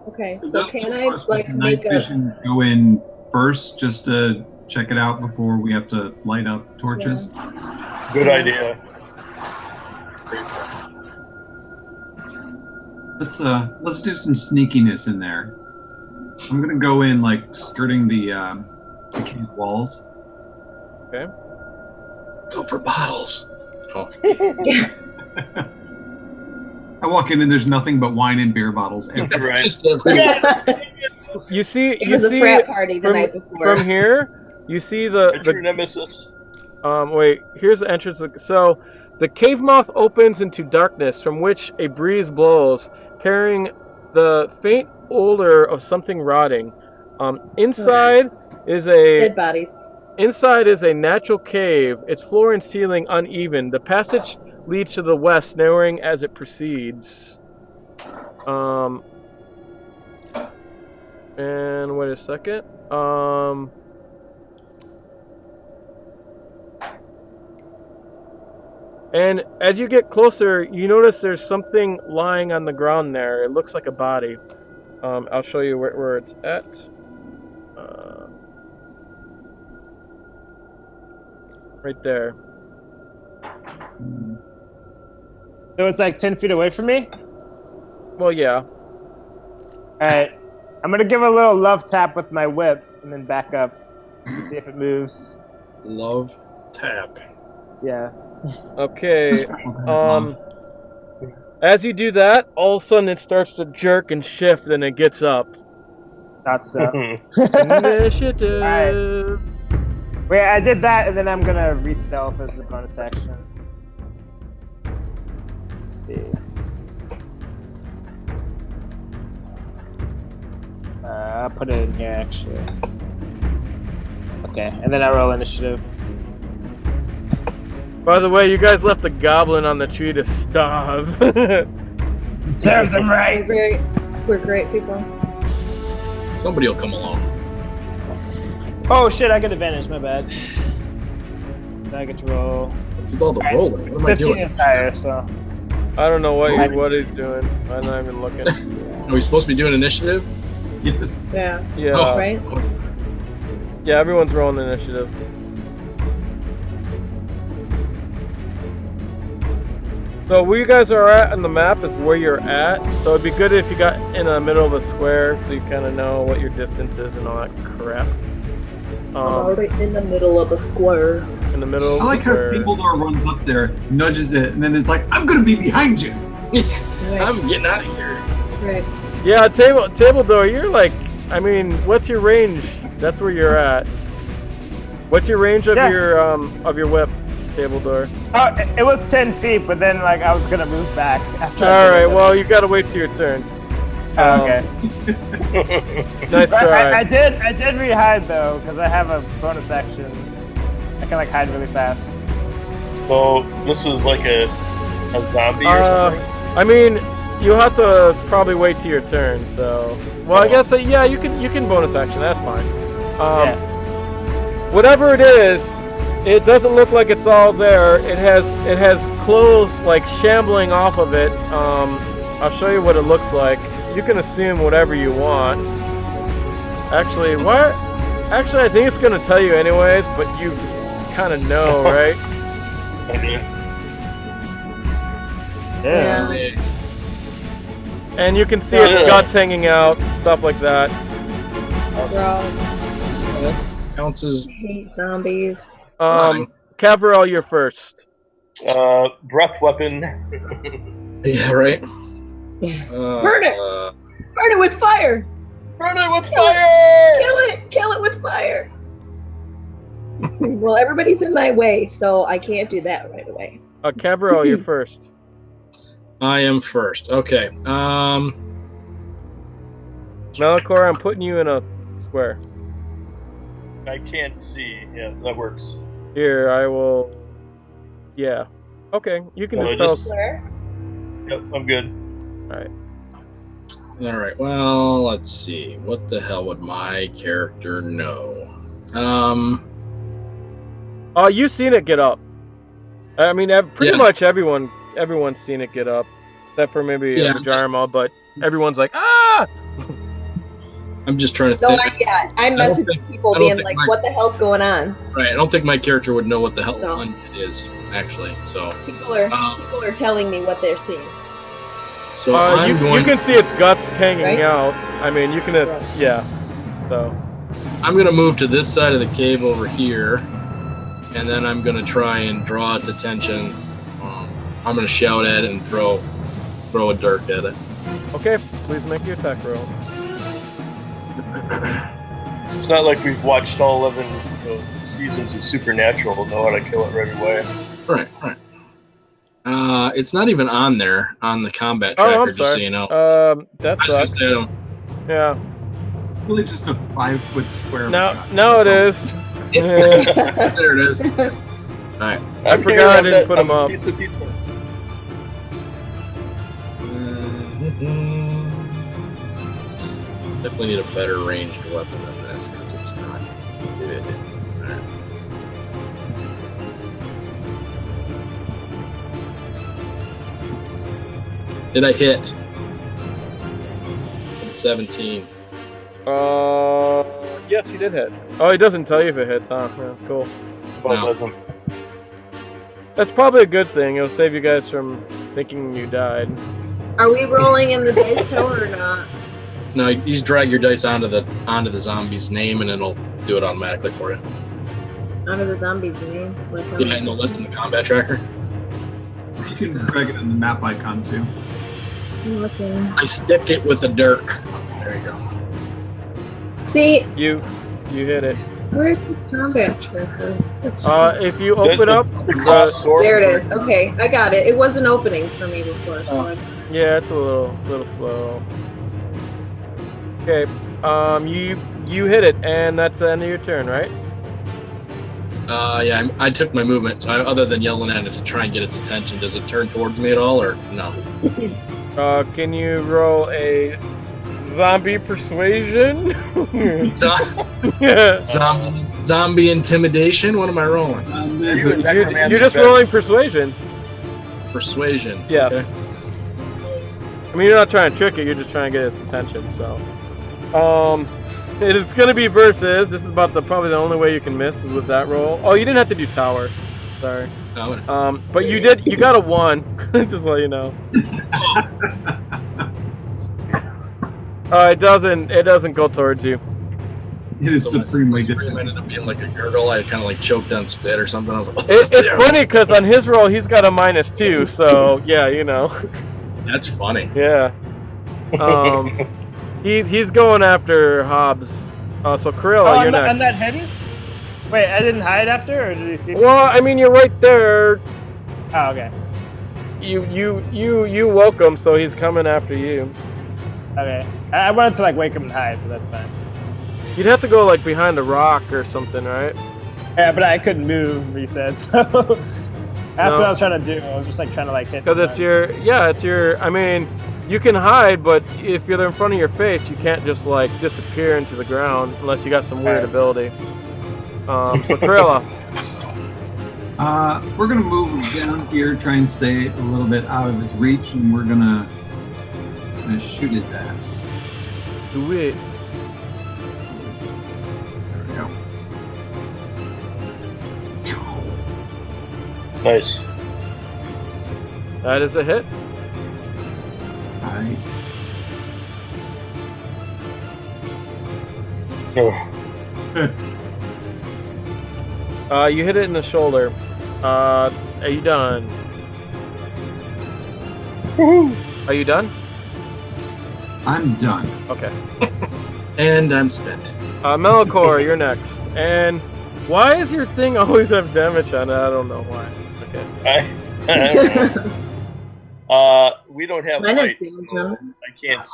Okay, so Those can two I plus like night make a vision go in first just to check it out before we have to light up torches? Good idea. Let's do some sneakiness in there. I'm gonna go in like skirting the cave walls. Okay. Go for bottles. Oh. I walk in and there's nothing but wine and beer bottles everywhere. Right. Just everywhere. You see, It was a frat party the night before. From here, you see the True nemesis. wait. Here's the entrance. So the cave mouth opens into darkness, from which a breeze blows, carrying the faint odor of something rotting. Inside is a Dead bodies. Inside is a natural cave, its floor and ceiling uneven. The passage leads to the west, narrowing as it proceeds. And wait a second. And as you get closer, you notice there's something lying on the ground there. It looks like a body. I'll show you where it's at. Right there. So it's like 10 feet away from me? Well, yeah. Alright. I'm gonna give a little love tap with my whip and then back up. See if it moves. Love tap. Yeah. Okay. It's a special kind of love. As you do that, all of a sudden it starts to jerk and shift, and it gets up. Not so. Initiative. Alright. Wait, I did that, and then I'm gonna re-stealth as a bonus action. I'll put it in here, actually. Okay, and then I roll initiative. By the way, you guys left the goblin on the tree to starve. Serves him right. We're great people. Somebody will come along. Oh shit, I get advantage, my bad. I get to roll. With all the rolling, what am I 15 doing? is higher, so. I don't know what he's doing. I'm not even looking. Are we supposed to be doing initiative? Yes. Yeah. Yeah. Oh. Right? Yeah, everyone's rolling initiative. So where you guys are at on the map is where you're at. So it'd be good if you got in the middle of a square so you kind of know what your distance is and all that crap. Right in the middle of a square. In the middle. I like how Tabledoor runs up there, nudges it, and then is like, "I'm gonna be behind you." Right. I'm getting out of here. Right. Yeah, Tabledoor, you're like, I mean, what's your range? That's where you're at. What's your range of your whip, Tabledoor? Oh, it was 10 feet, but then like I was gonna move back after. All right, well, you gotta wait till your turn. Okay. Nice try. I did re-hide though, because I have a bonus action. I can like hide really fast. So this is like a zombie or something? I mean, you'll have to probably wait till your turn. So, well, I guess yeah, you can bonus action. That's fine. Yeah. Whatever it is, it doesn't look like it's all there. It has clothes like shambling off of it. I'll show you what it looks like. You can assume whatever you want. Actually, what? Actually, I think it's gonna tell you anyways, but you kind of know, right? Yeah. And you can see its guts hanging out, stuff like that. That counts as. I hate zombies. Kevril, you're first. Breath weapon. Yeah, right. Burn it! Burn it with fire! Burn it with Kill fire! Kill it with fire! Well, everybody's in my way, so I can't do that right away. Kevril, you're first. I am first. Okay. Malichor, I'm putting you in a square. I can't see. Yeah, that works. Here, I will. Yeah. Okay, you can just tell us. Yep, I'm good. Alright. Alright, well, let's see. What the hell would my character know? Oh, you've seen it get up. I mean, pretty much everyone's seen it get up. Except for maybe Vhajjharma, but everyone's like, ah! I'm just trying to No, think. not yet. I'm messaging people being like, what the hell's going on? Right, I don't think my character would know what the hell it is, actually. So People are telling me what they're seeing. So you can see its guts hanging out. I mean, you can, yeah. So I'm gonna move to this side of the cave over here, and then I'm gonna try and draw its attention. I'm gonna shout at it and throw a dart at it. Okay, please make your attack roll. It's not like we've watched all 11 seasons of Supernatural to know how to kill it right away. Right. It's not even on there on the combat tracker, I'm just sorry. so you know. That sucks. Yeah. Really, just a 5-foot square. Now it is. There it is. All right. I forgot I didn't put them up. Piece of pizza. Definitely need a better ranged weapon than this because it's not good. Alright. Did I hit? 17. Yes, you did hit. Oh, it doesn't tell you if it hits, huh? Yeah, cool. Well, it doesn't. That's probably a good thing. It'll save you guys from thinking you died. Are we rolling in the dice tower or not? No, you just drag your dice onto the zombie's name and it'll do it automatically for you. Onto the zombie's name? Yeah, in the list in the combat tracker. You can drag it in the map icon too. I'm looking. I stick it with a dirk. There you go. See? You hit it. Where's the combat tracker? If you open up, there it is. Okay, I got it. It wasn't opening for me before. So yeah, it's a little slow. Okay, you hit it, and that's the end of your turn, right? Yeah, I took my movement. So other than yelling at it to try and get its attention, does it turn towards me at all, or no? Can you roll a zombie persuasion? Zombie intimidation? What am I rolling? You're just rolling persuasion. Persuasion. Yes. Okay. I mean, you're not trying to trick it. You're just trying to get its attention. So, it's gonna be versus. This is probably the only way you can miss is with that roll. Oh, you didn't have to do tower. Sorry. No. But you did. You got a 1. Just let you know. It doesn't go towards you. It is supremely distant. distant. It ended up being like a gurgle. I kind of like choked on spit or something. I was like, It's funny because on his roll he's got a -2. So yeah, you know. That's funny. Yeah. He's going after Hobbs. So Criella, you're next. I'm not hidden? Wait, I didn't hide after, or did he see me? Well, I mean, you're right there. Oh, okay. You woke him, so he's coming after you. Okay. I wanted to like wake him and hide, but that's fine. You'd have to go like behind a rock or something, right? Yeah, but I couldn't move, he said, so that's what I was trying to do. I was just like trying to like hit. Because it's your, I mean, You can hide, but if you're in front of your face, you can't just like disappear into the ground unless you got some weird ability. So Criella. We're gonna move down here, try and stay a little bit out of his reach, and we're gonna shoot his ass. Do it. There we go. Nice. That is a hit. Alright. Oh. You hit it in the shoulder. Are you done? Are you done? I'm done. Okay. And I'm spent. Malichor, you're next. And why is your thing always have damage on it? I don't know why. Okay. I don't know. We don't have Mine has lights, damage so on it. I can't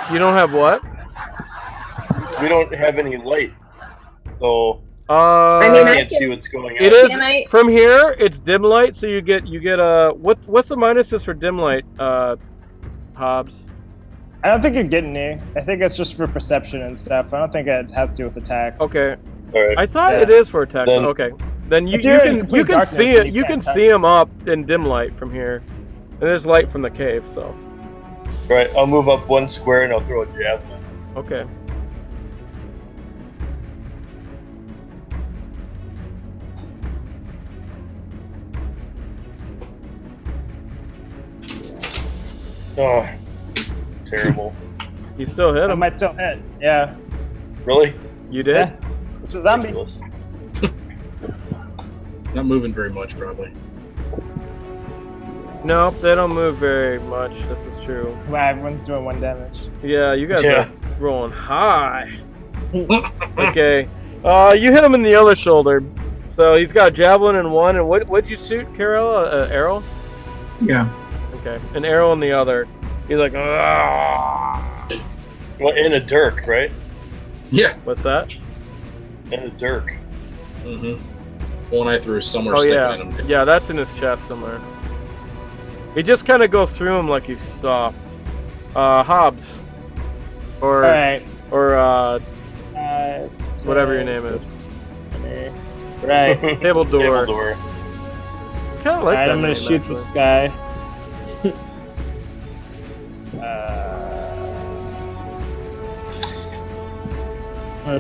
see. You don't have what? We don't have any light, so I mean, I I can't can- see what's going on. It is Can I- from here. It's dim light, so you get what's the minuses for dim light, Hobbs? I don't think you're getting any. I think it's just for perception and stuff. I don't think it has to do with attacks. Okay. All right. I thought Yeah. it is for attacks. Then- Okay. Then you If you're in can complete darkness, see it. then You you can can't touch see them up in dim light from here, and there's light from the cave. So All right, I'll move up one square and I'll throw a javelin. okay. Oh, terrible. You still hit I him. might still hit. Yeah. Really? You did. Yeah. It's a zombie. Ridiculous. Not moving very much, probably. Nope, they don't move very much. This is true. Wow, everyone's doing 1 damage. Yeah, you guys Yeah. are rolling high. Okay. You hit him in the other shoulder. So he's got a javelin in one, and what'd you shoot, Carol? Arrow? Yeah. Okay. An arrow in the other. He's like, "Ah." Well, and a dirk, right? Yeah. What's that? And a dirk. Mm-hmm. One I threw somewhere Oh sticking yeah. in him. Too. Yeah, that's in his chest somewhere. He just kind of goes through him like he's soft. Hobbs. Or Alright. whatever your name is. Right. Tabledoor. Tabledoor. Kind of like that. I'm gonna name, shoot actually. this guy.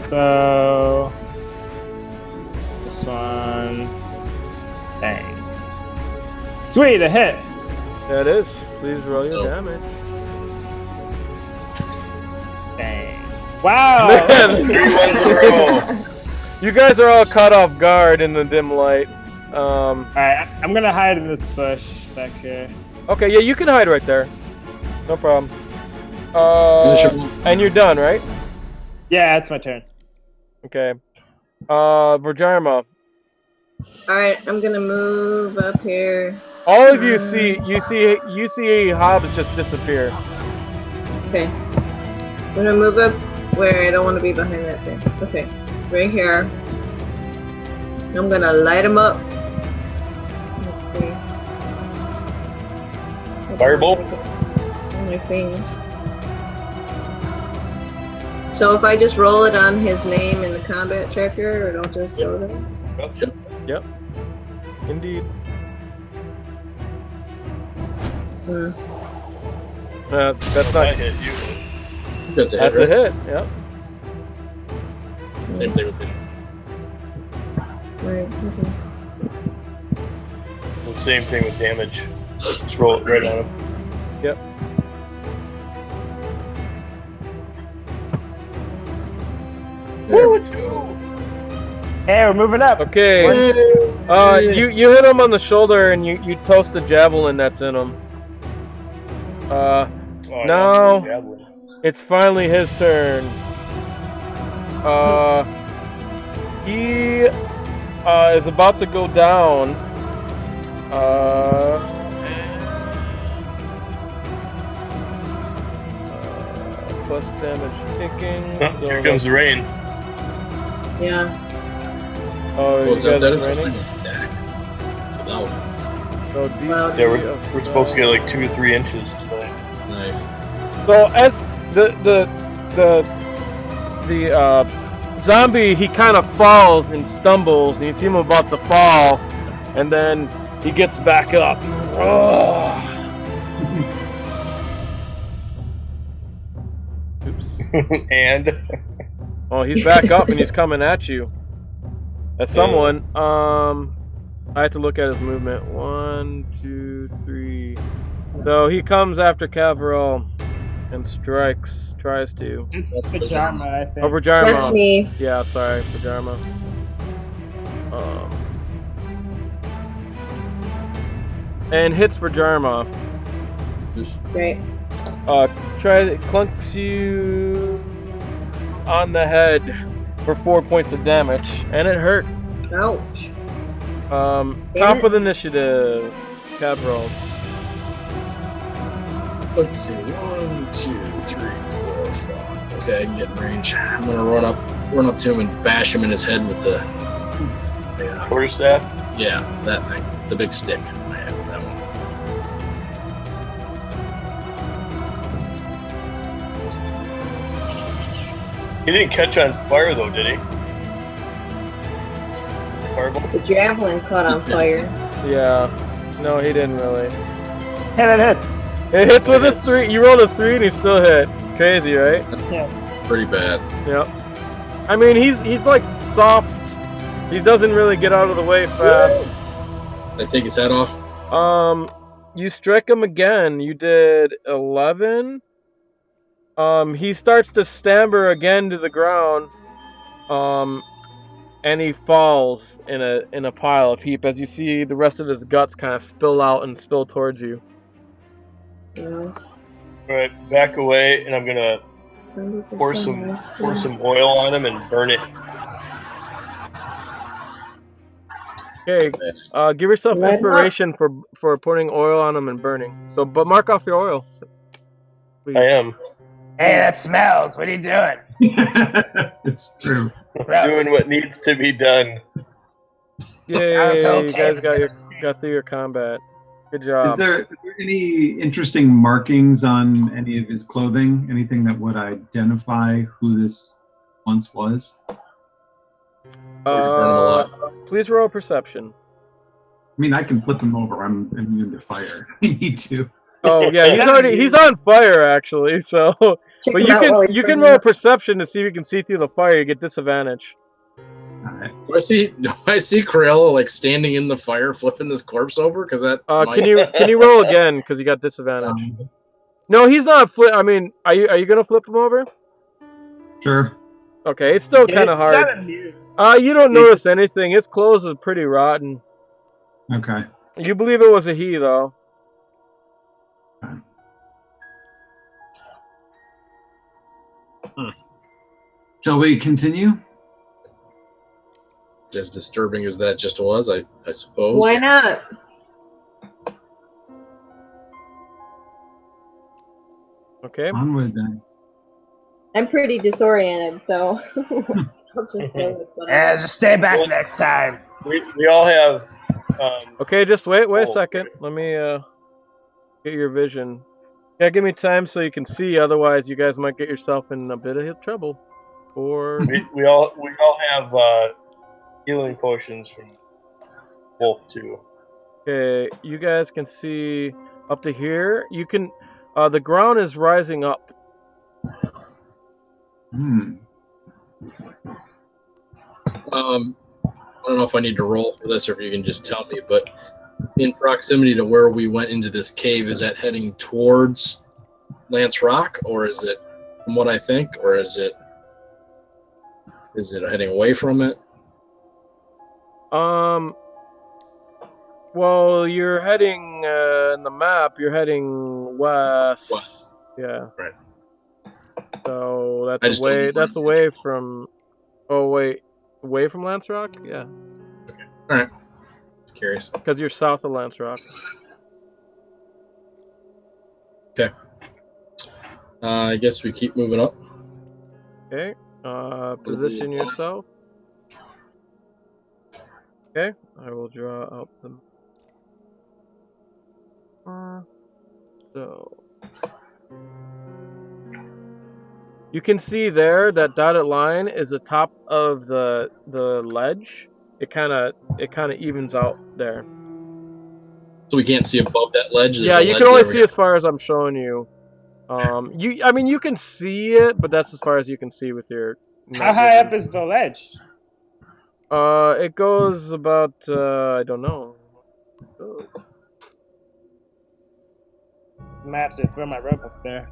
Bow. This one. Bang. Sweet, a hit. That is. Please roll your So- damage. Bang. Wow. Man, 3 ones in a row. you guys are all caught off guard in the dim light. Alright, I'm gonna hide in this bush back here. Okay, yeah, you can hide right there. No problem. Finish him. And you're done, right? Yeah, it's my turn. Okay. Vhajjharma. Alright, I'm gonna move up here. All of you see Hobbs just disappear. Okay. I'm gonna move up where I don't want to be behind that thing. Okay. Right here. I'm gonna light him up. Let's see. Firebolt? My things. So if I just roll it on his name in the combat tracker, or don't just go there? Yep. Indeed. Hmm. That's I not. hit you. That's a hit. That's a Right? hit. Yep. Same thing with me. Right. Okay. The same thing with damage. Just roll it right on him. Yep. Woo, 2. Hey, we're moving up. Okay. You hit him on the shoulder and you toast the javelin that's in him. Oh, I No. lost my javelin. It's finally his turn. He is about to go down. Plus damage taking. Oh, here comes the rain. Yeah. Oh, you Was that guys that? are Thing raining? was attack. Loud. So DC Yeah, of we're supposed to get seven. like 2 or 3 inches tonight. Nice. So as the zombie, he kind of falls and stumbles, and you see him about to fall, and then he gets back up. Oh. Oops. And Oh, he's back up and he's coming at you. As someone, I have to look at his movement. 1, 2, 3. So he comes after Kevril and strikes. Tries to. It's That's Vhajjharma, I think. Oh, Vhajjharma. That's me. Yeah, sorry, Vhajjharma. And hits Vhajjharma. Great. Clunks you on the head for 4 points of damage, and it hurt. Ouch. Top of the initiative, Kevril. Let's see. 1, 2, 3, 4, 5. Okay, I can get in range. I'm gonna run up to him and bash him in his head with the quarterstaff. Yeah, that thing. The big stick. I have that one. He didn't catch on fire though, did he? Fireball? The javelin caught on fire. Yeah. No, he didn't really. Hey, that hits. It hits with a 3. You rolled a 3 and he still hit. Crazy, right? Yeah. Pretty bad. Yep. I mean, he's like soft. He doesn't really get out of the way fast. Did I take his head off? You strike him again. You did 11. He starts to stammer again to the ground. And he falls in a pile of heap as you see the rest of his guts kind of spill out and spill towards you. Yes. Alright, back away, and I'm gonna pour some oil on him and burn it. Okay, give yourself inspiration for putting oil on him and burning. So, but mark off your oil. Please. I am. Hey, that smells. What are you doing? It's true. Gross. Doing what needs to be done. Yay! You guys got through your combat. Good job. Is there any interesting markings on any of his clothing? Anything that would identify who this once was? Please roll a perception. I mean, I can flip him over. I'm immune to fire if we need to. Oh yeah, he's on fire actually. So, Check but him you can roll a perception to see if you can see through the fire. You get disadvantage. All right. Do I see Criella like standing in the fire flipping this corpse over? Because that Can you roll again? Because you got disadvantage. No, he's not flip. I mean, are you gonna flip him over? Sure. Okay, it's still kind of hard. You don't notice anything. His clothes is pretty rotten. Okay. You believe it was a he though. Shall we continue? As disturbing as that just was, I suppose. Why not? Okay. Onward then. I'm pretty disoriented, so I'll just go with whatever. Yeah, just stay back next time. We all have. Okay, just wait a second. Let me get your vision. Yeah, give me time so you can see. Otherwise, you guys might get yourself in a bit of trouble. Or we all have healing potions from Wolf too. okay, you guys can see up to here. You can. The ground is rising up. I don't know if I need to roll for this or if you can just tell me, but in proximity to where we went into this cave, is that heading towards Lance Rock, or is it, from what I think, or is it heading away from it? Well, you're heading in the map. You're heading west. Yeah. Right. So that's away. That's away from. Oh wait, away from Lance Rock? Yeah. Okay. All right. Just curious. Because you're south of Lance Rock. Okay. I guess we keep moving up. Okay. Position yourself. Okay. I will draw out the. So you can see there that dotted line is the top of the ledge. It kind of evens out there. So we can't see above that ledge. There's Yeah, a you ledge can only there. see as far as I'm showing you. You can see it, but that's as far as you can see with your. How high up is the ledge? It goes about I don't know. I might have to throw my rope up there.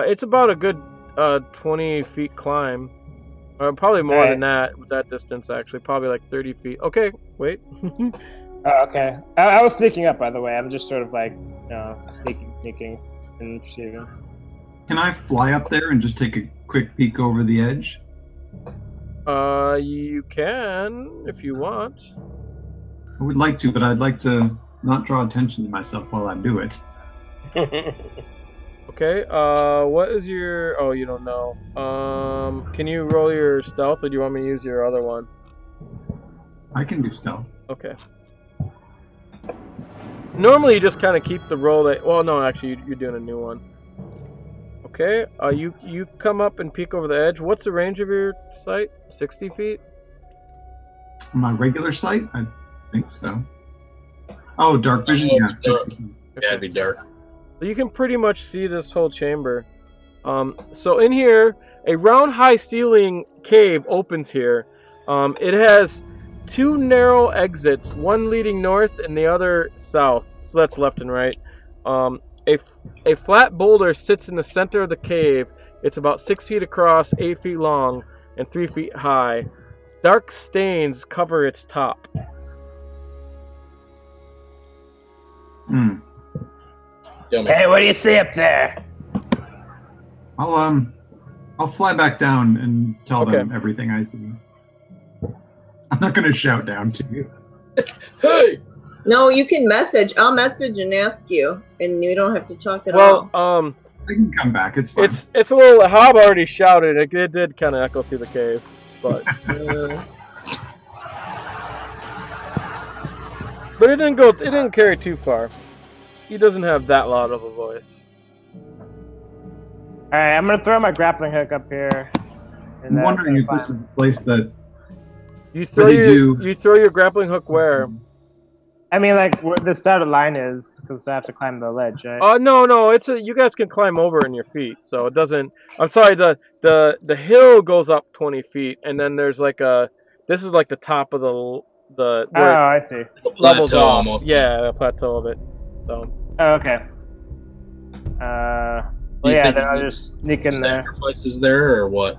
It's about a good 20 feet climb. Probably more than that with that distance, actually. Probably like 30 feet. Okay, wait. Oh, okay. I was sneaking up, by the way. I'm just sort of like, sneaking and perceiving. Can I fly up there and just take a quick peek over the edge? You can if you want. I would like to, but I'd like to not draw attention to myself while I do it. Okay, what is your... Oh, you don't know. Can you roll your stealth, or do you want me to use your other one? I can do stealth. Okay. Normally you just kind of keep the roll that... Well, no, actually, you're doing a new one. Okay, you come up and peek over the edge. What's the range of your sight? 60 feet? My regular sight? I think so. Oh, dark vision? Yeah, 60 feet. Yeah, it'd be dark. So you can pretty much see this whole chamber. So in here, a round high ceiling cave opens here. It has two narrow exits, one leading north and the other south. So that's left and right. A flat boulder sits in the center of the cave. It's about 6 feet across, 8 feet long, and 3 feet high. Dark stains cover its top. Hey, what do you see up there? I'll fly back down and tell them everything I see. I'm not gonna shout down to you. Hey! No, you can message. I'll message and ask you, and you don't have to talk at all. I can come back. It's fine. It's a little... Hob already shouted. It did kind of echo through the cave, but... But it didn't go. It didn't carry too far. He doesn't have that loud of a voice. All right, I'm gonna throw my grappling hook up here. I'm wondering if this is the place that you throw your grappling hook where? I mean, like where the start of the line is, because I have to climb the ledge, right? No. You guys can climb over in your feet, so it doesn't. I'm sorry. The hill goes up 20 feet, and then there's like a. This is like the top of the. I see. Levels off. Almost. Yeah, the plateau of it. So. Oh, okay. Well, yeah, then I'll just sneak in there. Sacrifices there, or what?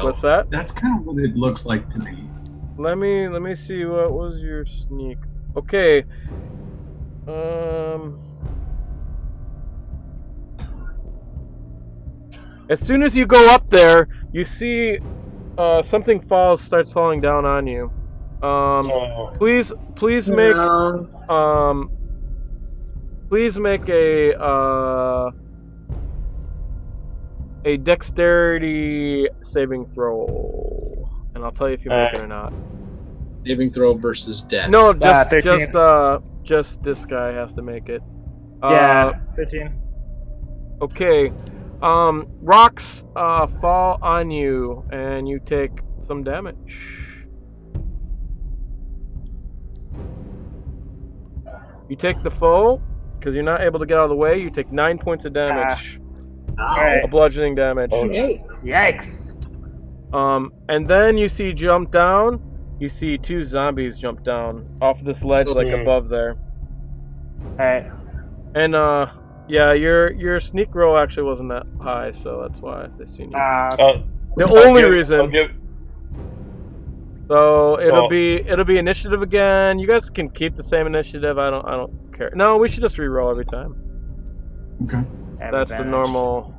What's that? That's kind of what it looks like to me. Let me see. What was your sneak? Okay. As soon as you go up there, you see something starts falling down on you. Please make please make a dexterity saving throw, and I'll tell you if you make it or not. Saving throw versus death. No, just this guy has to make it. 13. Okay. Rocks fall on you, and you take some damage. You take the full, because you're not able to get out of the way. You take 9 points of damage. Right. Bludgeoning damage. Yikes. And then you see jump down. You see two zombies jump down off this ledge, like above there. Alright. And yeah, your sneak roll actually wasn't that high, so that's why they seen you. The only reason. So it'll be initiative again. You guys can keep the same initiative. I don't care. No, we should just re-roll every time. Okay. That's the normal.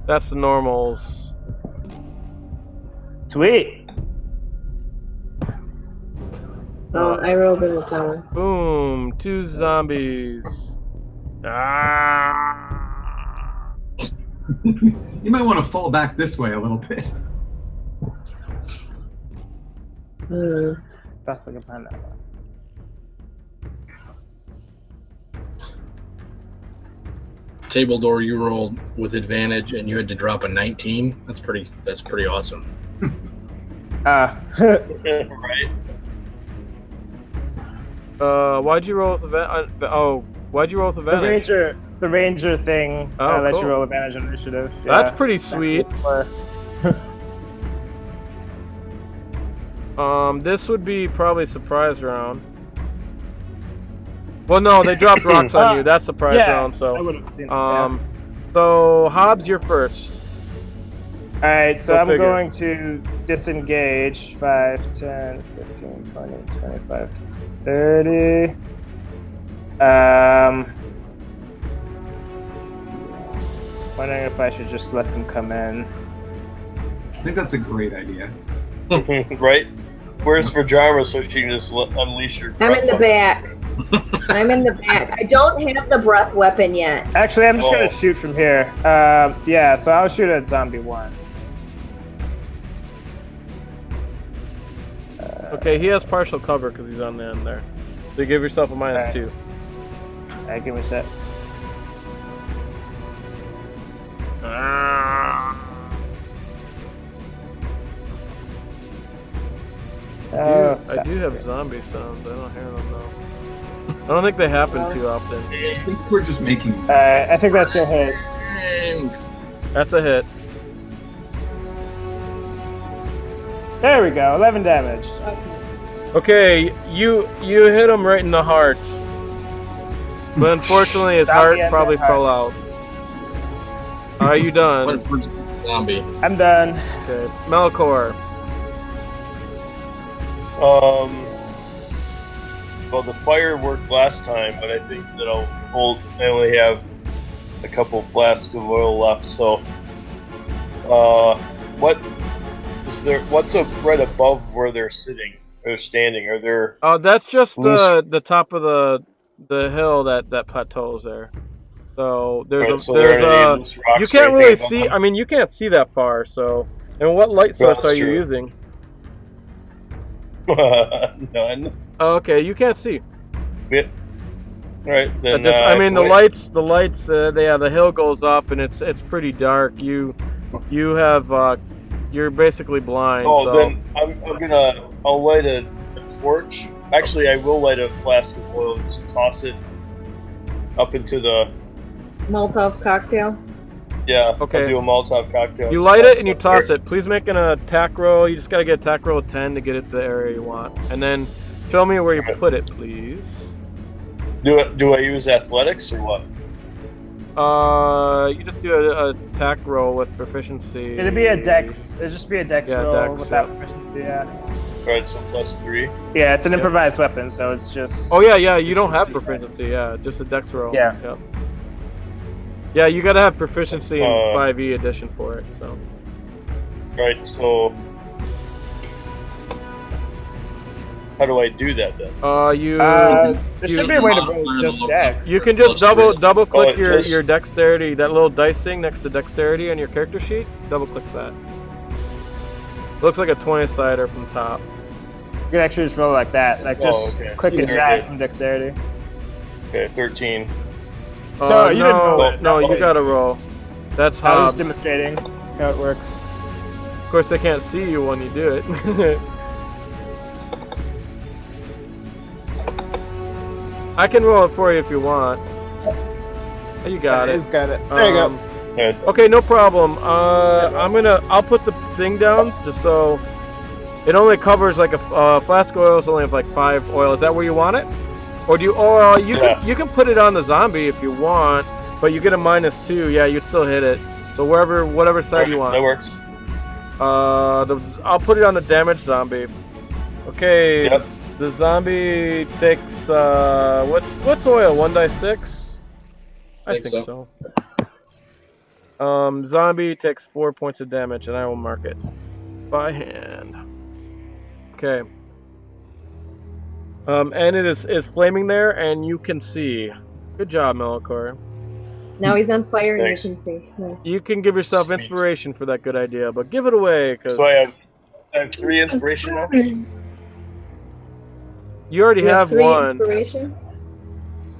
That's the normals. Sweet. I rolled in the tower. Boom! 2 zombies. You might want to fall back this way a little bit. That's like a plan that one. Tabledoor you rolled with advantage and you had to drop a 19. That's pretty awesome. Right. Why'd you roll with advantage? Why'd you roll with advantage? The ranger thing lets you cool. roll advantage on initiative. That's pretty sweet. This would be probably surprise round. Well, no, they dropped rocks on you. That's surprise round. So, I would have seen it, so Hobbs, you're first. All right, so Go I'm figure. going to disengage 5, 10, 15, 20, 25, 30. Wondering if I should just let them come in. I think that's a great idea. Right? Where's Vhajjharma so she can just unleash her I'm breath in the weapon? back. I'm in the back. I don't have the breath weapon yet. Actually, I'm just Oh. gonna shoot from here. Yeah, so I'll shoot at zombie 1. Okay, he has partial cover because he's on the end there. So you give yourself a minus Alright. 2. Alright, give me a sec. I do have zombie sounds. I don't hear them though. I don't think they happen too often. I think we're just making. I think that's gonna hit. That's a hit. There we go, 11 damage. Okay, you hit him right in the heart. But unfortunately, his heart probably fell out. Are you done? Zombie. I'm done. Okay, Malichor. Well, the fire worked last time, but I think that I'll hold. I only have a couple flasks of oil left, so. What is there? What's up right above where they're sitting or standing? Are there? That's just loose- the top of the hill that plateaus there. So there's Right, so there there's are any loose rocks you or can't anything really above see. them? I mean, you can't see that far. So, and what light Well, source that's are you true. using? None. Oh, okay, you can't see. Bit. Right then. I mean, the wait. lights. The hill goes up, and it's pretty dark. You have you're basically blind. Oh, so. then I'll light a torch. Actually, I will light a flask of oil and just toss it up into the. Molotov cocktail. Yeah. Okay. I'll do a Molotov cocktail. You and light toss it and you up toss there. it. Please make an attack roll. You just gotta get attack roll 10 to get it to the area you want. And then show me where you put it, please. Do I use athletics or what? You just do a attack roll with proficiency. It'd be a dex. It'd just be a dex roll dex, without yeah. proficiency, yeah. Alright, so +3. Yeah, it's an improvised weapon, so it's just. Oh yeah, you don't have proficiency. Yeah, just a dex roll. Yeah. Yep. Yeah, you gotta have proficiency in 5e addition for it. So. Right, so how do I do that then? There should be a way to roll just dex. You can just double click Oh, your dexterity, that little dice thing next to dexterity on your character sheet. Double click that. Looks like a 20-sider from top. You can actually just roll like that. Like just okay. click and Yeah, drag okay. from dexterity. Okay, 13. No, you didn't roll it. No, you gotta roll. That's I was Hobbs. demonstrating how it works. Of course, they can't see you when you do it. I can roll it for you if you want. You got it. He's got it. There you go. Okay. Okay, no problem. I'll put the thing down just so it only covers like a flask of oil. Is only like 5 oil. Is that where you want it? Or do you? Or you can you can put it on the zombie if you want, but you get a -2. Yeah, you'd still hit it. So whatever side you want. That works. I'll put it on the damaged zombie. Okay. Yep. The zombie takes what's oil? 1d6. I think so. Zombie takes 4 points of damage, and I will mark it by hand. Okay. And it is flaming there, and you can see. Good job, Malichor. Now he's on fire and you Thanks. can see. Nice. You can give yourself inspiration for that good idea, but give it away, because So I have 3 inspiration now? you already You have 3 one. inspiration?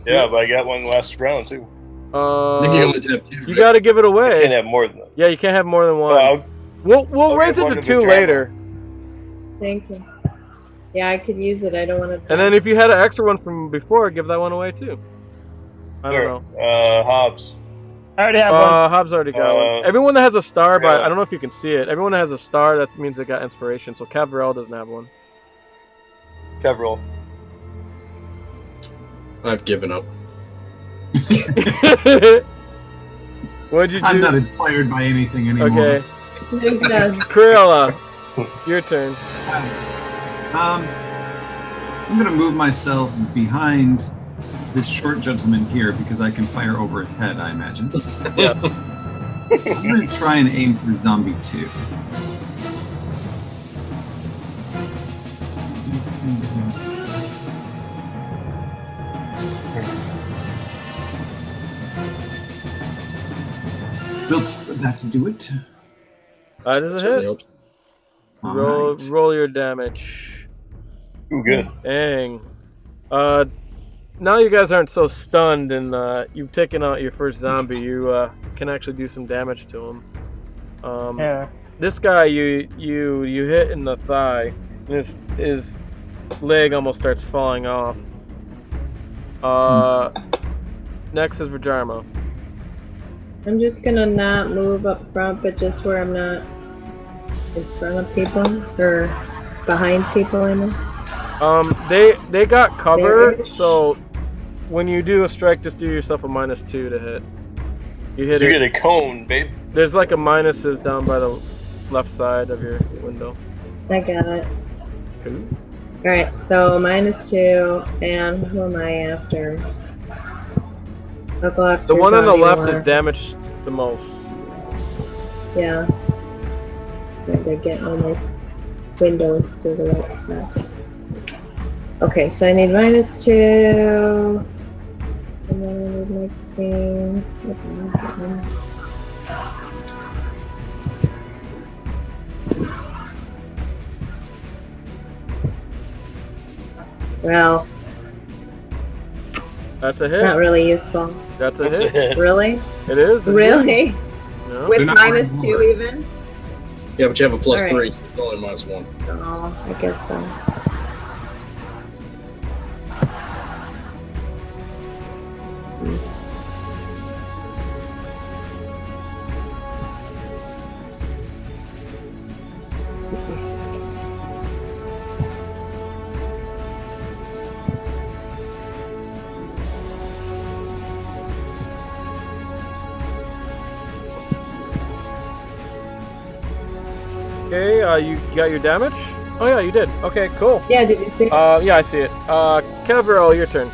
Yeah, but I got one last round too. I think you can only have 2. You right? got to give it away. Can't have more than that. Yeah, you can't have more than one. Well, We'll I'll raise give it one to to 2 Vhajjharma. later. Thank you. Yeah, I could use it. I don't want to. And then if you had an extra one from before, give that one away too. I don't sure. know. Hobbs. I already have one. Hobbs already got one. Everyone that has a star, but I don't know if you can see it. Everyone that has a star, that means they got inspiration. So Kevril doesn't have one. Kevril. I've given up. What'd you do? I'm not inspired by anything anymore. Okay. There's none. Criella, your turn. I'm going to move myself behind this short gentleman here because I can fire over his head, I imagine. Yes. I'm going to try and aim for zombie 2. Will that do it? That is a Certainly hit. hopes. Roll your damage. Ooh, good. Dang. Now you guys aren't so stunned and you've taken out your first zombie, you can actually do some damage to him. Yeah. This guy you hit in the thigh, and his leg almost starts falling off. Next is Vhajjharma. I'm just gonna not move up front, but just where I'm not in front of people or behind people. I mean. They got cover, There. so when you do a strike, just do yourself a -2 to hit. You hit You it. get a cone, babe. There's like a minuses down by the left side of your window. I got it. Cool. Alright, so -2, and who am I after? I'll go after The one on the zombie left one. is damaged the most. Yeah. They're getting all my windows to the right spot. Okay, so I need -2. And then I need my thing. Well, That's a hit. not really useful. That's a hit. Really? It is. It is. Really? No. With They're not wearing -2 armor. even? Yeah, but you have a +3. Alright. So it's only -1. Oh, I guess so. Okay. You got your damage. Oh yeah, you did. Okay, cool. Yeah, did you see? Yeah, I see it. Kevril, your turn.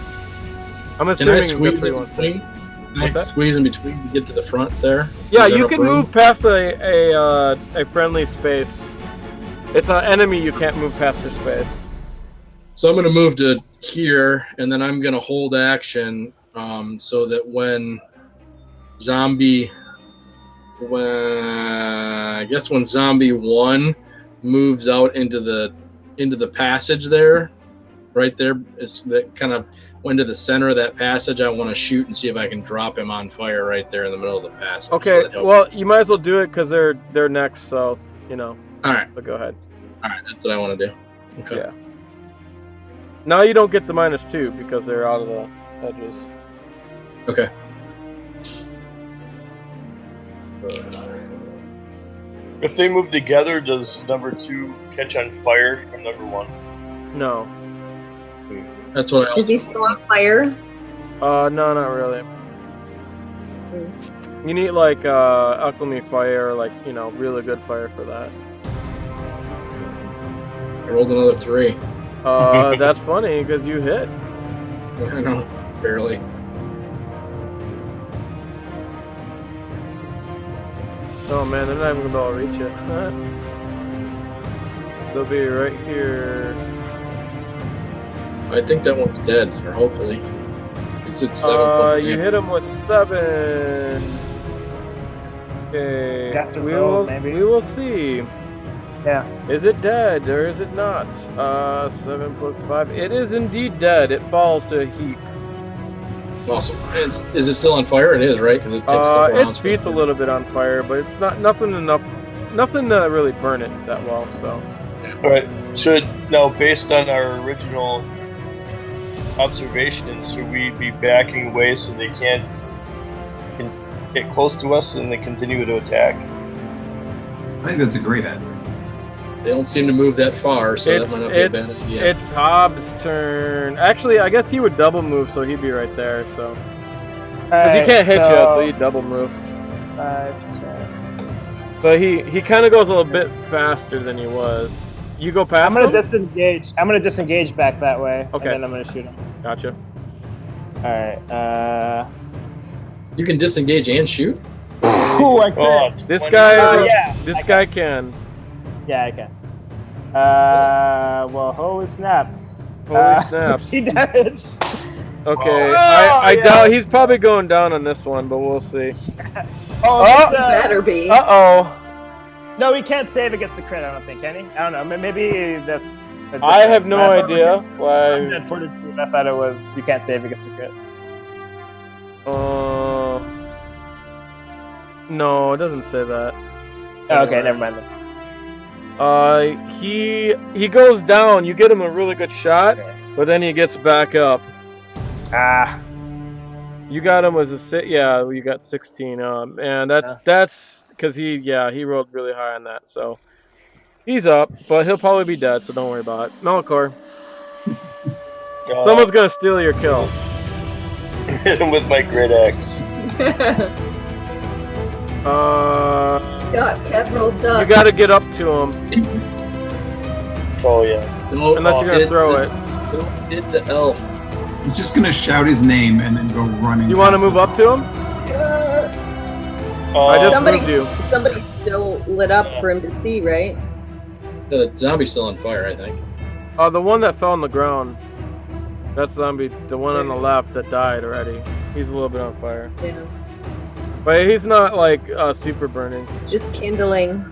I'm Can I assuming squeeze Guthrie in wants to. between? Can What's I that? squeeze in between to get to the front there? Yeah, Is there you enough can room? move past a friendly space. It's an enemy, you can't move past their space. So I'm going to move to here, and then I'm going to hold action so that when zombie 1 moves out into the passage there, right there, is that kind of into the center of that passage. I want to shoot and see if I can drop him on fire right there in the middle of the passage. Okay, So that helps. well, you might as well do it because they're next, so, you know. All right, But go ahead. that's what I want to do. Okay. Yeah. Now you don't get the -2 because they're out of the edges. Okay. If they move together, does number 2 catch on fire from number 1? No. That's what I Is he still on fire? No, not really. You need like alchemy fire, like, you know, really good fire for that. I rolled another 3. That's funny because you hit. I know, barely. Oh man, they're not even gonna be able to reach it. They'll be right here. I think that one's dead, or hopefully. It's at 7 plus You hit him with 7. Okay. Gust of We roll, will. maybe. We will see. Yeah. Is it dead or is it not? 7 plus 5. It is indeed dead. It falls to a heap. Awesome. Is it still on fire? It is, right? Because it takes a couple rounds. Its feet's a little bit on fire, but it's nothing to really burn it that well. So. All right. Based on our original observations, should we be backing away so they can't get close to us and then continue to attack? I think that's a great idea. They don't seem to move that far, so that might not be a bad idea. It's Hobbs' turn. Actually, I guess he would double move, so he'd be right there. So, because he can't hit you, so he'd double move. 5, 10. But he kind of goes a little bit faster than he was. You go past him? Disengage. I'm gonna disengage back that way. Okay. And then I'm gonna shoot him. Gotcha. All right. You can disengage and shoot. Ooh, I can. This guy. This guy can. Yeah, I can. Well, holy snaps. Holy snaps. 60 damage. Okay, I doubt he's probably going down on this one, but we'll see. Better be. Uh-oh. No, he can't save against the crit, I don't think, can he? I don't know, maybe that's... I have no idea why... I thought it was you can't save against the crit. No, it doesn't say that. Oh, okay, never mind then. He goes down. You get him a really good shot, but then he gets back up. Ah. You got him as a you got 16. And that's because he rolled really high on that. So he's up, but he'll probably be dead. So don't worry about it. Malichor. Someone's gonna steal your kill. Hit him with my great axe. Got Kevril duck. You gotta get up to him. Oh yeah. Unless you're gonna throw it. Hit the elf. He's just gonna shout his name and then go running. You want to move up to him? I just moved you. Somebody's still lit up for him to see, right? Yeah, the zombie's still on fire, I think. The one that fell on the ground. That zombie, the one on the left that died already. He's a little bit on fire. Yeah. But he's not like super burning. Just kindling.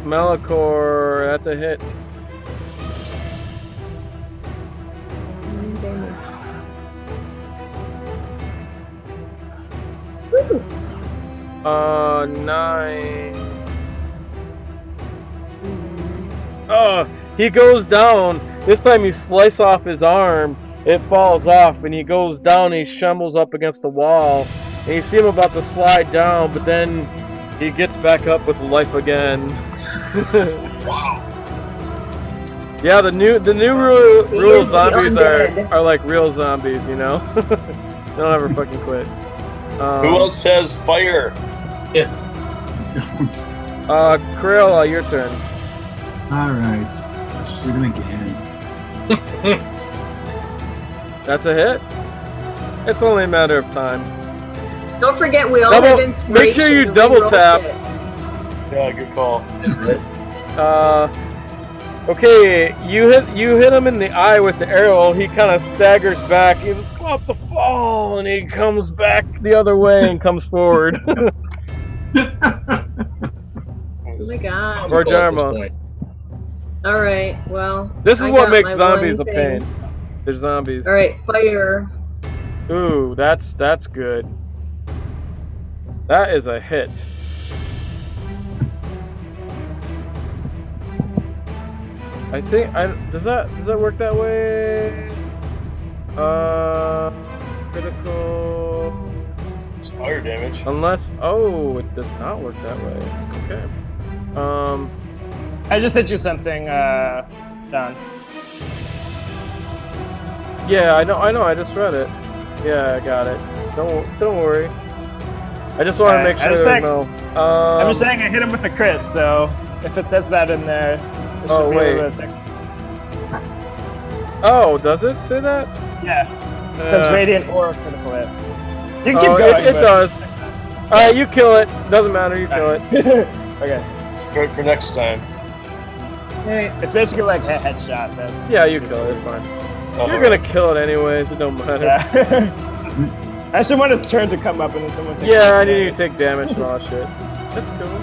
Malichor, that's a hit. Woo. 9. Oh, he goes down. This time you slice off his arm. It falls off, and he goes down. And he shambles up against the wall, and you see him about to slide down, but then he gets back up with life again. Wow. Yeah, the new real zombies are like real zombies, you know. They don't ever fucking quit. Who else has fire? Yeah. Criella, your turn. Alright. Shoot him again. That's a hit. It's only a matter of time. Don't forget, we all have inspiration. Make sure you double tap. Yeah, good call. Okay, you hit him in the eye with the arrow. He kind of staggers back. He's about to fall, and he comes back the other way and comes forward. Oh my god. Vhajjharma. Alright, well. This is what makes zombies a pain. They're zombies. Alright, fire. Ooh, that's good. That is a hit. I think does that work that way? Critical. It's fire damage. Unless it does not work that way. Okay. I just hit you something, Don. Yeah, I know. I just read it. Yeah, I got it. Don't worry. I just want to make sure I know. I'm just saying I hit him with a crit, so if it says that in there, it should be able to Oh, does it say that? Yeah. It says radiant or critical hit. You can keep going. It does. Alright, you kill it. Doesn't matter, you kill it. Okay. Good for next time. Alright. It's basically like a headshot. Yeah, you kill it. It's fine. You're gonna kill it anyways. It don't matter. Yeah. I just want his turn to come up and then someone takes Yeah, I need you to take damage from all that shit. That's cool.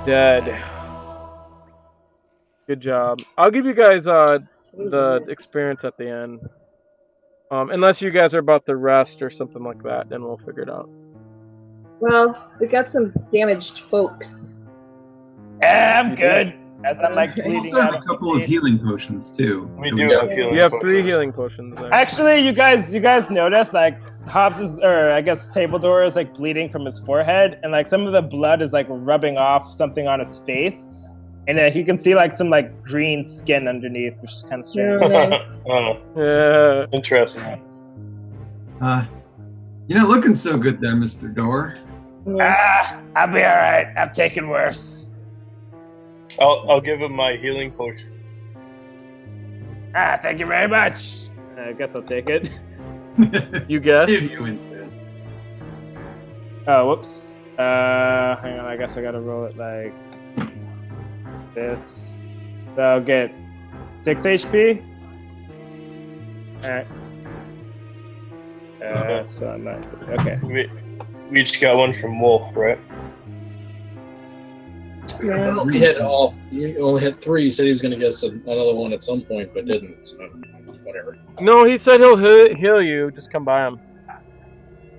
Dead. Good job. I'll give you guys the experience at the end. Unless you guys are about to rest or something like that, then we'll figure it out. Well, we got some damaged folks. I'm good. As I'm like We bleeding also have out a of couple my of feet. healing potions too. We that do have healing. You have potions. 3 healing potions there. Actually, you guys notice like Hobbs is, or I guess Tabledoor is like bleeding from his forehead, and like some of the blood is like rubbing off something on his face, and you can see like some like green skin underneath, which is kind of strange. Nice. Yeah. Interesting. You're not looking so good there, Mr. Door. I'll be all right. I'm taking worse. I'll give him my healing potion. Thank you very much. I guess I'll take it. You guess? If you insist. Oh, whoops. Hang on. I guess I gotta roll it like this. So I'll get 6 HP. Alright. So I'm not. Okay. We each got one from Wolf, right? Yeah. We had all. You only had 3. He said he was going to get us another one at some point, but didn't. So whatever. No, he said he'll heal you. Just come by him.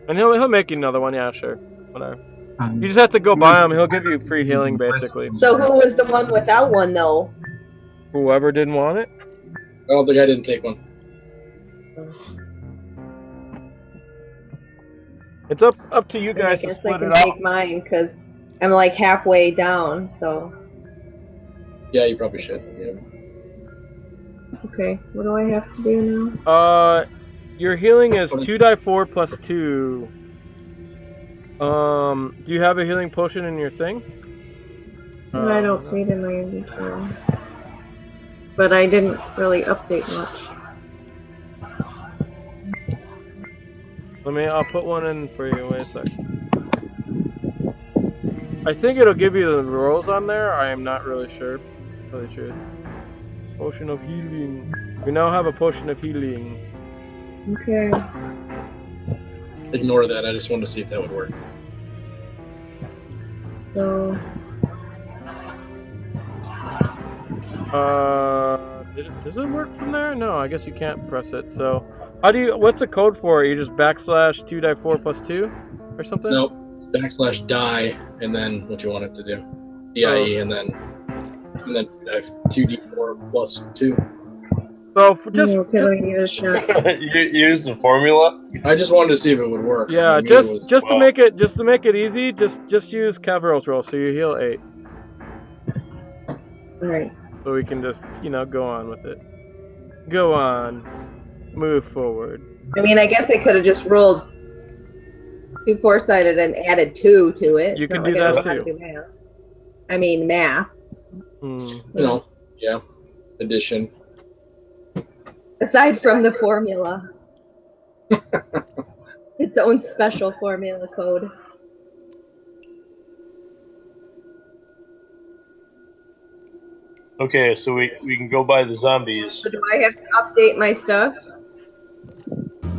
And he'll make you another one. Yeah, sure. Whatever. You just have to go by him. He'll give you free healing, basically. So who was the one without one, though? Whoever didn't want it? Oh, the guy didn't take one. It's up to you I guys to guess I split can it take up. mine, because I'm like halfway down, so... Yeah, you probably should. Yeah. Okay, what do I have to do now? Your healing is 2d4 plus 2. Do you have a healing potion in your thing? I don't see it in my inventory. But I didn't really update much. I'll put one in for you. Wait a sec. I think it'll give you the rolls on there. I am not really sure. To tell the truth. Potion of healing. We now have a potion of healing. Okay. Ignore that. I just wanted to see if that would work. So... does it work from there? No, I guess you can't press it. So, what's the code for it? You just backslash 2d4 plus 2 or something? Nope. It's backslash die, and then what you want it to do. DIE, and then 2d4 plus 2. So, just let me give it a shot. You use the formula? I just wanted to see if it would work. yeah, Maybe just it was- just to make it easy, just use Kevril's roll. So you heal 8. Alright. So we can just go on with it. Go on. Move forward. I mean, I guess I could have just rolled 2 4-sided and added 2 to it. You It's can not do like I that don't have too. to do math. I mean, math. Yeah. Addition. Aside from the formula. Its own special formula code. Okay, so we can go by the zombies. So do I have to update my stuff?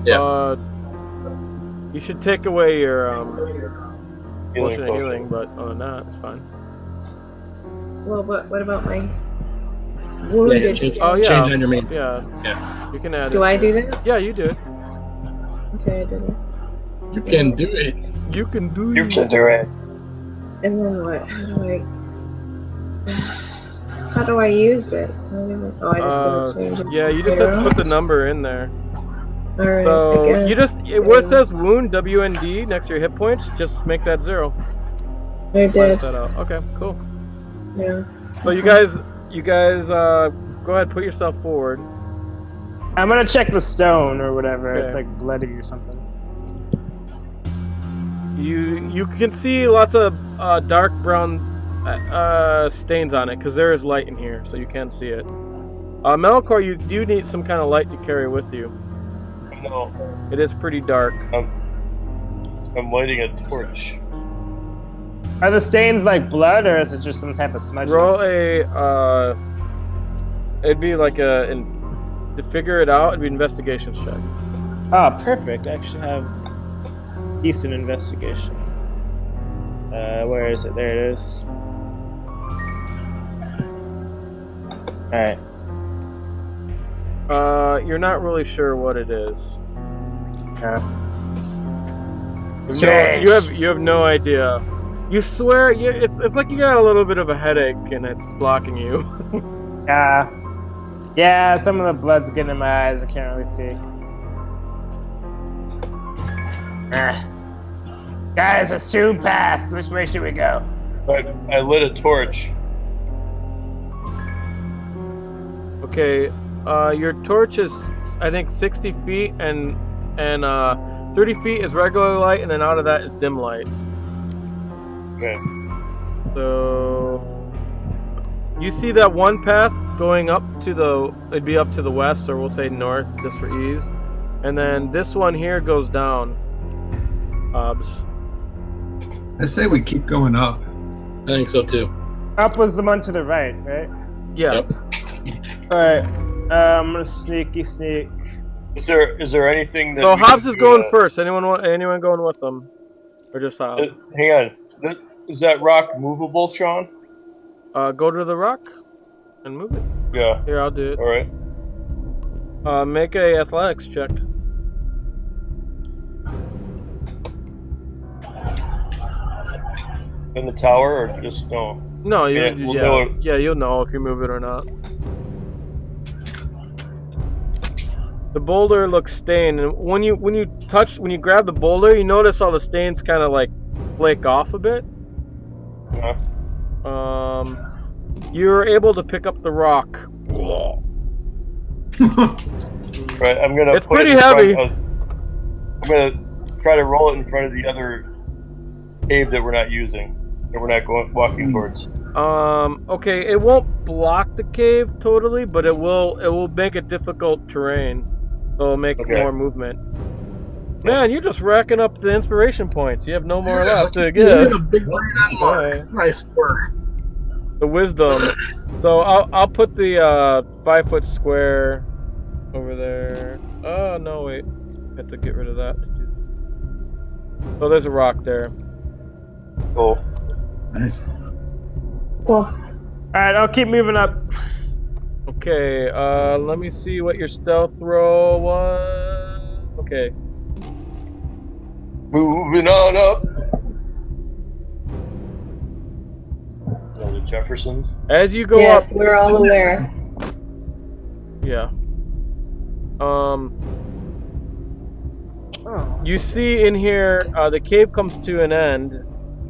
Yeah. You should take away your Healing potion of potion. healing, but other than that, it's fine. Well, what about my Yeah, wounded? change, Oh yeah. change on your main. Yeah. Yeah. You can add it. Do I do that? Yeah, you do it. Okay, I did it. You can do it. You can do You it. can do it. And then what? How do I use it? Oh, I just gotta change it. Yeah, you just have to put the number in there. Alright, So I guess. you just where it says wound WND next to your hit points, just make that 0. I did. Minus that out. Okay, cool. Yeah. So you guys, go ahead, put yourself forward. I'm gonna check the stone or whatever. Okay. It's like bloody or something. You can see lots of dark brown stains on it because there is light in here, so you can see it. Malichor, you do need some kind of light to carry with you. No, It is pretty dark. I'm lighting a torch. Are the stains like blood or is it just some type of smudge? Roll a it'd be like to figure it out, it'd be investigations check. Oh, perfect. I actually have decent investigation. Where is it? There it is. Alright. You're not really sure what it is. Strange. You have no idea. You swear it's like you got a little bit of a headache and it's blocking you. Yeah, some of the blood's getting in my eyes. I can't really see. Guys, it's 2 past. Which way should we go? I lit a torch. Okay, your torch is I think 60 feet and 30 feet is regular light, and then out of that is dim light. Okay. So you see that one path going up to it'd be up to the west, or we'll say north, just for ease. And then this one here goes down. Hobbs. I say we keep going up. I think so too. Up was the one to the right, right? Yeah. Yep. Alright. I'm gonna sneaky sneak. Is there anything that? So we Hobbs can is do, going first. Anyone going with them, or just Hobbs? Hang on. Is that rock movable, Sean? Go to the rock and move it. Yeah. Here, I'll do it. All right. Make a athletics check. In the tower, or just no? No, Yeah, we'll know it. you'll know if you move it or not. The boulder looks stained, and when you grab the boulder, you notice all the stains kind of like flake off a bit. Yeah. You're able to pick up the rock. Right. I'm gonna. It's put pretty it in heavy. I'm gonna try to roll it in front of the other cave that we're not using, that we're not walking towards. Okay, it won't block the cave totally, but it will make it difficult terrain. So it'll make more movement. Man, you're just racking up the inspiration points. You have no more left to give. A big brain on Marc. Nice work. The wisdom. So I'll put the 5-foot square over there. Oh no, wait. I have to get rid of that. Oh, there's a rock there. Cool. Nice. Cool. Alright, I'll keep moving up. Okay, let me see what your stealth roll was. Okay. Moving on up. The Jeffersons. As you go Yes, up. we're all aware. Yeah. You see in here, the cave comes to an end,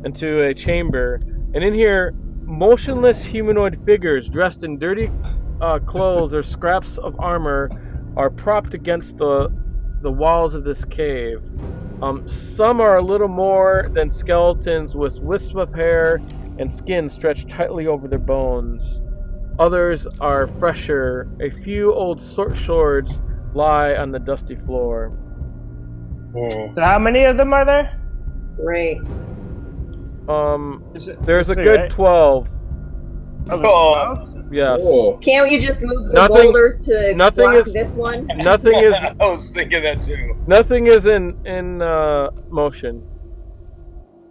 into a chamber, and in here, motionless humanoid figures dressed in dirty clothes or scraps of armor are propped against the walls of this cave. Some are a little more than skeletons with wisps of hair and skin stretched tightly over their bones. Others are fresher. A few old swords lie on the dusty floor. So how many of them are there? Great. There's a three, good right? 12. Oh, Yes. Oh. Can't you just move the Nothing- boulder to nothing block is- this one? Nothing is I was thinking that too. nothing is in motion.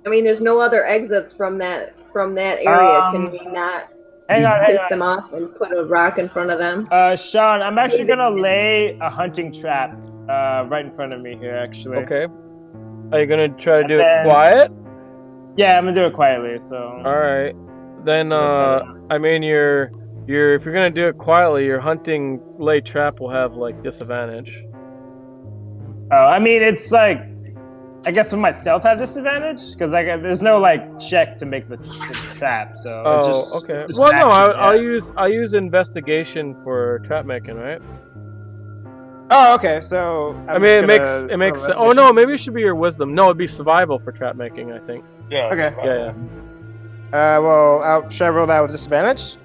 I mean, there's no other exits from that area. Can we not hang piss on. them off and put a rock in front of them? Sean, I'm actually gonna lay a hunting trap right in front of me here, actually. Okay. Are you gonna try to do And it then- quiet? Yeah, I'm gonna do it quietly, so... Alright. Then I mean if you're gonna do it quietly, your hunting lay trap will have like disadvantage. Oh, I mean, it's like... I guess with my stealth have disadvantage? Because there's no, like, check to make the trap, so it's Oh, just... okay. just Well, no, action, I'll use investigation for trap making, right? Oh, okay, so... I mean, it makes sense. Oh no, maybe it should be your wisdom. No, it'd be survival for trap making, I think. Yeah. Okay. Yeah. Well, should I roll that with disadvantage?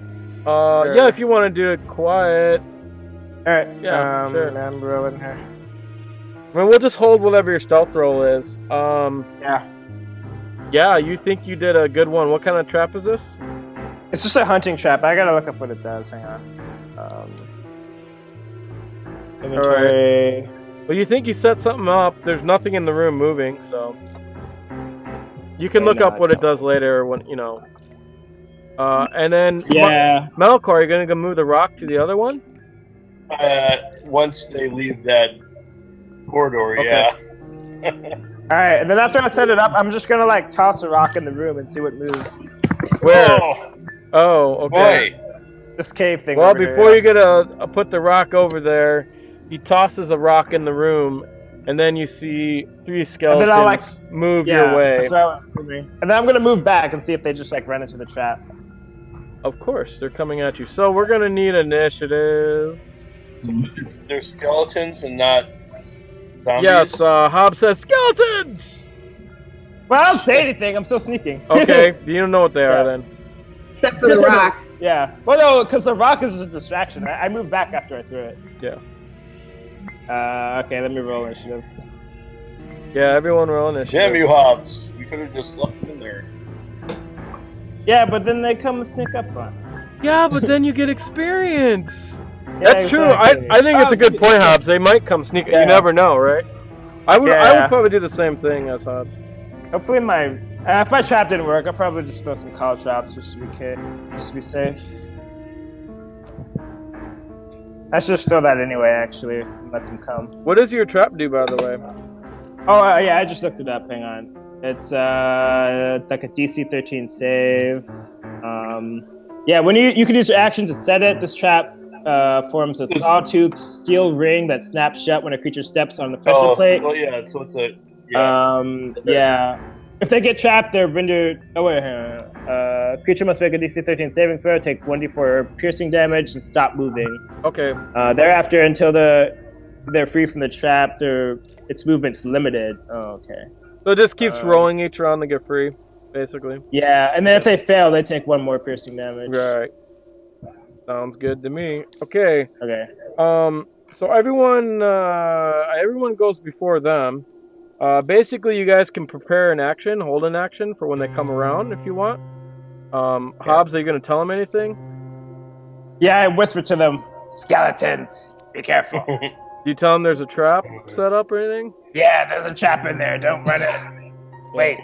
Yeah, if you want to do it quiet. Alright, Yeah, sure. I'm rolling here. I mean, we'll just hold whatever your stealth roll is. Yeah. Yeah, you think you did a good one. What kind of trap is this? It's just a hunting trap. I gotta look up what it does. Hang on. Inventory. Well, you think you set something up. There's nothing in the room moving, so you can look up what it does later when you know. And then Yeah. Malichor, are you gonna go move the rock to the other one? Once they leave that corridor, Okay. yeah. All right, and then after I set it up, I'm just gonna like toss a rock in the room and see what moves. Where? Oh, Oh, okay. boy. This cave thing. Well, over before here. you get put the rock over there, he tosses a rock in the room, and then you see 3 And skeletons then I'll like, move yeah, your way. that's what I was assuming. And then I'm gonna move back and see if they just like run into the trap. Of course, they're coming at you. So we're gonna need initiative. They're skeletons and not zombies? Yes, Hobbs says skeletons! Well, I don't say anything. I'm still sneaking. Okay, you don't know what they are then. Except for the rock. Yeah. Well, no, because the rock is a distraction. I moved back after I threw it. Yeah. Okay, let me roll initiative. Yeah, everyone roll initiative. Damn you, Hobbs. We could have just left them in there. Yeah, but then they come and sneak up on. Yeah, but then you get experience. Yeah, That's true. exactly. I think it's a good point, Hobbs. They might come sneak. Yeah. You never know, right? I would Yeah. probably do the same thing as Hobbs. Hopefully if my trap didn't work, I'll probably just throw some call traps just to be safe. I should just throw that anyway, actually, and let them come. What does your trap do, by the way? Oh, yeah, I just looked it up. Hang on. It's like a DC 13 save. Yeah, when you can use your action to set it. This trap forms a sawtooth steel ring that snaps shut when a creature steps on the pressure plate. Well, yeah, so it's a... Yeah. If they get trapped, they're rendered. Oh wait, hang on. Creature must make a DC 13 saving throw, take 1d4 piercing damage, and stop moving. Okay. Thereafter, until they're free from the trap, its movement's limited. Oh, okay. So it just keeps rolling each round to get free, basically. Yeah, and then if they fail, they take 1 more piercing damage. Right. Sounds good to me. Okay. Okay. So everyone goes before them. Basically, you guys can prepare an action, hold an action for when they come around if you want. Hobbs, are you going to tell them anything? Yeah, I whisper to them, skeletons, be careful. Do you tell them there's a trap set up or anything? Yeah, there's a trap in there, don't run it. Wait.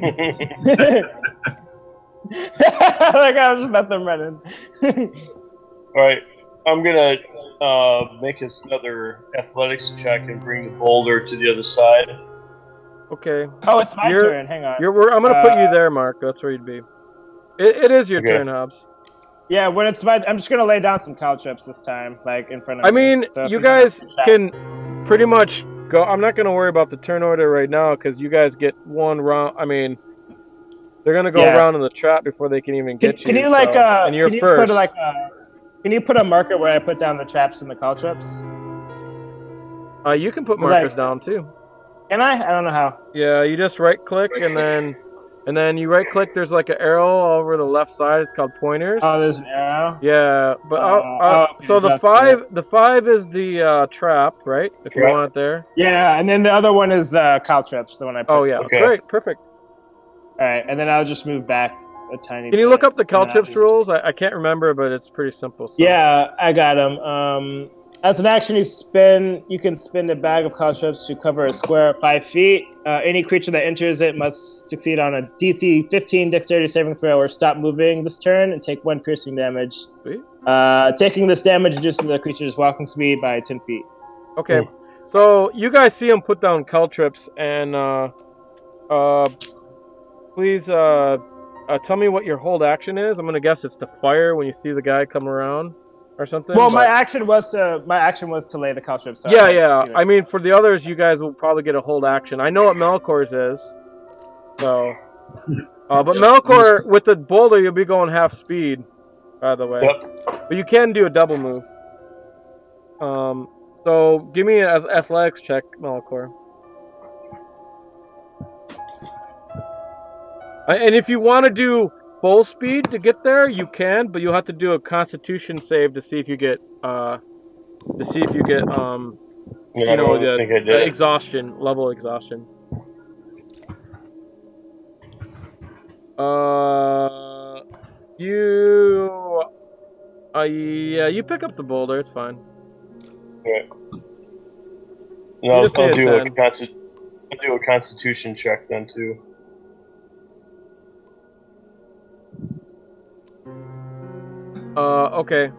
Like, I'll just let them run in. Alright, I'm gonna make us another athletics check and bring the boulder to the other side. Okay. Oh, it's my turn. Hang on. I'm going to put you there, Marc. That's where you'd be. It is your turn, Hobbs. Yeah, when it's my... I'm just going to lay down some cow chips this time, like, in front of I me. mean, So you guys can pretty much go... I'm not going to worry about the turn order right now, because you guys get 1 round... I mean, they're going to go around in the trap before they can even get you. Can you, like, and you're first. Can you put a marker where I put down the traps and the call trips? You can put markers down, too. Can I? I don't know how. Yeah, you just right-click, and then you right-click. There's like an arrow over the left side. It's called pointers. Oh, there's an arrow. Yeah, but okay, so the 5 is the trap, right? If you want it there. Yeah, and then the other one is the cow trips, the one I put. Oh yeah, great, perfect. All right, and then I'll just move back a tiny. Can you look up the cow trips rules? I can't remember, but it's pretty simple. So. Yeah, I got them. As an action, you can spin a bag of cow trips to cover a square 5 feet. Any creature that enters it must succeed on a DC 15 dexterity saving throw or stop moving this turn and take 1 piercing damage. Sweet. Taking this damage reduces the creature's walking speed by 10 feet. Okay, so you guys see him put down cow trips, and please tell me what your hold action is. I'm gonna guess it's to fire when you see the guy come around. Or something. Well, my action was to lay the cow trips. So yeah. I mean, for the others, you guys will probably get a hold action. I know what Malichor's is. So, but Malichor with the boulder, you'll be going half speed. By the way, but you can do a double move. So give me an athletics check, Malichor. And if you want to do full speed to get there, you can, but you'll have to do a Constitution save to see if you get exhaustion level exhaustion. You pick up the boulder. It's fine. Okay. No, I'll do a Constitution check then too. Okay.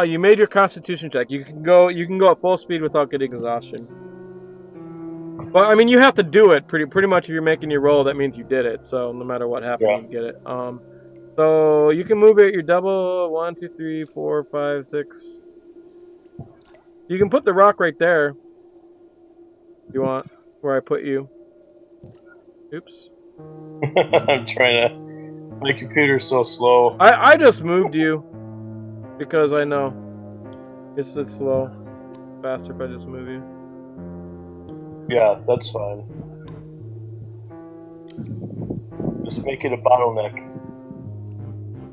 You made your Constitution check. You can go at full speed without getting exhaustion. Well, I mean, you have to do it pretty much. If you're making your roll, that means you did it. So no matter what happened, you get it. So you can move it. Your double 1, 2, 3, 4, 5, 6. You can put the rock right there. If you want where I put you. Oops. I'm trying to. My computer's so slow. I just moved you because I know it's slow. Faster if I just move you. Yeah, that's fine. Just make it a bottleneck.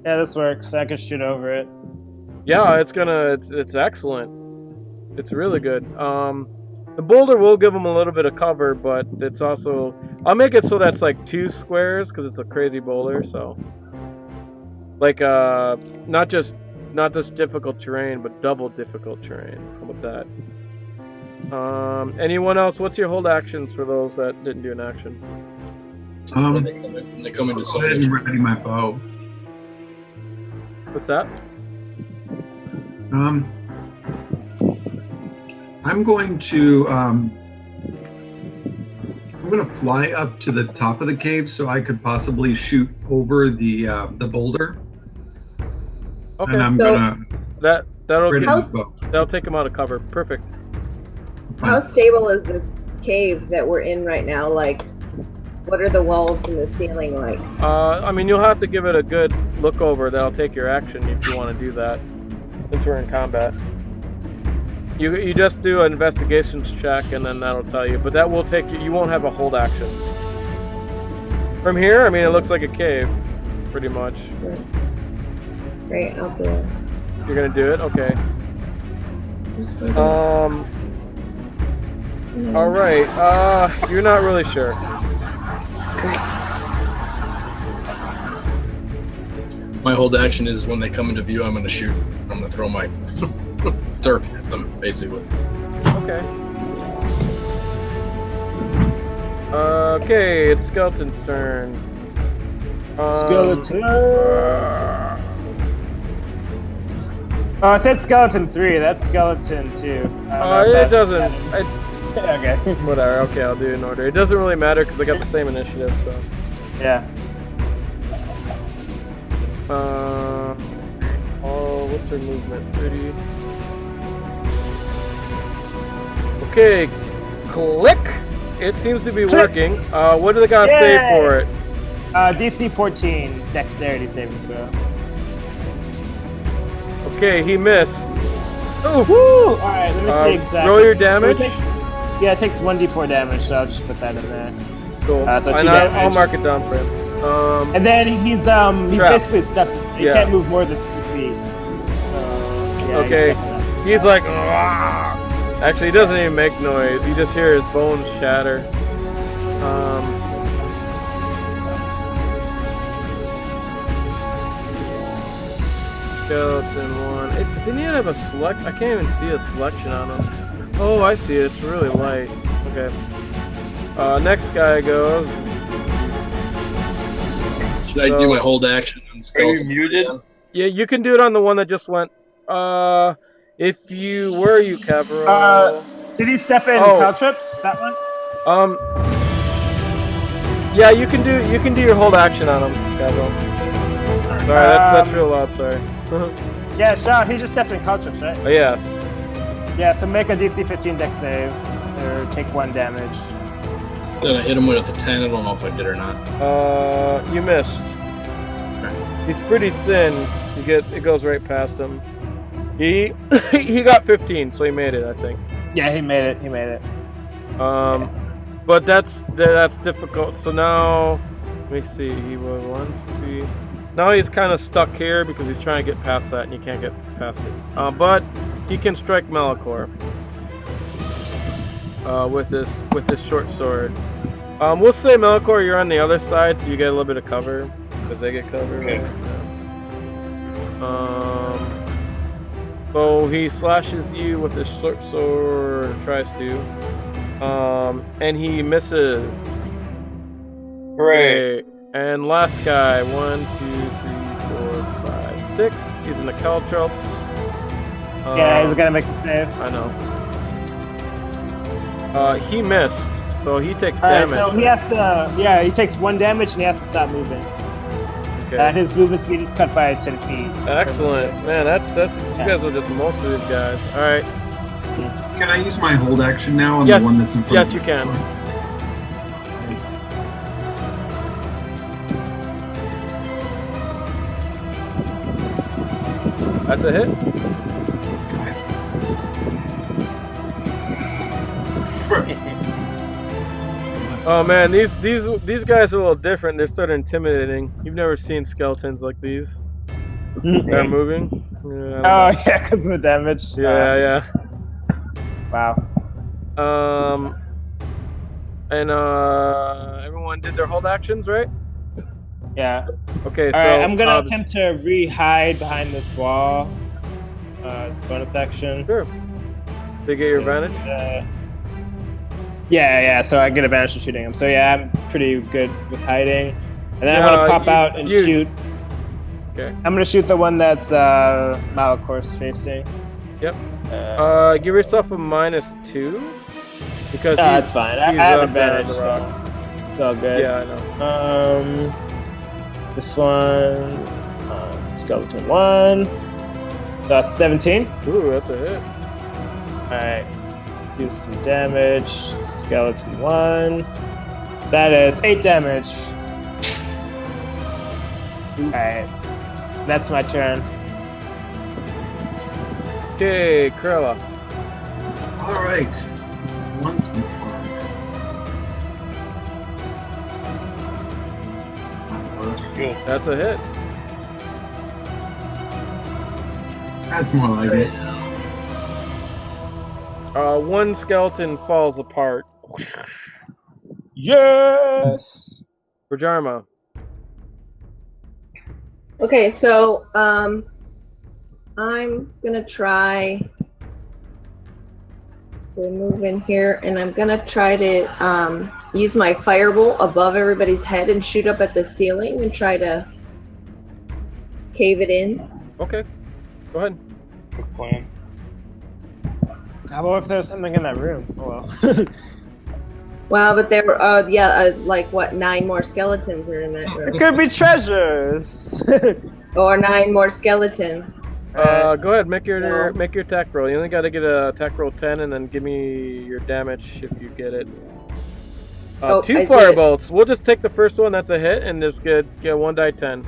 Yeah, this works. I can shoot over it. Yeah, it's excellent. It's really good. The boulder will give them a little bit of cover, but it's also... I'll make it so that's like 2 squares, because it's a crazy boulder, so... Like, not just difficult terrain, but double difficult terrain. How about that? Anyone else? What's your hold actions for those that didn't do an action? When they come into go ahead and ready my bow. What's that? I'm going to fly up to the top of the cave so I could possibly shoot over the boulder. Okay, and I'm gonna that'll take him out of cover. Perfect. How stable is this cave that we're in right now? Like, what are the walls and the ceiling like? I mean, you'll have to give it a good look over. That'll take your action if you want to do that. Since we're in combat. You just do an investigations check and then that'll tell you. But that will take you. You won't have a hold action. From here, I mean, it looks like a cave, pretty much. Great, I'll do it. You're gonna do it, okay. All right. You're not really sure. Correct. My hold action is when they come into view, I'm going to shoot. I'm going to throw my turkey at them, basically. Okay. Okay, it's Skeleton's turn. Skeleton. Oh, I said skeleton 3. That's skeleton 2. It doesn't. Okay. Whatever. Okay, I'll do it in order. It doesn't really matter because I got the same initiative. So. Yeah. Oh, what's her movement? 30. Okay, click. It seems to be working. What do they gotta say for it? DC 14, dexterity saving throw. Okay, he missed. Oh, woo! All right, let me see exactly. Roll your damage. Yeah, it takes 1d4 damage, so I'll just put that in there. Cool. So 2 damage. I'll mark it down for him. And then he's basically stuck. He can't move more than 2 feet. Okay. He's like, "Argh." Actually, he doesn't even make noise. You just hear his bones shatter. Skeleton 1. Didn't he have a select? I can't even see a selection on him. Oh, I see it. It's really light. Okay. Next guy goes. Should I do my hold action on skeleton? Are you muted? Yeah, you can do it on the one that just went. If you were you, Kevril. Did he step in caltrips? That one? Yeah, you can do your hold action on him, Kevril. Sorry, that's real loud. Sorry. Yeah, Sean, he just stepped in caltrips, right? Yes. Yeah, so make a DC 15 dex save, or take 1 damage. Then I hit him with a 10. I don't know if I did or not. You missed. He's pretty thin. It goes right past him. He got 15, so he made it, I think. Yeah, he made it. He made it. But that's difficult. So now, let me see. He was 1, 2, 3. Now he's kind of stuck here because he's trying to get past that, and you can't get past it. But he can strike Malichor with this short sword. We'll say Malichor, you're on the other side, so you get a little bit of cover because they get cover. Okay. Right? So he slashes you with his short sword, or tries to, and he misses. Hooray! And last guy, 1, 2, 3, 4, 5, 6. He's in the caltrops. Yeah, he's gonna make the save. I know. He missed, so he takes Alright, damage. so he has to. Yeah, he takes 1 damage and he has to stop moving. Okay. And his movement speed is cut by 10 feet. Excellent, man. That's you guys will just most of these guys. All right. Can I use my hold action now on Yes. the one that's in front Yes, of you me? can. That's a hit. Oh man, these guys are a little different. They're sort of intimidating. You've never seen skeletons like these. They're moving. Yeah, Oh yeah, because of the damage. yeah. Wow. And everyone did their hold actions, right? Yeah. Okay, so Alright, I'm gonna attempt to re-hide behind this wall. It's a bonus action. Sure. They get your advantage. Yeah. So I get advantage for shooting him. So yeah, I'm pretty good with hiding. And then I'm gonna pop out and shoot. Okay. I'm gonna shoot the one that's Malichor's facing. Yep. Give yourself a -2 because that's fine. I he's have up there on advantage. the rock. So it's all good. Yeah, I know. This one, skeleton 1. That's 17. Ooh, that's a hit. Alright, do some damage. Skeleton 1. That is 8 damage. Alright, that's my turn. Okay, Criella. All right. Once more. Good. That's a hit. That's more like it. One skeleton falls apart. Yes! Vhajjharma. Okay, so I'm gonna try to move in here, and I'm gonna try to use my firebolt above everybody's head and shoot up at the ceiling and try to cave it in. Okay, go ahead. Good plan. How about if there's something in that room? Oh well. Wow, but there were, like what, 9 more skeletons are in that It room. could be treasures! Or 9 more skeletons. Go ahead, make your attack roll. You only got to get a attack roll 10, and then give me your damage if you get it. 2 I firebolts. We'll just take the first one. That's a hit, and just get 1 die 10.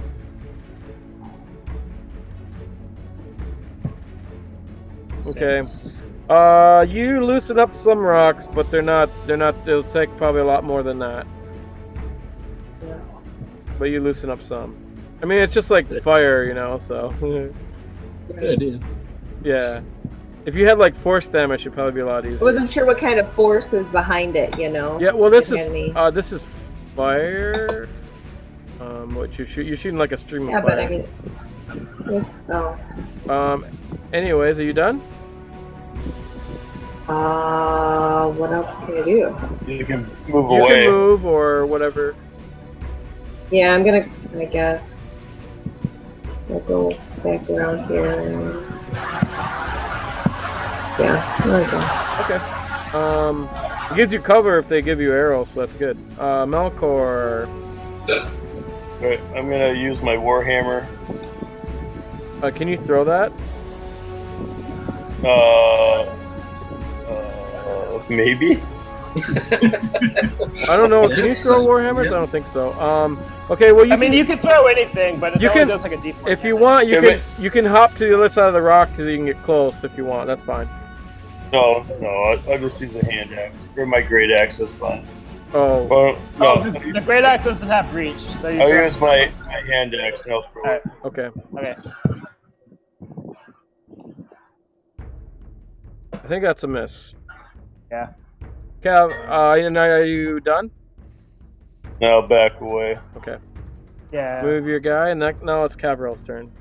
Okay. You loosen up some rocks, but they're not. They'll take probably a lot more than that. Yeah. But you loosen up some. I mean, it's just like fire, you know. So. Good idea. Yeah. If you had like force damage, it'd probably be a lot easier. I wasn't sure what kind of force is behind it, you know? Yeah. Well, this If you had any- this is fire. What you're shooting like a stream Yeah, of fire. but I mean, this, Anyways, are you done? what else can I do? You can move You away. can move or whatever. Yeah, I'm gonna, I guess. I'll go back around here and... Yeah, I'm done. Okay. It gives you cover if they give you arrows, so that's good. Malichor. Right, I'm gonna use my warhammer. Can you throw that? Maybe. I don't know. Can you throw warhammers? I don't think so. Okay. Well, you can throw anything, but it only does like a D4. If you want, you can hop to the other side of the rock so you can get close if you want. That's fine. No, I'll just use a hand axe. Or my great axe, that's fine. Oh. Well, no. The great axe doesn't have reach, so you I'll use my hand axe and I'll throw it. Okay. Okay. I think that's a miss. Yeah. Cav, are you done? Now back away. Okay. Yeah. Move your guy, and now it's Kevril's turn.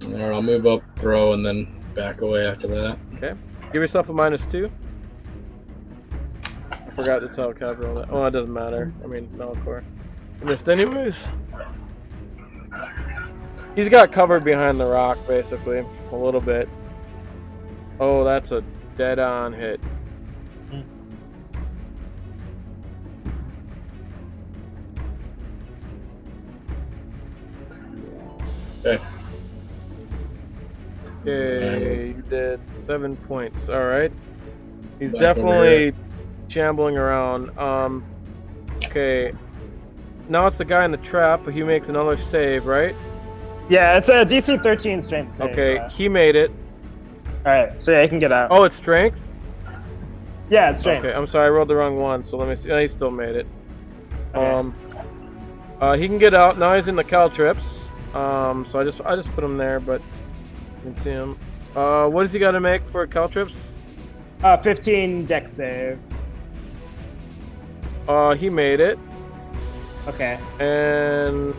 Alright, I'll move up, throw, and then back away after that. Okay. Give yourself a -2. I forgot to tell Kevril that. Oh, it doesn't matter. I mean, Malichor. I missed anyways. He's got covered behind the rock, basically, a little bit. Oh, that's a dead-on hit. Okay. Okay, you did 7 points. All right. He's Back over definitely shambling around. Okay. Now it's the guy in the trap, but he makes another save, right? Yeah, it's a DC 13 strength save. Okay, he made it. Alright, so yeah, he can get out. Oh, it's strength? Yeah, it's strength. Okay, I'm sorry, I rolled the wrong one, so let me see. Oh, he still made it. Okay. He can get out. Now he's in the caltrips. So I just put him there, but you can see him. What does he got to make for caltrips? 15 dex save. He made it. Okay. And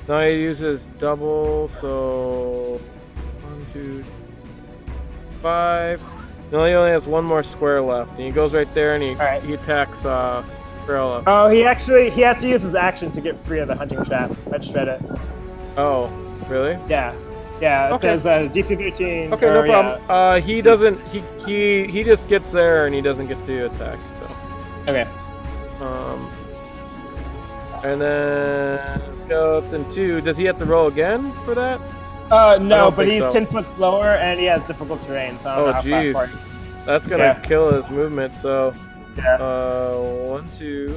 now he uses double, so 1, 2, 5. No, he only has one more square left, and he goes right there and he attacks Criella. Oh, he had to use his action to get free of the hunting trap. I just read it. Oh, really? Yeah. Yeah, it Okay. says DC 13. Okay, no problem. He doesn't. He just gets there and he doesn't get to attack. So. Okay. And then skeleton 2. Does he have to roll again for that? No, but he's so. 10 foot slower and he has difficult terrain, so I don't know how jeez. far he- That's gonna kill his movement. So, Yeah. 1, 2,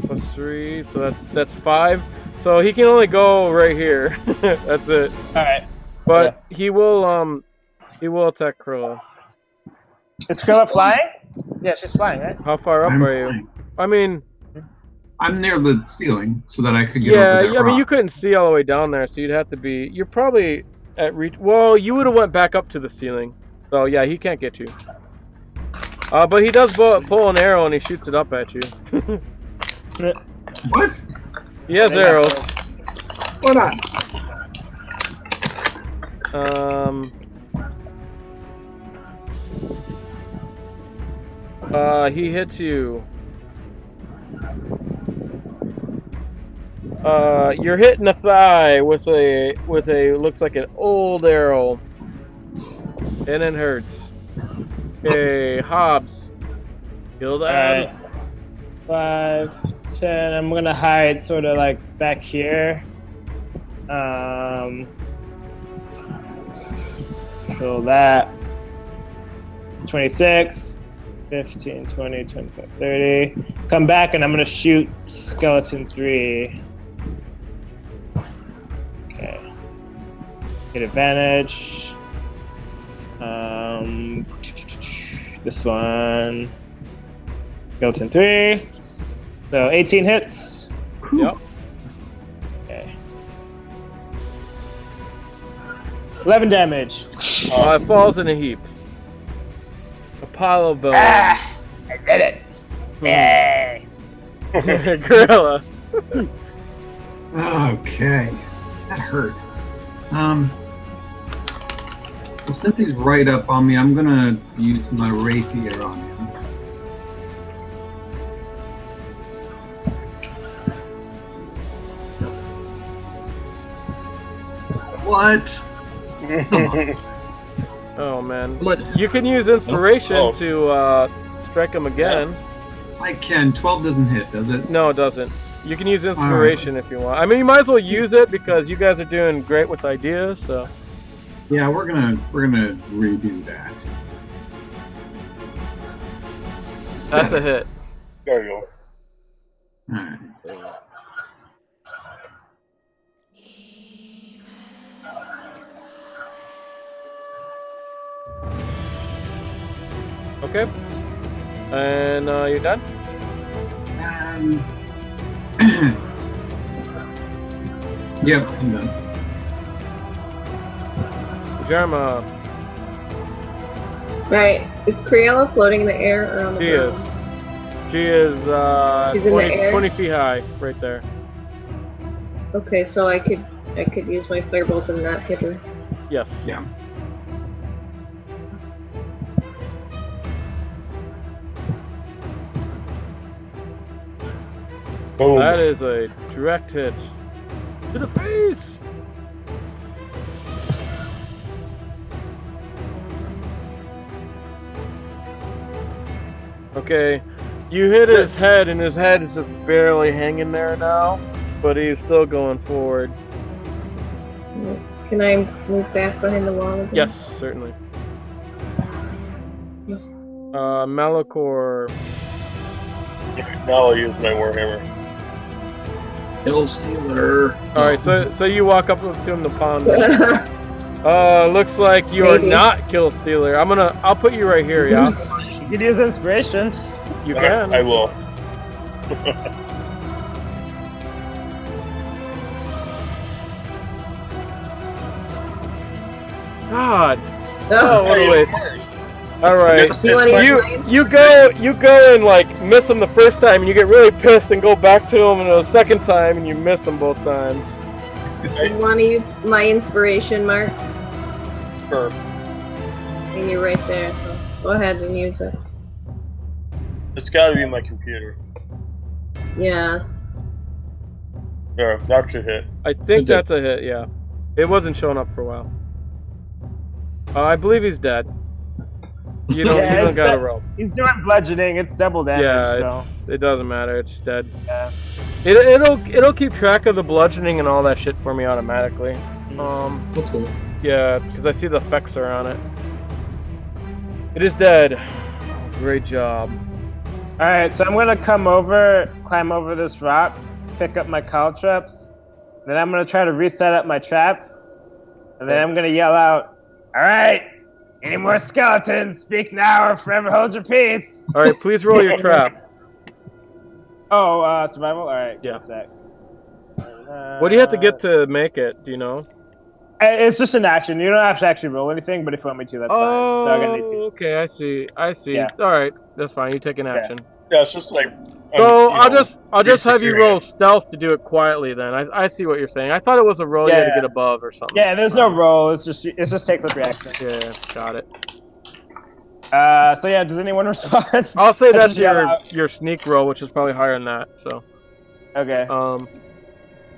plus 3. So that's 5. So he can only go right here. That's it. All right. But he will attack Criella. Is Criella flying? Yeah, she's flying, right? How far up I'm are you? flying. I mean, I'm near the ceiling so that I could get yeah. over that I mean, you rock. couldn't see all the way down there, so you'd have to be. You're probably at reach. Well, you would have went back up to the ceiling. So yeah, he can't get you. But he does pull an arrow and he shoots it up at you. What? He has arrows. Why not? He hits you. You're hitting the thigh with a looks like an old arrow, and it hurts. Okay, Hobbs. Kill that. 5, 10. I'm gonna hide sort of like back here. Kill that. 26, 15, 20, 25, 30. Come back and I'm gonna shoot skeleton 3. Okay. Get advantage. This one. Skeleton 3. So 18 hits. Yep. Okay. 11 damage. It falls in a heap. A pile of bones. I did it. Yay. Criella. Okay. That hurt. Well, since he's right up on me, I'm gonna use my rapier on him. What? Oh man. You can use inspiration to strike him again. I can. 12 doesn't hit, does it? No, it doesn't. You can use inspiration if you want. I mean, you might as well use it because you guys are doing great with ideas. So. Yeah, we're gonna redo that. That's a hit. There you go. Alright. Okay. And you're done? Yep, I'm done. Vhajjharma. Right. Is Criella floating in the air or on the She ground? is. She is She's in the air? 20 feet high, right there. Okay, so I could use my firebolt and not hit her. Yes. Yeah. Boom. That is a direct hit. To the face! Okay, you hit his head, and his head is just barely hanging there now, but he's still going forward. Can I move back behind the wall again? Yes, certainly. Malichor. Now I'll use my warhammer. Kill Stealer. Alright, so you walk up to him to pound him. Looks like you are not Kill Stealer. I'll put you right here, yeah? You could use inspiration. You can. I will. God. Oh, what a waste. Alright. You go and like miss him the first time, and you get really pissed and go back to him the second time, and you miss him both times. Do you want to use my inspiration, Mark? Sure. And you're right there, so go ahead and use it. It's gotta be my computer. Yes. There, that should hit. I think that's a hit, yeah. It wasn't showing up for a while. I believe he's dead. You don't gotta roll. He's doing bludgeoning. It's double damage. Yeah, so. it doesn't matter. It's dead. Yeah. It'll keep track of the bludgeoning and all that shit for me automatically. That's cool. Yeah, because I see the effects are on it. It is dead. Great job. All right, so I'm gonna climb over this rock, pick up my caltrops, then I'm gonna try to reset up my trap, and then I'm gonna yell out, "All right, any more skeletons? Speak now or forever hold your peace." All right, please roll your trap. Oh, survival. All right, yeah. One sec. What do you have to get to make it? Do you know? It's just an action. You don't have to actually roll anything, but if you want me to, that's fine. So I'm gonna need to. Okay, I see. Yeah. All right, that's fine. You take an action. Yeah, it's just like. So I'll just have you roll stealth to do it quietly. Then I see what you're saying. I thought it was a roll you had to get above or something. Yeah, there's no roll. It just takes up your action. Yeah, got it. So yeah, does anyone respond? I'll say that's your sneak roll, which is probably higher than that. So. Okay.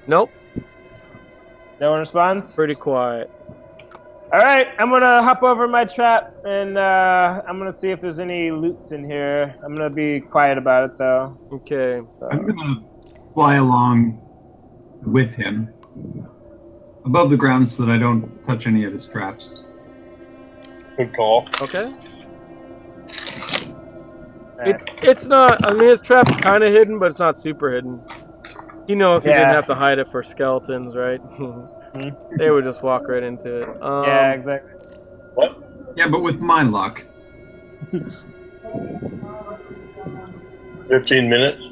Nope. No one responds? Pretty quiet. Alright, I'm gonna hop over my trap and I'm gonna see if there's any loots in here. I'm gonna be quiet about it though. Okay. I'm gonna fly along with him above the ground so that I don't touch any of his traps. Good call. Okay. It's not, I mean, his trap's kind of hidden, but it's not super hidden. He knows he didn't have to hide it for skeletons, right? They would just walk right into it. Yeah, exactly. What? Yeah, but with my luck. 15 minutes?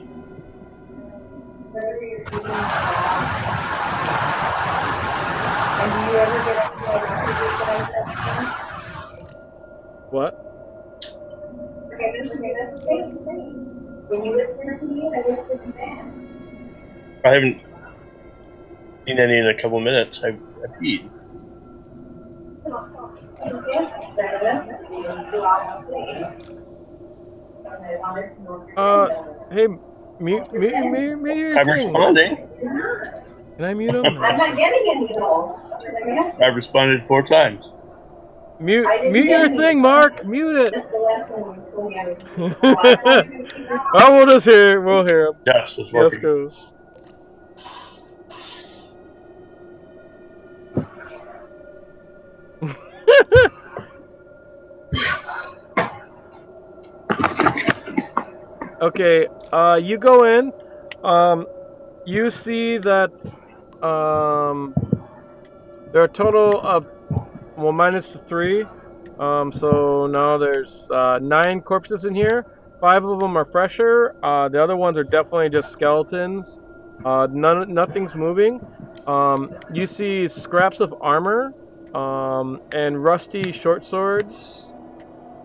What? I haven't seen any in a couple minutes. I peed. Hey, mute your I'm thing. responding. Can I mute him? I'm not getting any gold. I've responded 4 times. Mute your thing, Mark. Mute it. Oh, we'll hear him. Yes, it's working. Let's go. Okay, you go in. You see that there are a total of, well, minus 3. So now there's 9 corpses in here. 5 of them are fresher. The other ones are definitely just skeletons. Nothing's moving. You see scraps of armor and rusty short swords.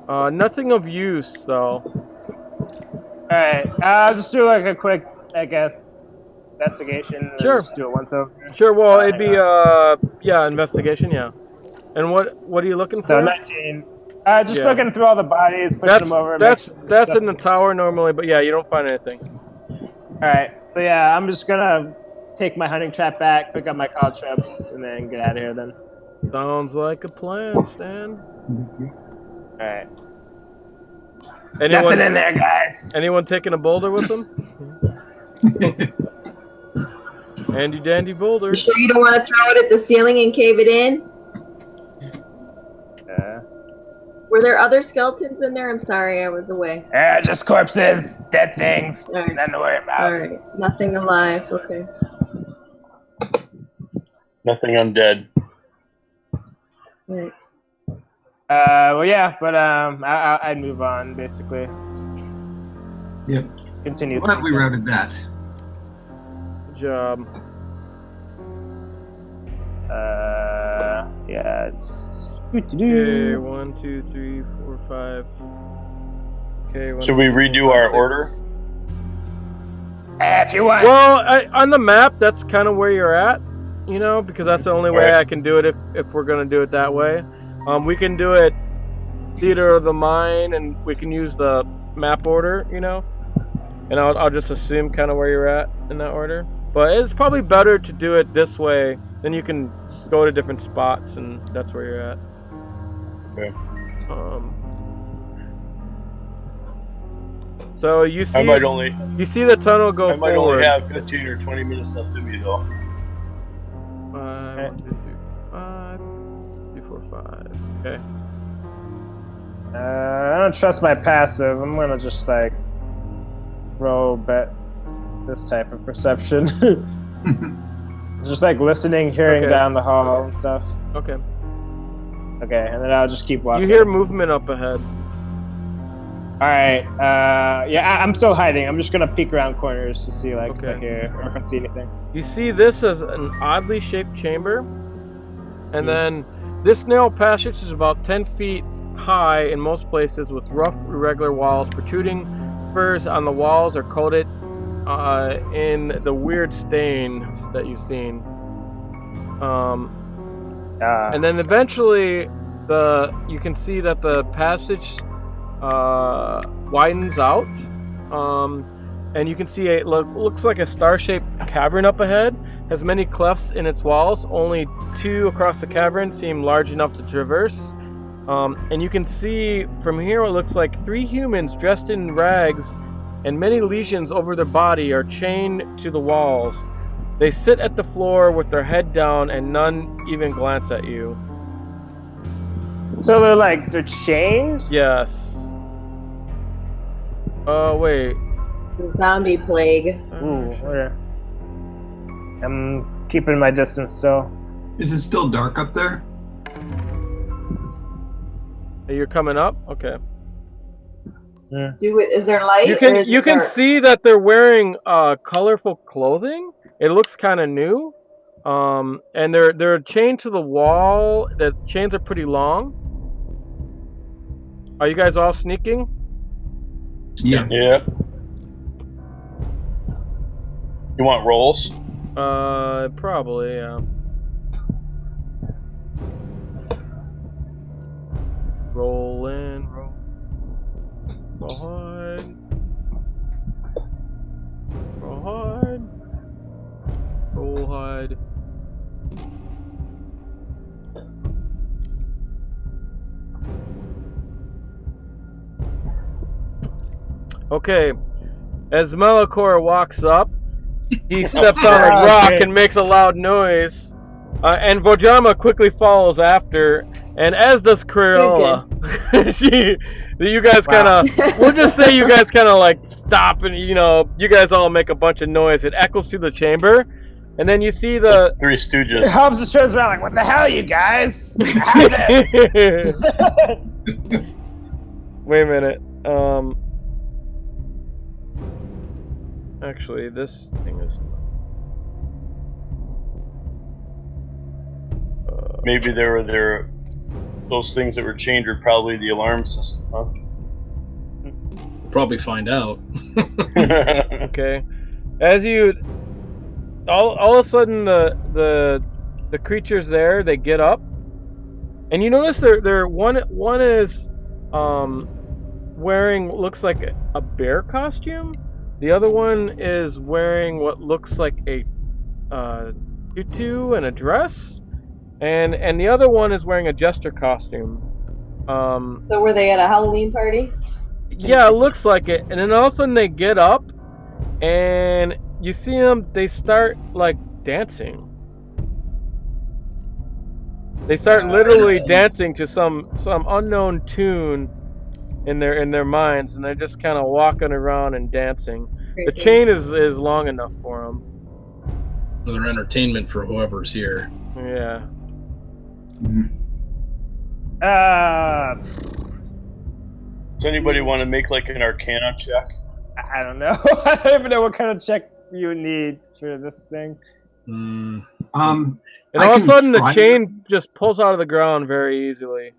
Nothing of use, though. Alright, I'll just do like a quick, I guess, investigation. Sure. Just do it once over. Sure, well, it'd be, yeah, investigation, yeah. And what are you looking for? So 19. Just looking through all the bodies, pushing them over. That's in the tower normally, but yeah, you don't find anything. Alright, so yeah, I'm just gonna take my hunting trap back, pick up my call traps, and then get out of here then. Sounds like a plan, Stan. Alright. Nothing in there, guys. Anyone taking a boulder with them? Handy dandy boulder. You sure you don't want to throw it at the ceiling and cave it in? Were there other skeletons in there? I'm sorry, I was away. Just corpses, dead things. All right. Nothing to worry about. Alright, nothing alive, okay. Nothing undead. Right. Well, yeah, but I'd move on basically. Yep. Continue. Glad we routed that. Good job. Yeah, it's. Okay, 1, 2, 3, 4, 5. Okay. Should we redo our order? If you want. Well, on the map, that's kind of where you're at, you know, because that's the only way Right. I can do it if we're gonna do it that way. We can do it theater of the mind, and we can use the map order, you know, and I'll just assume kind of where you're at in that order. But it's probably better to do it this way, then you can go to different spots, and that's where you're at. Okay. So you see, I might only. you see the tunnel go I might forward. only have 15 or 20 minutes left in me though. 5, 1, 2, 3, 5, 3, 4, 5. Okay. I don't trust my passive. I'm gonna just like roll bet this type of perception. Just like listening, hearing Okay. down the hall and stuff. Okay. Okay, and then I'll just keep walking. You hear movement up ahead. Alright, yeah, I'm still hiding. I'm just gonna peek around corners to see like if I Okay. hear or if I see anything. You see this as an oddly shaped chamber, and then this narrow passage is about 10 feet high in most places, with rough, irregular walls. Protruding spurs on the walls are coated in the weird stains that you've seen. And then eventually, you can see that the passage widens out, and you can see it looks like a star-shaped cavern up ahead. Has many clefts in its walls. Only 2 across the cavern seem large enough to traverse. And you can see from here what looks like 3 humans dressed in rags, and many lesions over their body are chained to the walls. They sit at the floor with their head down, and none even glance at you. So they're chained? Yes. Oh, wait. The zombie plague. Ooh, I'm keeping my distance still. Is it still dark up there? You're coming up? Okay. Is there light? You or can is you it can dark? see that they're wearing colorful clothing. It looks kind of new. And they're chained to the wall. The chains are pretty long. Are you guys all sneaking? Yeah. Yeah. You want rolls? Probably, yeah. Roll in, roll. Roll hard. Roll hard. Roll hard. Okay. As Malichor walks up, he steps on a rock and makes a loud noise. And Vhajjharma quickly follows after, and as does Criella. You guys kind of, we'll just say you guys kind of like stop, and you guys all make a bunch of noise. It echoes through the chamber, and then you see the Three Stooges. Hobbs just turns around like, "What the hell, you guys? Have this." Wait a minute. Actually, this thing is. Maybe those things that were chained are probably the alarm system, huh? Probably find out. Okay. As you, all of a sudden the creatures there, they get up, and you notice they're one is wearing looks like a bear costume. The other one is wearing what looks like a tutu and a dress. And the other one is wearing a jester costume. So were they at a Halloween party? Yeah, it looks like it. And then all of a sudden they get up, and you see them. They start like dancing. They start literally dancing to some unknown tune in their minds, and they're just kind of walking around and dancing. The chain is long enough for them. Another entertainment for whoever's here. Yeah. Does anybody want to make like an Arcana check? I don't know. I don't even know what kind of check you need for this thing. And all of a sudden the chain just pulls out of the ground very easily.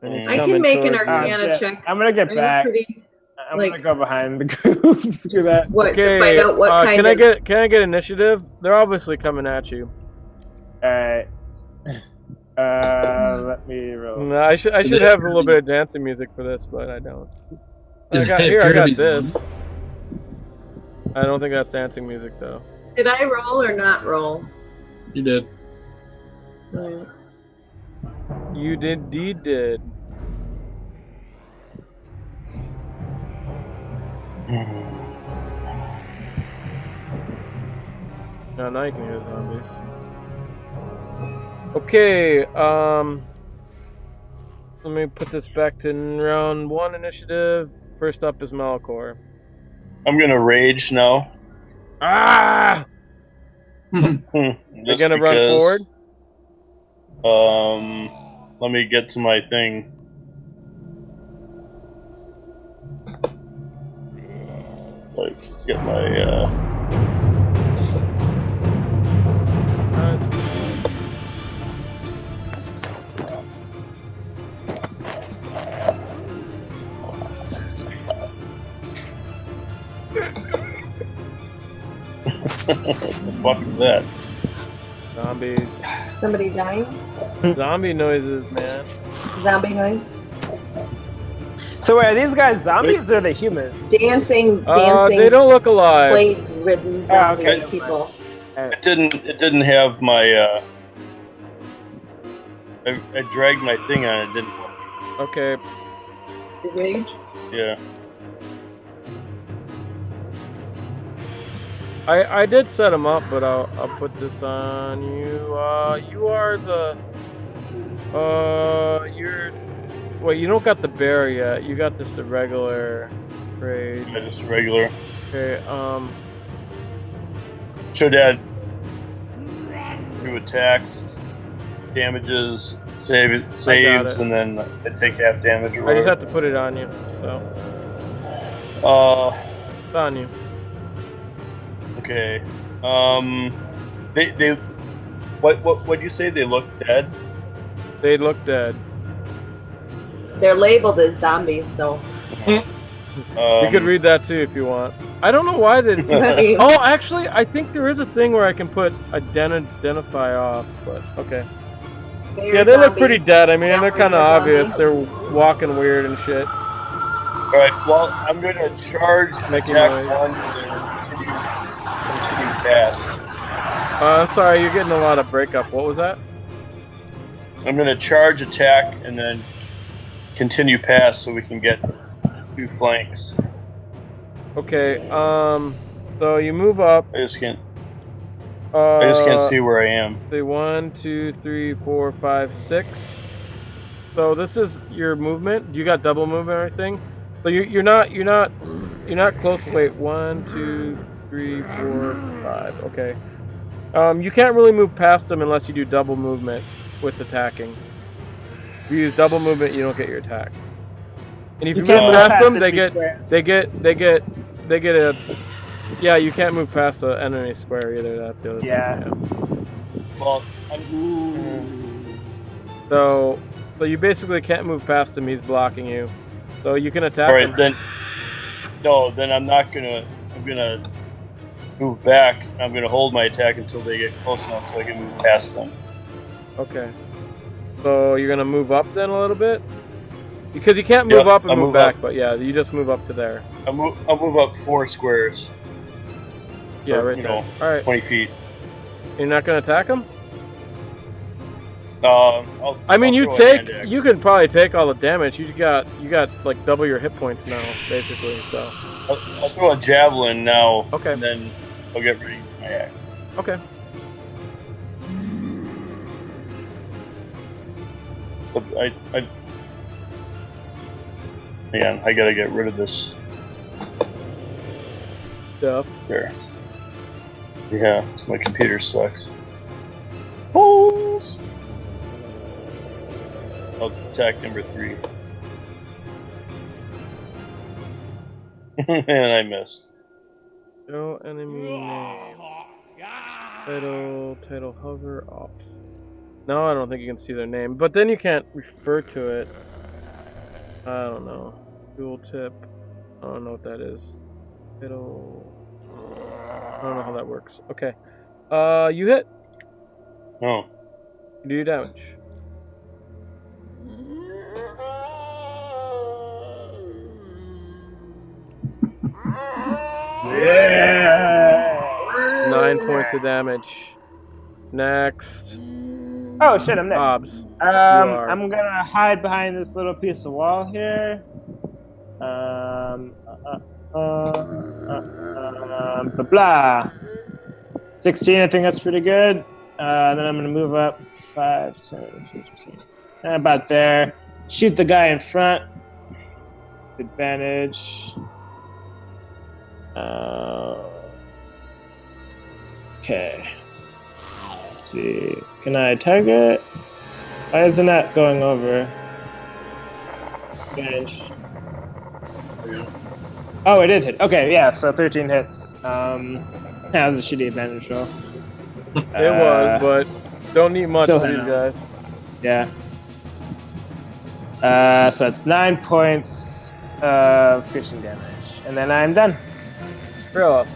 I can make an Arcana check. I'm gonna get back. I'm gonna go behind the group. Screw that. What? Okay, to find out what kind can of... Can I get initiative? They're obviously coming at you. Alright. Let me roll. No, I should have a little bit of dancing music for this, but I don't. I got this. I don't think that's dancing music though. Did I roll or not roll? You did. Right. You indeed did. Now you can hear the zombies. Okay, let me put this back to round 1 initiative. First up is Malichor. I'm gonna rage now. Ah! You're gonna run forward? Let me get to my thing. Let's get my, what the fuck is that? Zombies. Somebody dying? Zombie noises, man. Zombie noise? So are these guys zombies or are they humans? Dancing. They don't look alive. Plague-ridden zombie people. It didn't have my, I dragged my thing on it, didn't work. Okay. Rage? Yeah. I did set them up, but I'll put this on you. You are the you're well, you don't got the bear yet. You got just the regular rage. Yeah, just regular. Okay. Should add do attacks, damages, saves, and then they take half damage. Or I just have to put it on you. So. It's on you. Okay. They what'd you say? They look dead? They look dead. They're labeled as zombies, so. You could read that too if you want. I don't know why they. Oh, actually, I think there is a thing where I can put identify off, but okay. Yeah, they look pretty dead. I mean, they're kind of obvious. They're walking weird and shit. All right. Well, I'm gonna charge Making attack noise. 1 and continue fast. I'm sorry, you're getting a lot of breakup. What was that? I'm gonna charge attack and then continue past so we can get 2 flanks. Okay. So you move up. I just can't see where I am. Say 1, 2, 3, 4, 5, 6. So this is your movement. You got double movement or anything? So you're not close. Wait, 1, 2, 3, 4, 5. Okay. You can't really move past them unless you do double movement with attacking. If you use double movement, you don't get your attack. And if you move past them, they get a. Yeah, you can't move past the enemy square either. That's the other thing. Yeah. Well, So you basically can't move past him. He's blocking you. So you can attack him. Then I'm not gonna. I'm gonna move back. I'm gonna hold my attack until they get close enough so I can move past them. Okay. So you're gonna move up then a little bit, because you can't move up and move back. But yeah, you just move up to there. I'll move up 4 squares. Yeah, right there. All right. 20 feet. You're not gonna attack him? I mean, I'll throw a hand axe. you can probably take all the damage. You got like double your hit points now, basically. So I'll throw a javelin now. Okay. And then I'll get ready with my axe. okay. But man, I gotta get rid of this Stuff. there. Yeah, my computer sucks. Holes. I'll attack number 3. And I missed. Show enemy name. Title hover off. No, I don't think you can see their name. But then you can't refer to it. I don't know. Dual tip. I don't know what that is. Title. I don't know how that works. Okay. You hit. Oh. You do your damage. Yeah. 9 points of damage. Next. Oh shit, I'm next. Hobbs. I'm gonna hide behind this little piece of wall here. Blah. 16, I think that's pretty good. Then I'm gonna move up 5, 10, 15. About there. Shoot the guy in front. Advantage. Okay. Let's see. Can I target? Why isn't that going over? Advantage. Oh, it did hit. Okay, yeah, so 13 hits. That was a shitty advantage roll. It was, but don't need much for these guys. Yeah. So that's 9 points of piercing damage. And then I'm done. Criella.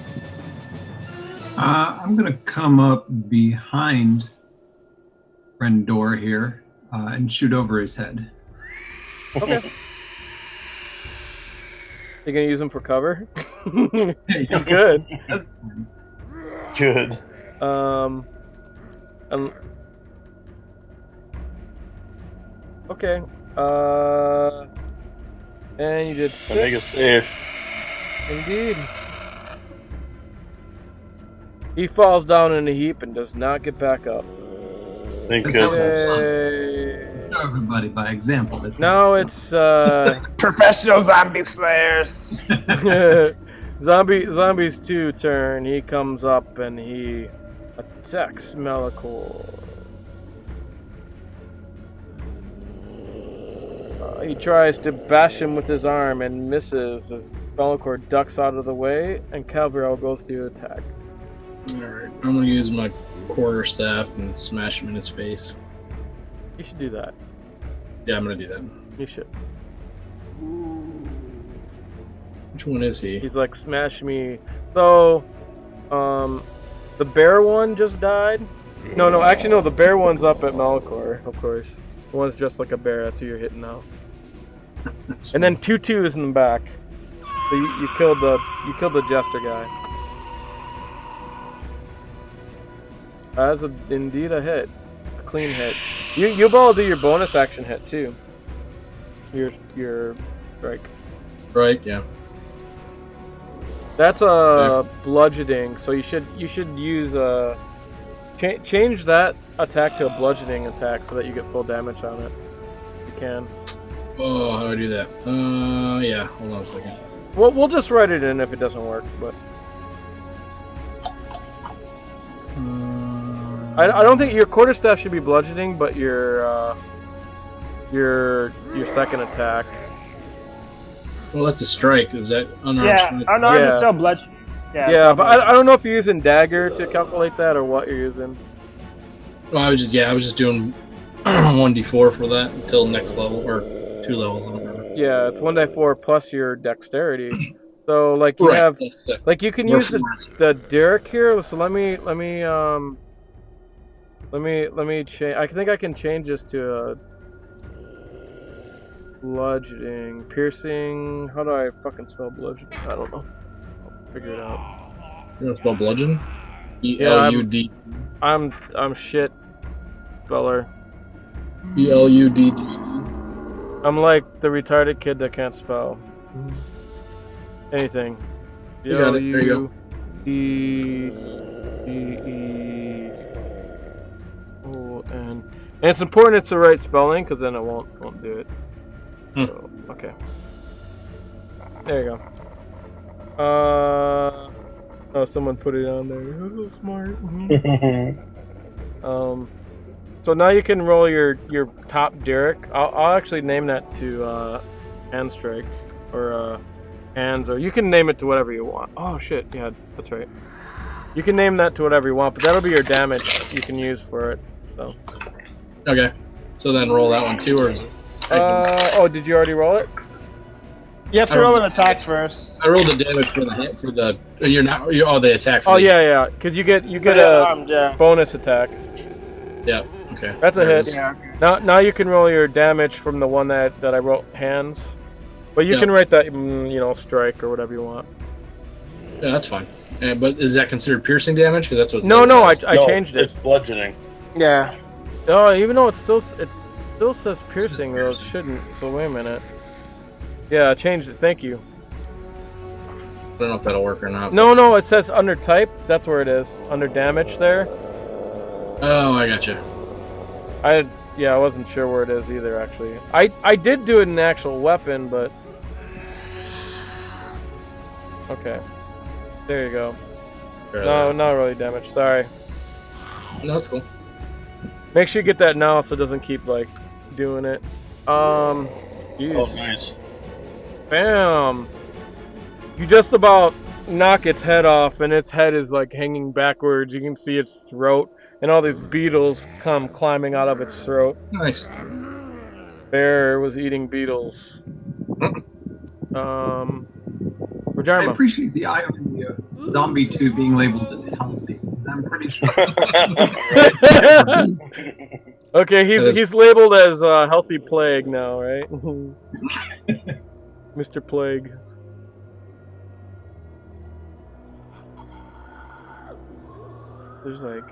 I'm going to come up behind Rendor here and shoot over his head. Okay. You gonna use him for cover? Good. Good. Okay. And you did 6. Make a save. Indeed. He falls down in a heap and does not get back up. Thank That's how goodness. Show everybody by example. No, it's Professional zombie slayers. Zombies 2 turn. He comes up and he attacks Malichor. He tries to bash him with his arm and misses as Malichor ducks out of the way, and Kevril goes to attack. Alright, I'm gonna use my quarterstaff and smash him in his face. You should do that. Yeah, I'm gonna do that. You should. Which one is he? He's like, smash me. So, the bear one just died. No, actually no, the bear one's up at Malichor, of course. The one's just like a bear, that's who you're hitting now. And then 2 is in the back. So you killed the jester guy. That's indeed a hit. A clean hit. You'll be able to do your bonus action hit too. Your strike. Right, yeah. That's a bludgeoning, so you should use a change that attack to a bludgeoning attack so that you get full damage on it. You can. Oh, how do I do that? Yeah. Hold on a second. Well, we'll just write it in if it doesn't work, but I don't think your quarterstaff should be bludgeoning, but your second attack. Well, that's a strike. Is that unarmed? Yeah, unarmed is still bludgeoning. Yeah, but I don't know if you're using dagger to calculate that or what you're using. Well, I was just doing 1d4 for that until next level or 2 levels. I don't remember. Yeah, it's 1d4 plus your dexterity. So like you have, like you can use the Derrick here. So let me change. I think I can change this to a bludgeoning, piercing. How do I fucking spell bludgeoning? I don't know. I'll figure it out. You want to spell bludgeon? E-L-U-D. I'm shit speller. BLUDD. I'm like the retarded kid that can't spell anything. You got it. There you and it's important it's the right spelling because then it won't do it. So, okay. There you go. Oh, someone put it on there. Oh, smart. So now you can roll your top Derek. I'll actually name that to hand strike or hands, or you can name it to whatever you want. Oh shit, yeah, that's right. You can name that to whatever you want, but that'll be your damage you can use for it. So. Okay. So then roll that one too, or is it? Oh, did you already roll it? You have to roll an attack first. I rolled the damage for the. You're not. The attack. Oh yeah, because you get a bonus attack. Yeah. Okay. That's a hit. Yeah, okay. Now you can roll your damage from the one that I wrote hands, but you can write that strike or whatever you want. Yeah, that's fine. But is that considered piercing damage? Because that's what. No, I changed it. It's bludgeoning. Yeah. Oh, even though it still says piercing, though it shouldn't. So wait a minute. Yeah, I changed it. Thank you. I don't know if that'll work or not. No, it says under type. That's where it is. Under damage there. Oh, I gotcha. I wasn't sure where it is either. Actually, I did do it in an actual weapon, but okay. There you go. No, not really damage. Sorry. No, it's cool. Make sure you get that now so it doesn't keep like doing it. Geez. Oh, nice. Bam! You just about knock its head off, and its head is like hanging backwards. You can see its throat, and all these beetles come climbing out of its throat. Nice. Bear was eating beetles. Vhajjharma. I appreciate the irony of Zombie 2 being labeled as healthy. I'm pretty sure. Okay, he's labeled as healthy plague now, right? Mr. Plague. There's like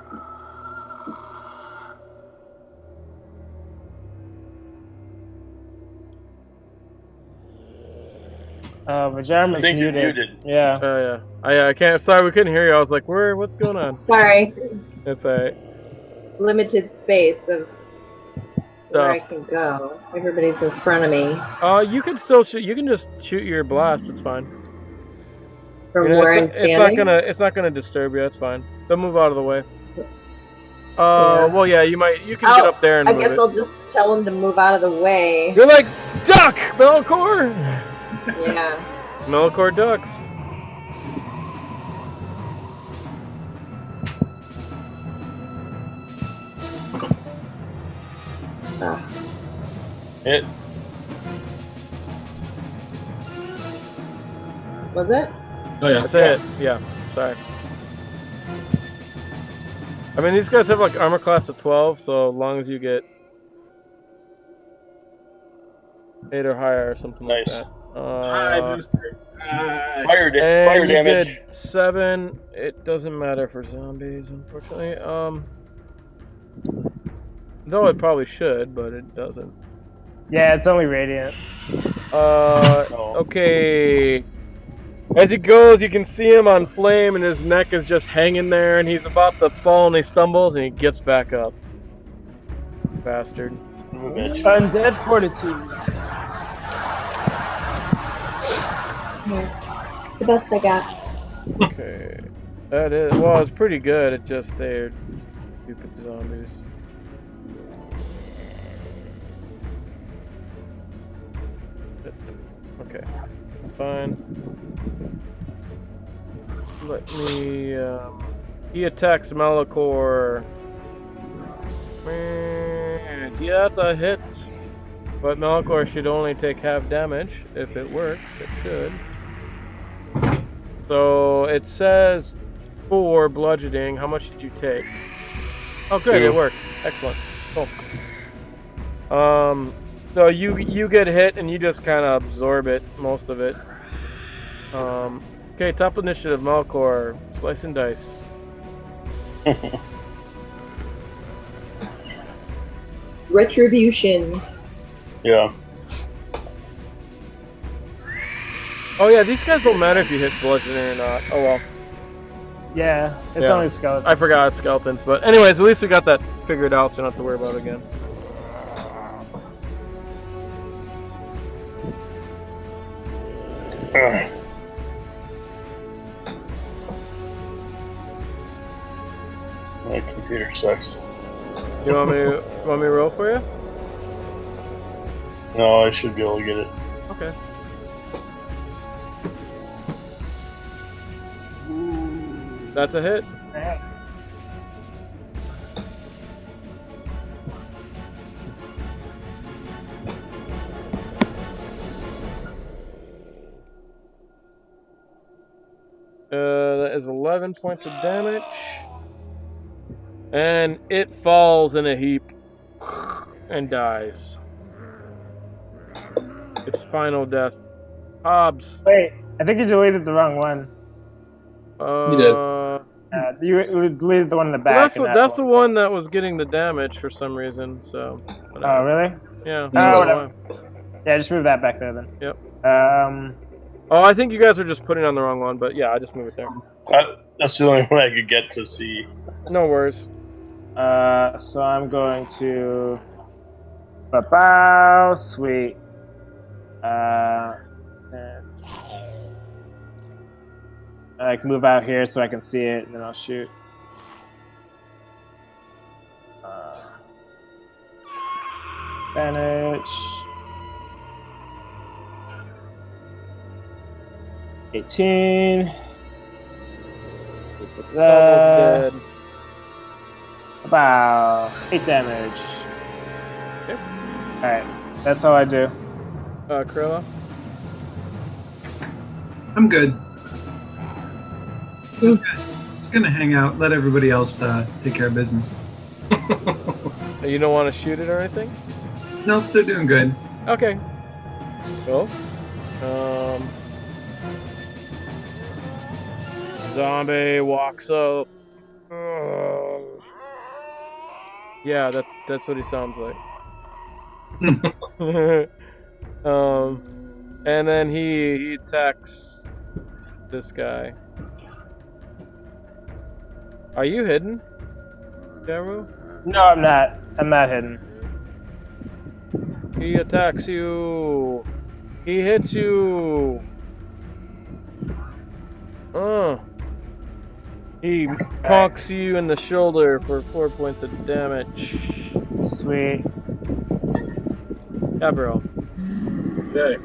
Vhajjharma's muted. Yeah. Oh yeah. I can't. Sorry, we couldn't hear you. I was like, what's going on? Sorry. That's alright. Limited space of where I can go. Everybody's in front of me. You can still shoot. You can just shoot your blast. It's fine. From where I'm standing? It's not gonna disturb you. It's fine. They'll move out of the way. Well, yeah. You can get up there and. I guess I'll just tell them to move out of the way. You're like duck, Malichor. Yeah. Malichor ducks. Hit. Was it? Oh yeah. That's a hit. Yeah. Sorry. I mean, these guys have like armor class of 12, so as long as you get 8 or higher or something like that. Fire damage. Did 7. It doesn't matter for zombies, unfortunately. Though it probably should, but it doesn't. Yeah, it's only radiant. Okay. As he goes, you can see him on flame, and his neck is just hanging there, and he's about to fall, and he stumbles, and he gets back up. Bastard. Undead Fortitude. It's the best I got. Okay. That is, well, it's pretty good. It just, they're stupid zombies. Okay. Fine. Let me, he attacks Malichor. Yeah, that's a hit. But Malichor should only take half damage. If it works, it should. So it says 4 bludgeoning. How much did you take? Oh, good, 2. It worked. Excellent. Cool. So you get hit and you just kind of absorb it, most of it. Okay, top initiative, Malichor. Slice and dice. Retribution. Yeah. Oh yeah, these guys don't matter if you hit bludgeoning or not. Oh well. Yeah, it's Yeah. only skeletons. I forgot it's skeletons, but anyways, at least we got that figured out, so you don't have to worry about it again. My computer sucks. You want me to roll for you? No, I should be able to get it. Okay. That's a hit. Thanks. That is 11 points of damage. And it falls in a heap and dies. Its final death. Hobbs. Wait, I think you deleted the wrong one. You did. You deleted the one in the Well, back. that's the one that was getting the damage for some reason, so. Oh, really? Yeah. Oh, whatever. Yeah, just move that back there then. Yep. Oh, I think you guys are just putting on the wrong one, but yeah, I just move it there. That's the only one I could get to see. No worries. So I'm going to. Bow, sweet. And like move out here so I can see it, and then I'll shoot. Advantage. 18. Almost dead. About 8 damage. Okay. Alright, that's all I do. Criella? I'm good. Just gonna hang out, let everybody else take care of business. You don't want to shoot it or anything? Nope, they're doing good. Okay. Cool. Zombie walks up. Yeah, that's what he sounds like. And then he attacks this guy. Are you hidden, Kevril? No, I'm not. I'm not hidden. He attacks you. He hits you. He conks you in the shoulder for 4 points of damage. Sweet. Kevril. Okay.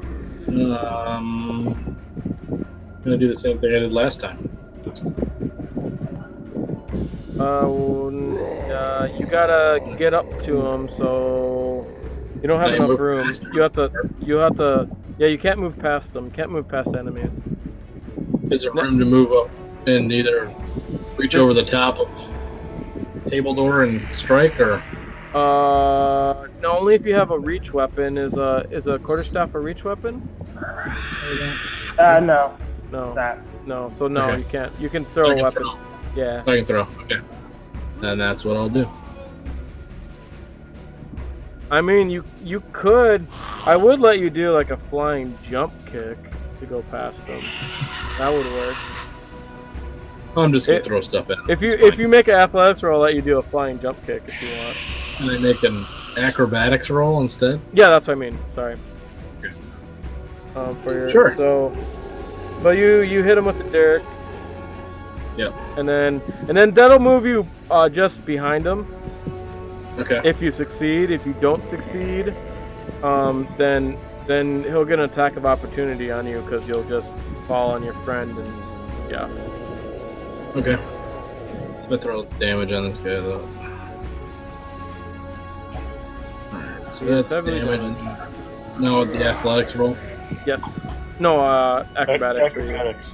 Gonna do the same thing I did last time. You gotta get up to him, so you don't have Can I enough move room. past him? You have to. Yeah, you can't move past them. You can't move past enemies. Is there room to move up and either reach over the top of Tabledoor and strike, or? No, only if you have a reach weapon. Is a quarterstaff a reach weapon? No. No. Not. No. So no, Okay. you can't. You can throw I a can weapon. throw. Yeah. I can throw. Okay. And that's what I'll do. I mean, you could. I would let you do like a flying jump kick to go past them. That would work. I'm just gonna throw stuff at him. If you make an athletics roll, I'll let you do a flying jump kick if you want. Can I make an acrobatics roll instead? Yeah, that's what I mean. Sorry. Okay. For your, Sure. So, but you hit him with the derrick. Yep. And then that'll move you just behind him. Okay. If you succeed. If you don't succeed, then he'll get an attack of opportunity on you because you'll just fall on your friend and yeah. Okay. I'm gonna throw damage on this guy though. Alright, so Yes, that's heavily damage. No, the athletics roll. Yes. No, acrobatics. for you. Acrobatics.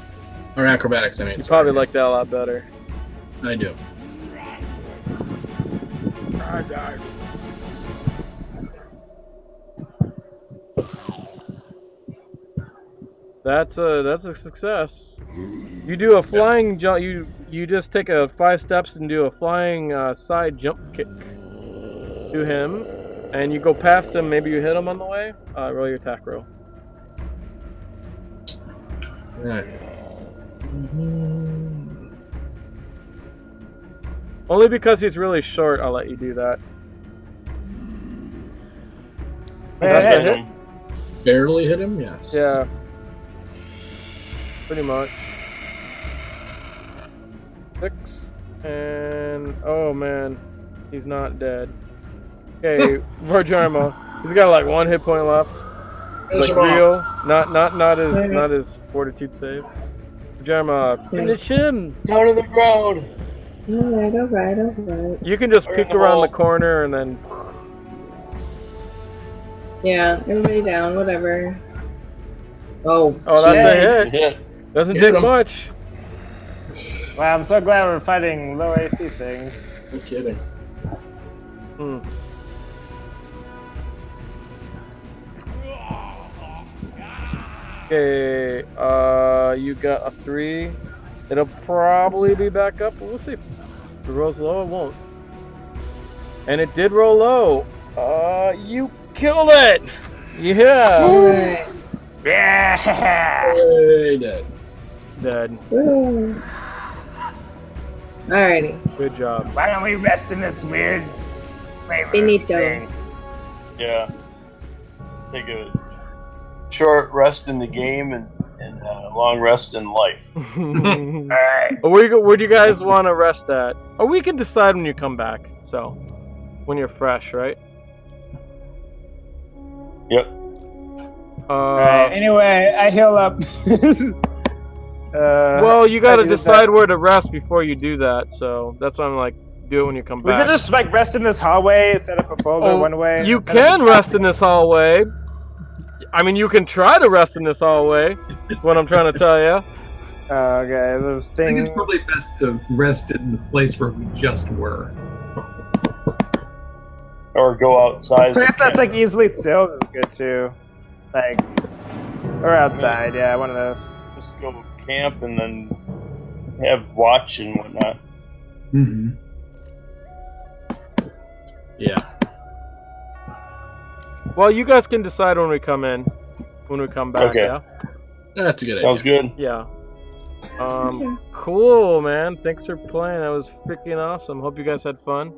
Or acrobatics, I mean. You probably like that a lot better. I do. I died. That's a success. You do a flying jump. You just take a 5 steps and do a flying side jump kick to him, and you go past him. Maybe you hit him on the way. Roll your attack roll. Alright. Only because he's really short, I'll let you do that. That's a hit? Barely hit him, yes. Yeah. Pretty much. 6. And... oh man. He's not dead. Okay, Vhajjharma. He's got like 1 hit point left. Like real. Not his fortitude save. Vhajjharma, finish him! Down to the ground! Alright. You can just peek around the corner and then... Yeah, everybody down, whatever. Oh, that's a hit. Yeah. Doesn't Hit take him. much. Wow, I'm so glad we're fighting low AC things. No kidding. Hmm. Okay, you got a 3. It'll probably be back up, but we'll see. If it rolls low, it won't. And it did roll low. You killed it! Yeah! alright. Yeah. Hey, dead. Dead. Alrighty. Good job. Why don't we rest in this weird flavor Finito. thing? Yeah. Take a short rest in the game and a long rest in life. Alright. Where do you guys want to rest at? Oh, we can decide when you come back. So, when you're fresh, right? Yep. Alright, anyway, I heal up. Well, you got to I do decide that. where to rest before you do that. So that's why I'm like, do it when you come We back. could just like rest in this hallway, set up a boulder one way. You and set up can a rest in this hallway. I mean, you can try to rest in this hallway. That's what I'm trying to tell you. okay, those I think things. it's probably best to rest in the place where we just were. Or go outside. A place that's like easily sealed is good too. Like, or outside, yeah, one of those. Just go camp and then have watch and whatnot. Mm-hmm. Yeah. Well, you guys can decide when we come in, when we come back. Okay. Yeah. That's a good idea. Sounds good. Yeah. Cool, man. Thanks for playing. That was freaking awesome. Hope you guys had fun.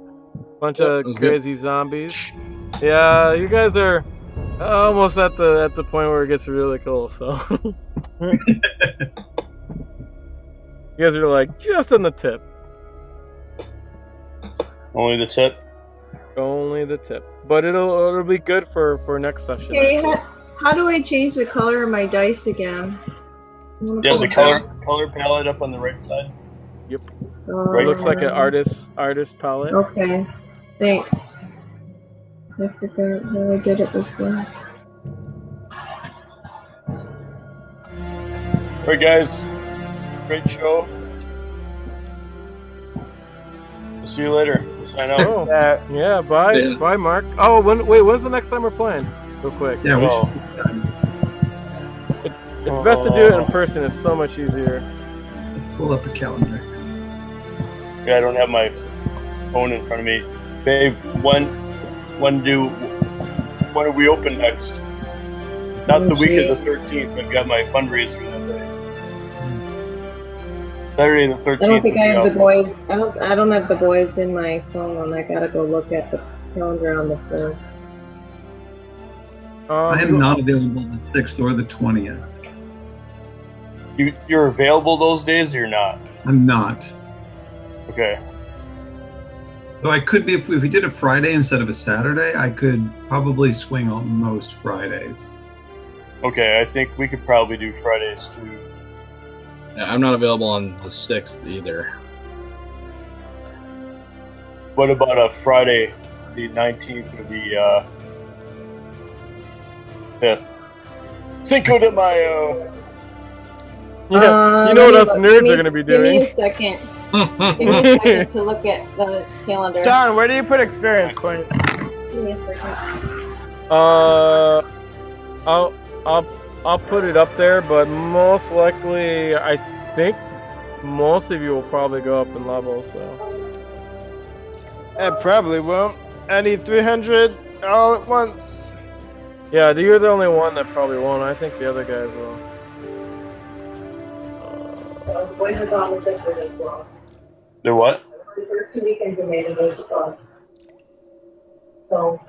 Bunch Yep, of it was good. crazy zombies. Yeah, you guys are almost at the point where it gets really cool. So you guys are like just on the tip. Only the tip. Only the tip. But it'll be good for next session. Okay, how do I change the color of my dice again? Yeah, the color palette up on the right side. Yep. Right. It looks like an artist palette. Okay, thanks. I forgot how I did it before. Alright, guys. Great show. We'll see you later. Sign out. Oh, yeah. Bye, Yeah. bye, Mark. Oh, when's the next time we're playing? Real quick. Yeah, we Oh. should It's best to do it in person. It's so much easier. let's pull up the calendar. Yeah, I don't have my phone in front of me. Babe, when are we open next? Not the week of the 13th. I've got my fundraiser that day. Saturday the 13th. I don't think I have the will be boys. I don't have the boys in my phone. I gotta go look at the calendar on the phone. I am not available the 6th or the 20th. You're available those days or you're not? I'm not. Okay. So I could be, if we did a Friday instead of a Saturday, I could probably swing on most Fridays. Okay, I think we could probably do Fridays too. Yeah, I'm not available on the 6th either. What about a Friday, the 19th or the 5th? Cinco de Mayo! Yeah, you know what us nerds are going to be Give me doing. a second. Give me a second to look at the calendar. John, where do you put experience points? Give me a second. I'll put it up there, but most likely, I think most of you will probably go up in level. So I probably won't. I need 300 all at once. Yeah, you're the only one that probably won't. I think the other guys will. The boys are gone with it as well. They're what? The first 2 weekends are made of those stuff. So,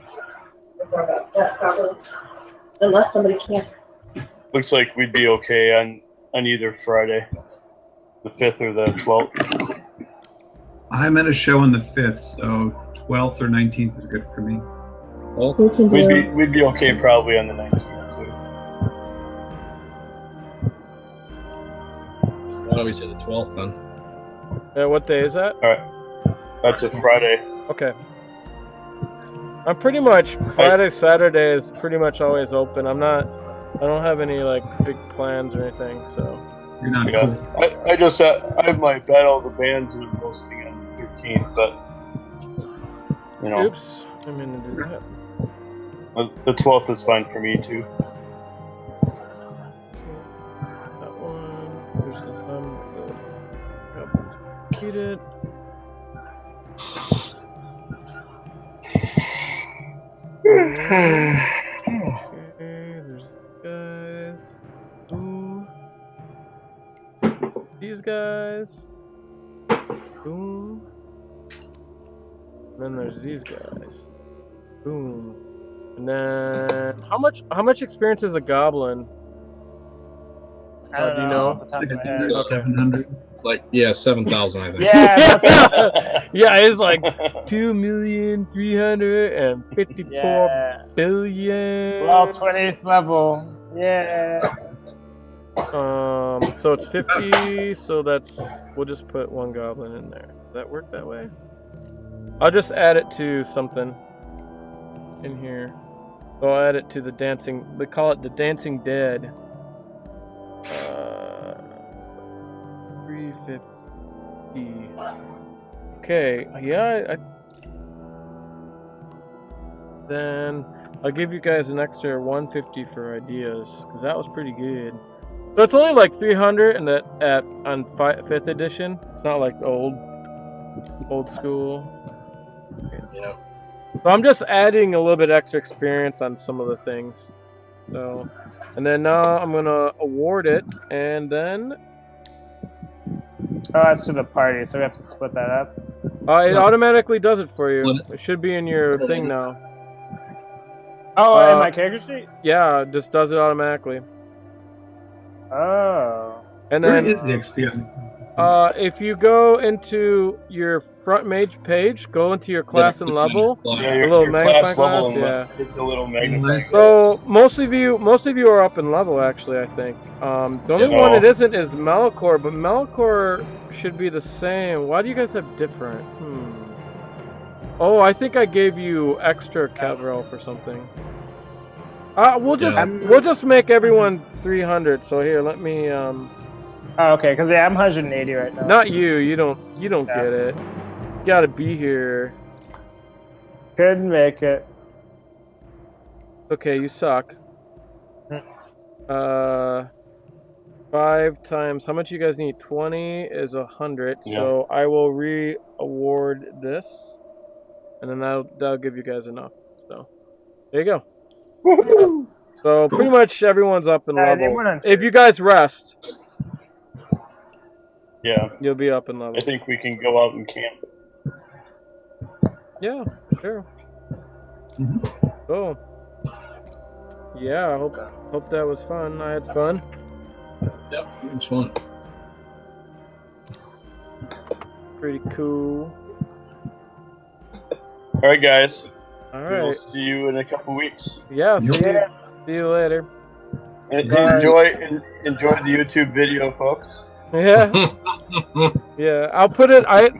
that probably, unless somebody can't. Looks like we'd be okay on either Friday, the 5th or the 12th. I'm at a show on the 5th, so 12th or 19th is good for me. Well, We can do. We'd be okay probably on the 19th too. why don't we say the 12th then? What day is that? All right, that's a Friday. Okay. I'm pretty much Friday, Saturday is pretty much always open. I don't have any like big plans or anything, so. You're not Yeah, cool. I have my Battle of the Bands and I'm posting on the 13th, but you know, Oops, I meant to do that. the 12th is fine for me too. That one. Here's the thumb. Completed. Okay, there's guys. Ooh. These guys. Boom. Then there's these guys. Boom. And then how much experience is a goblin? I don't do you know know? off the top of my head. 600, Okay. 700. Like, yeah, 7,000, I think. Yeah, that's Yeah, it's like 2,354 yeah. billion. Well, 20th level. Yeah. So it's 50. So we'll just put one goblin in there. Does that work that way? I'll just add it to something in here. So I'll add it to the dancing. They call it the Dancing Dead. 350. Okay, yeah. Then I'll give you guys an extra 150 for ideas because that was pretty good. So it's only like 300 and on 5th edition. It's not like old school. Yeah. So I'm just adding a little bit extra experience on some of the things. So, and then now I'm gonna award it, and then Oh, that's to the party, so we have to split that up. it automatically does it for you. It should be in your thing now. Oh, in my character sheet? Yeah, it just does it automatically. Oh. And Where then is the XP? if you go into your front mage page, go into your class and level, Yeah, the your little magnifying class level glass, and it's a little magnifying. So most of you are up in level actually. I think the only one it isn't is Malichor, but Malichor should be the same. Why do you guys have different? Oh, I think I gave you extra Kevril for something. We'll just make everyone 300. So here, let me Oh, okay, because I'm 180 right now. Not you. You don't get it. You gotta be here. Couldn't make it. Okay, you suck. 5 times. How much you guys need? 20 is 100. Yeah. So I will re-award this, and then that'll give you guys enough. So there you go. Woohoo! So pretty much everyone's up in level. anyone- If you guys rest, Yeah, you'll be up in level. I think we can go out and camp. Yeah, sure. Cool. Yeah, I hope that was fun. I had fun. Yep, it was fun. Pretty cool. All right, guys. All We'll right. see you in a couple weeks. Yeah. See you later. And Bye. enjoy the YouTube video, folks. Yeah. Yeah. I'll put it. I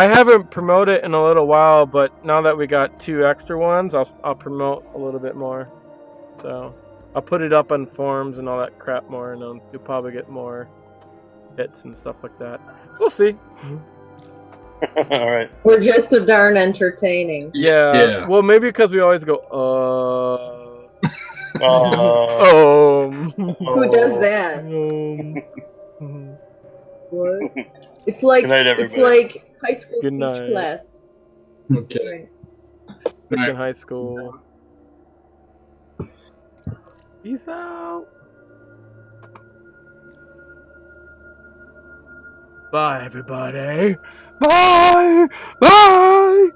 haven't promoted it in a little while, but now that we got 2 extra ones, I'll promote a little bit more. So I'll put it up on forums and all that crap more, and you'll probably get more hits and stuff like that. We'll see. All right. We're just so darn entertaining. Yeah. Well, maybe because we always go, Who does that? What? It's like Good night, it's everybody. like high school Good speech night. class. Okay. Back in high school. Peace out. Bye, everybody. Bye. Bye.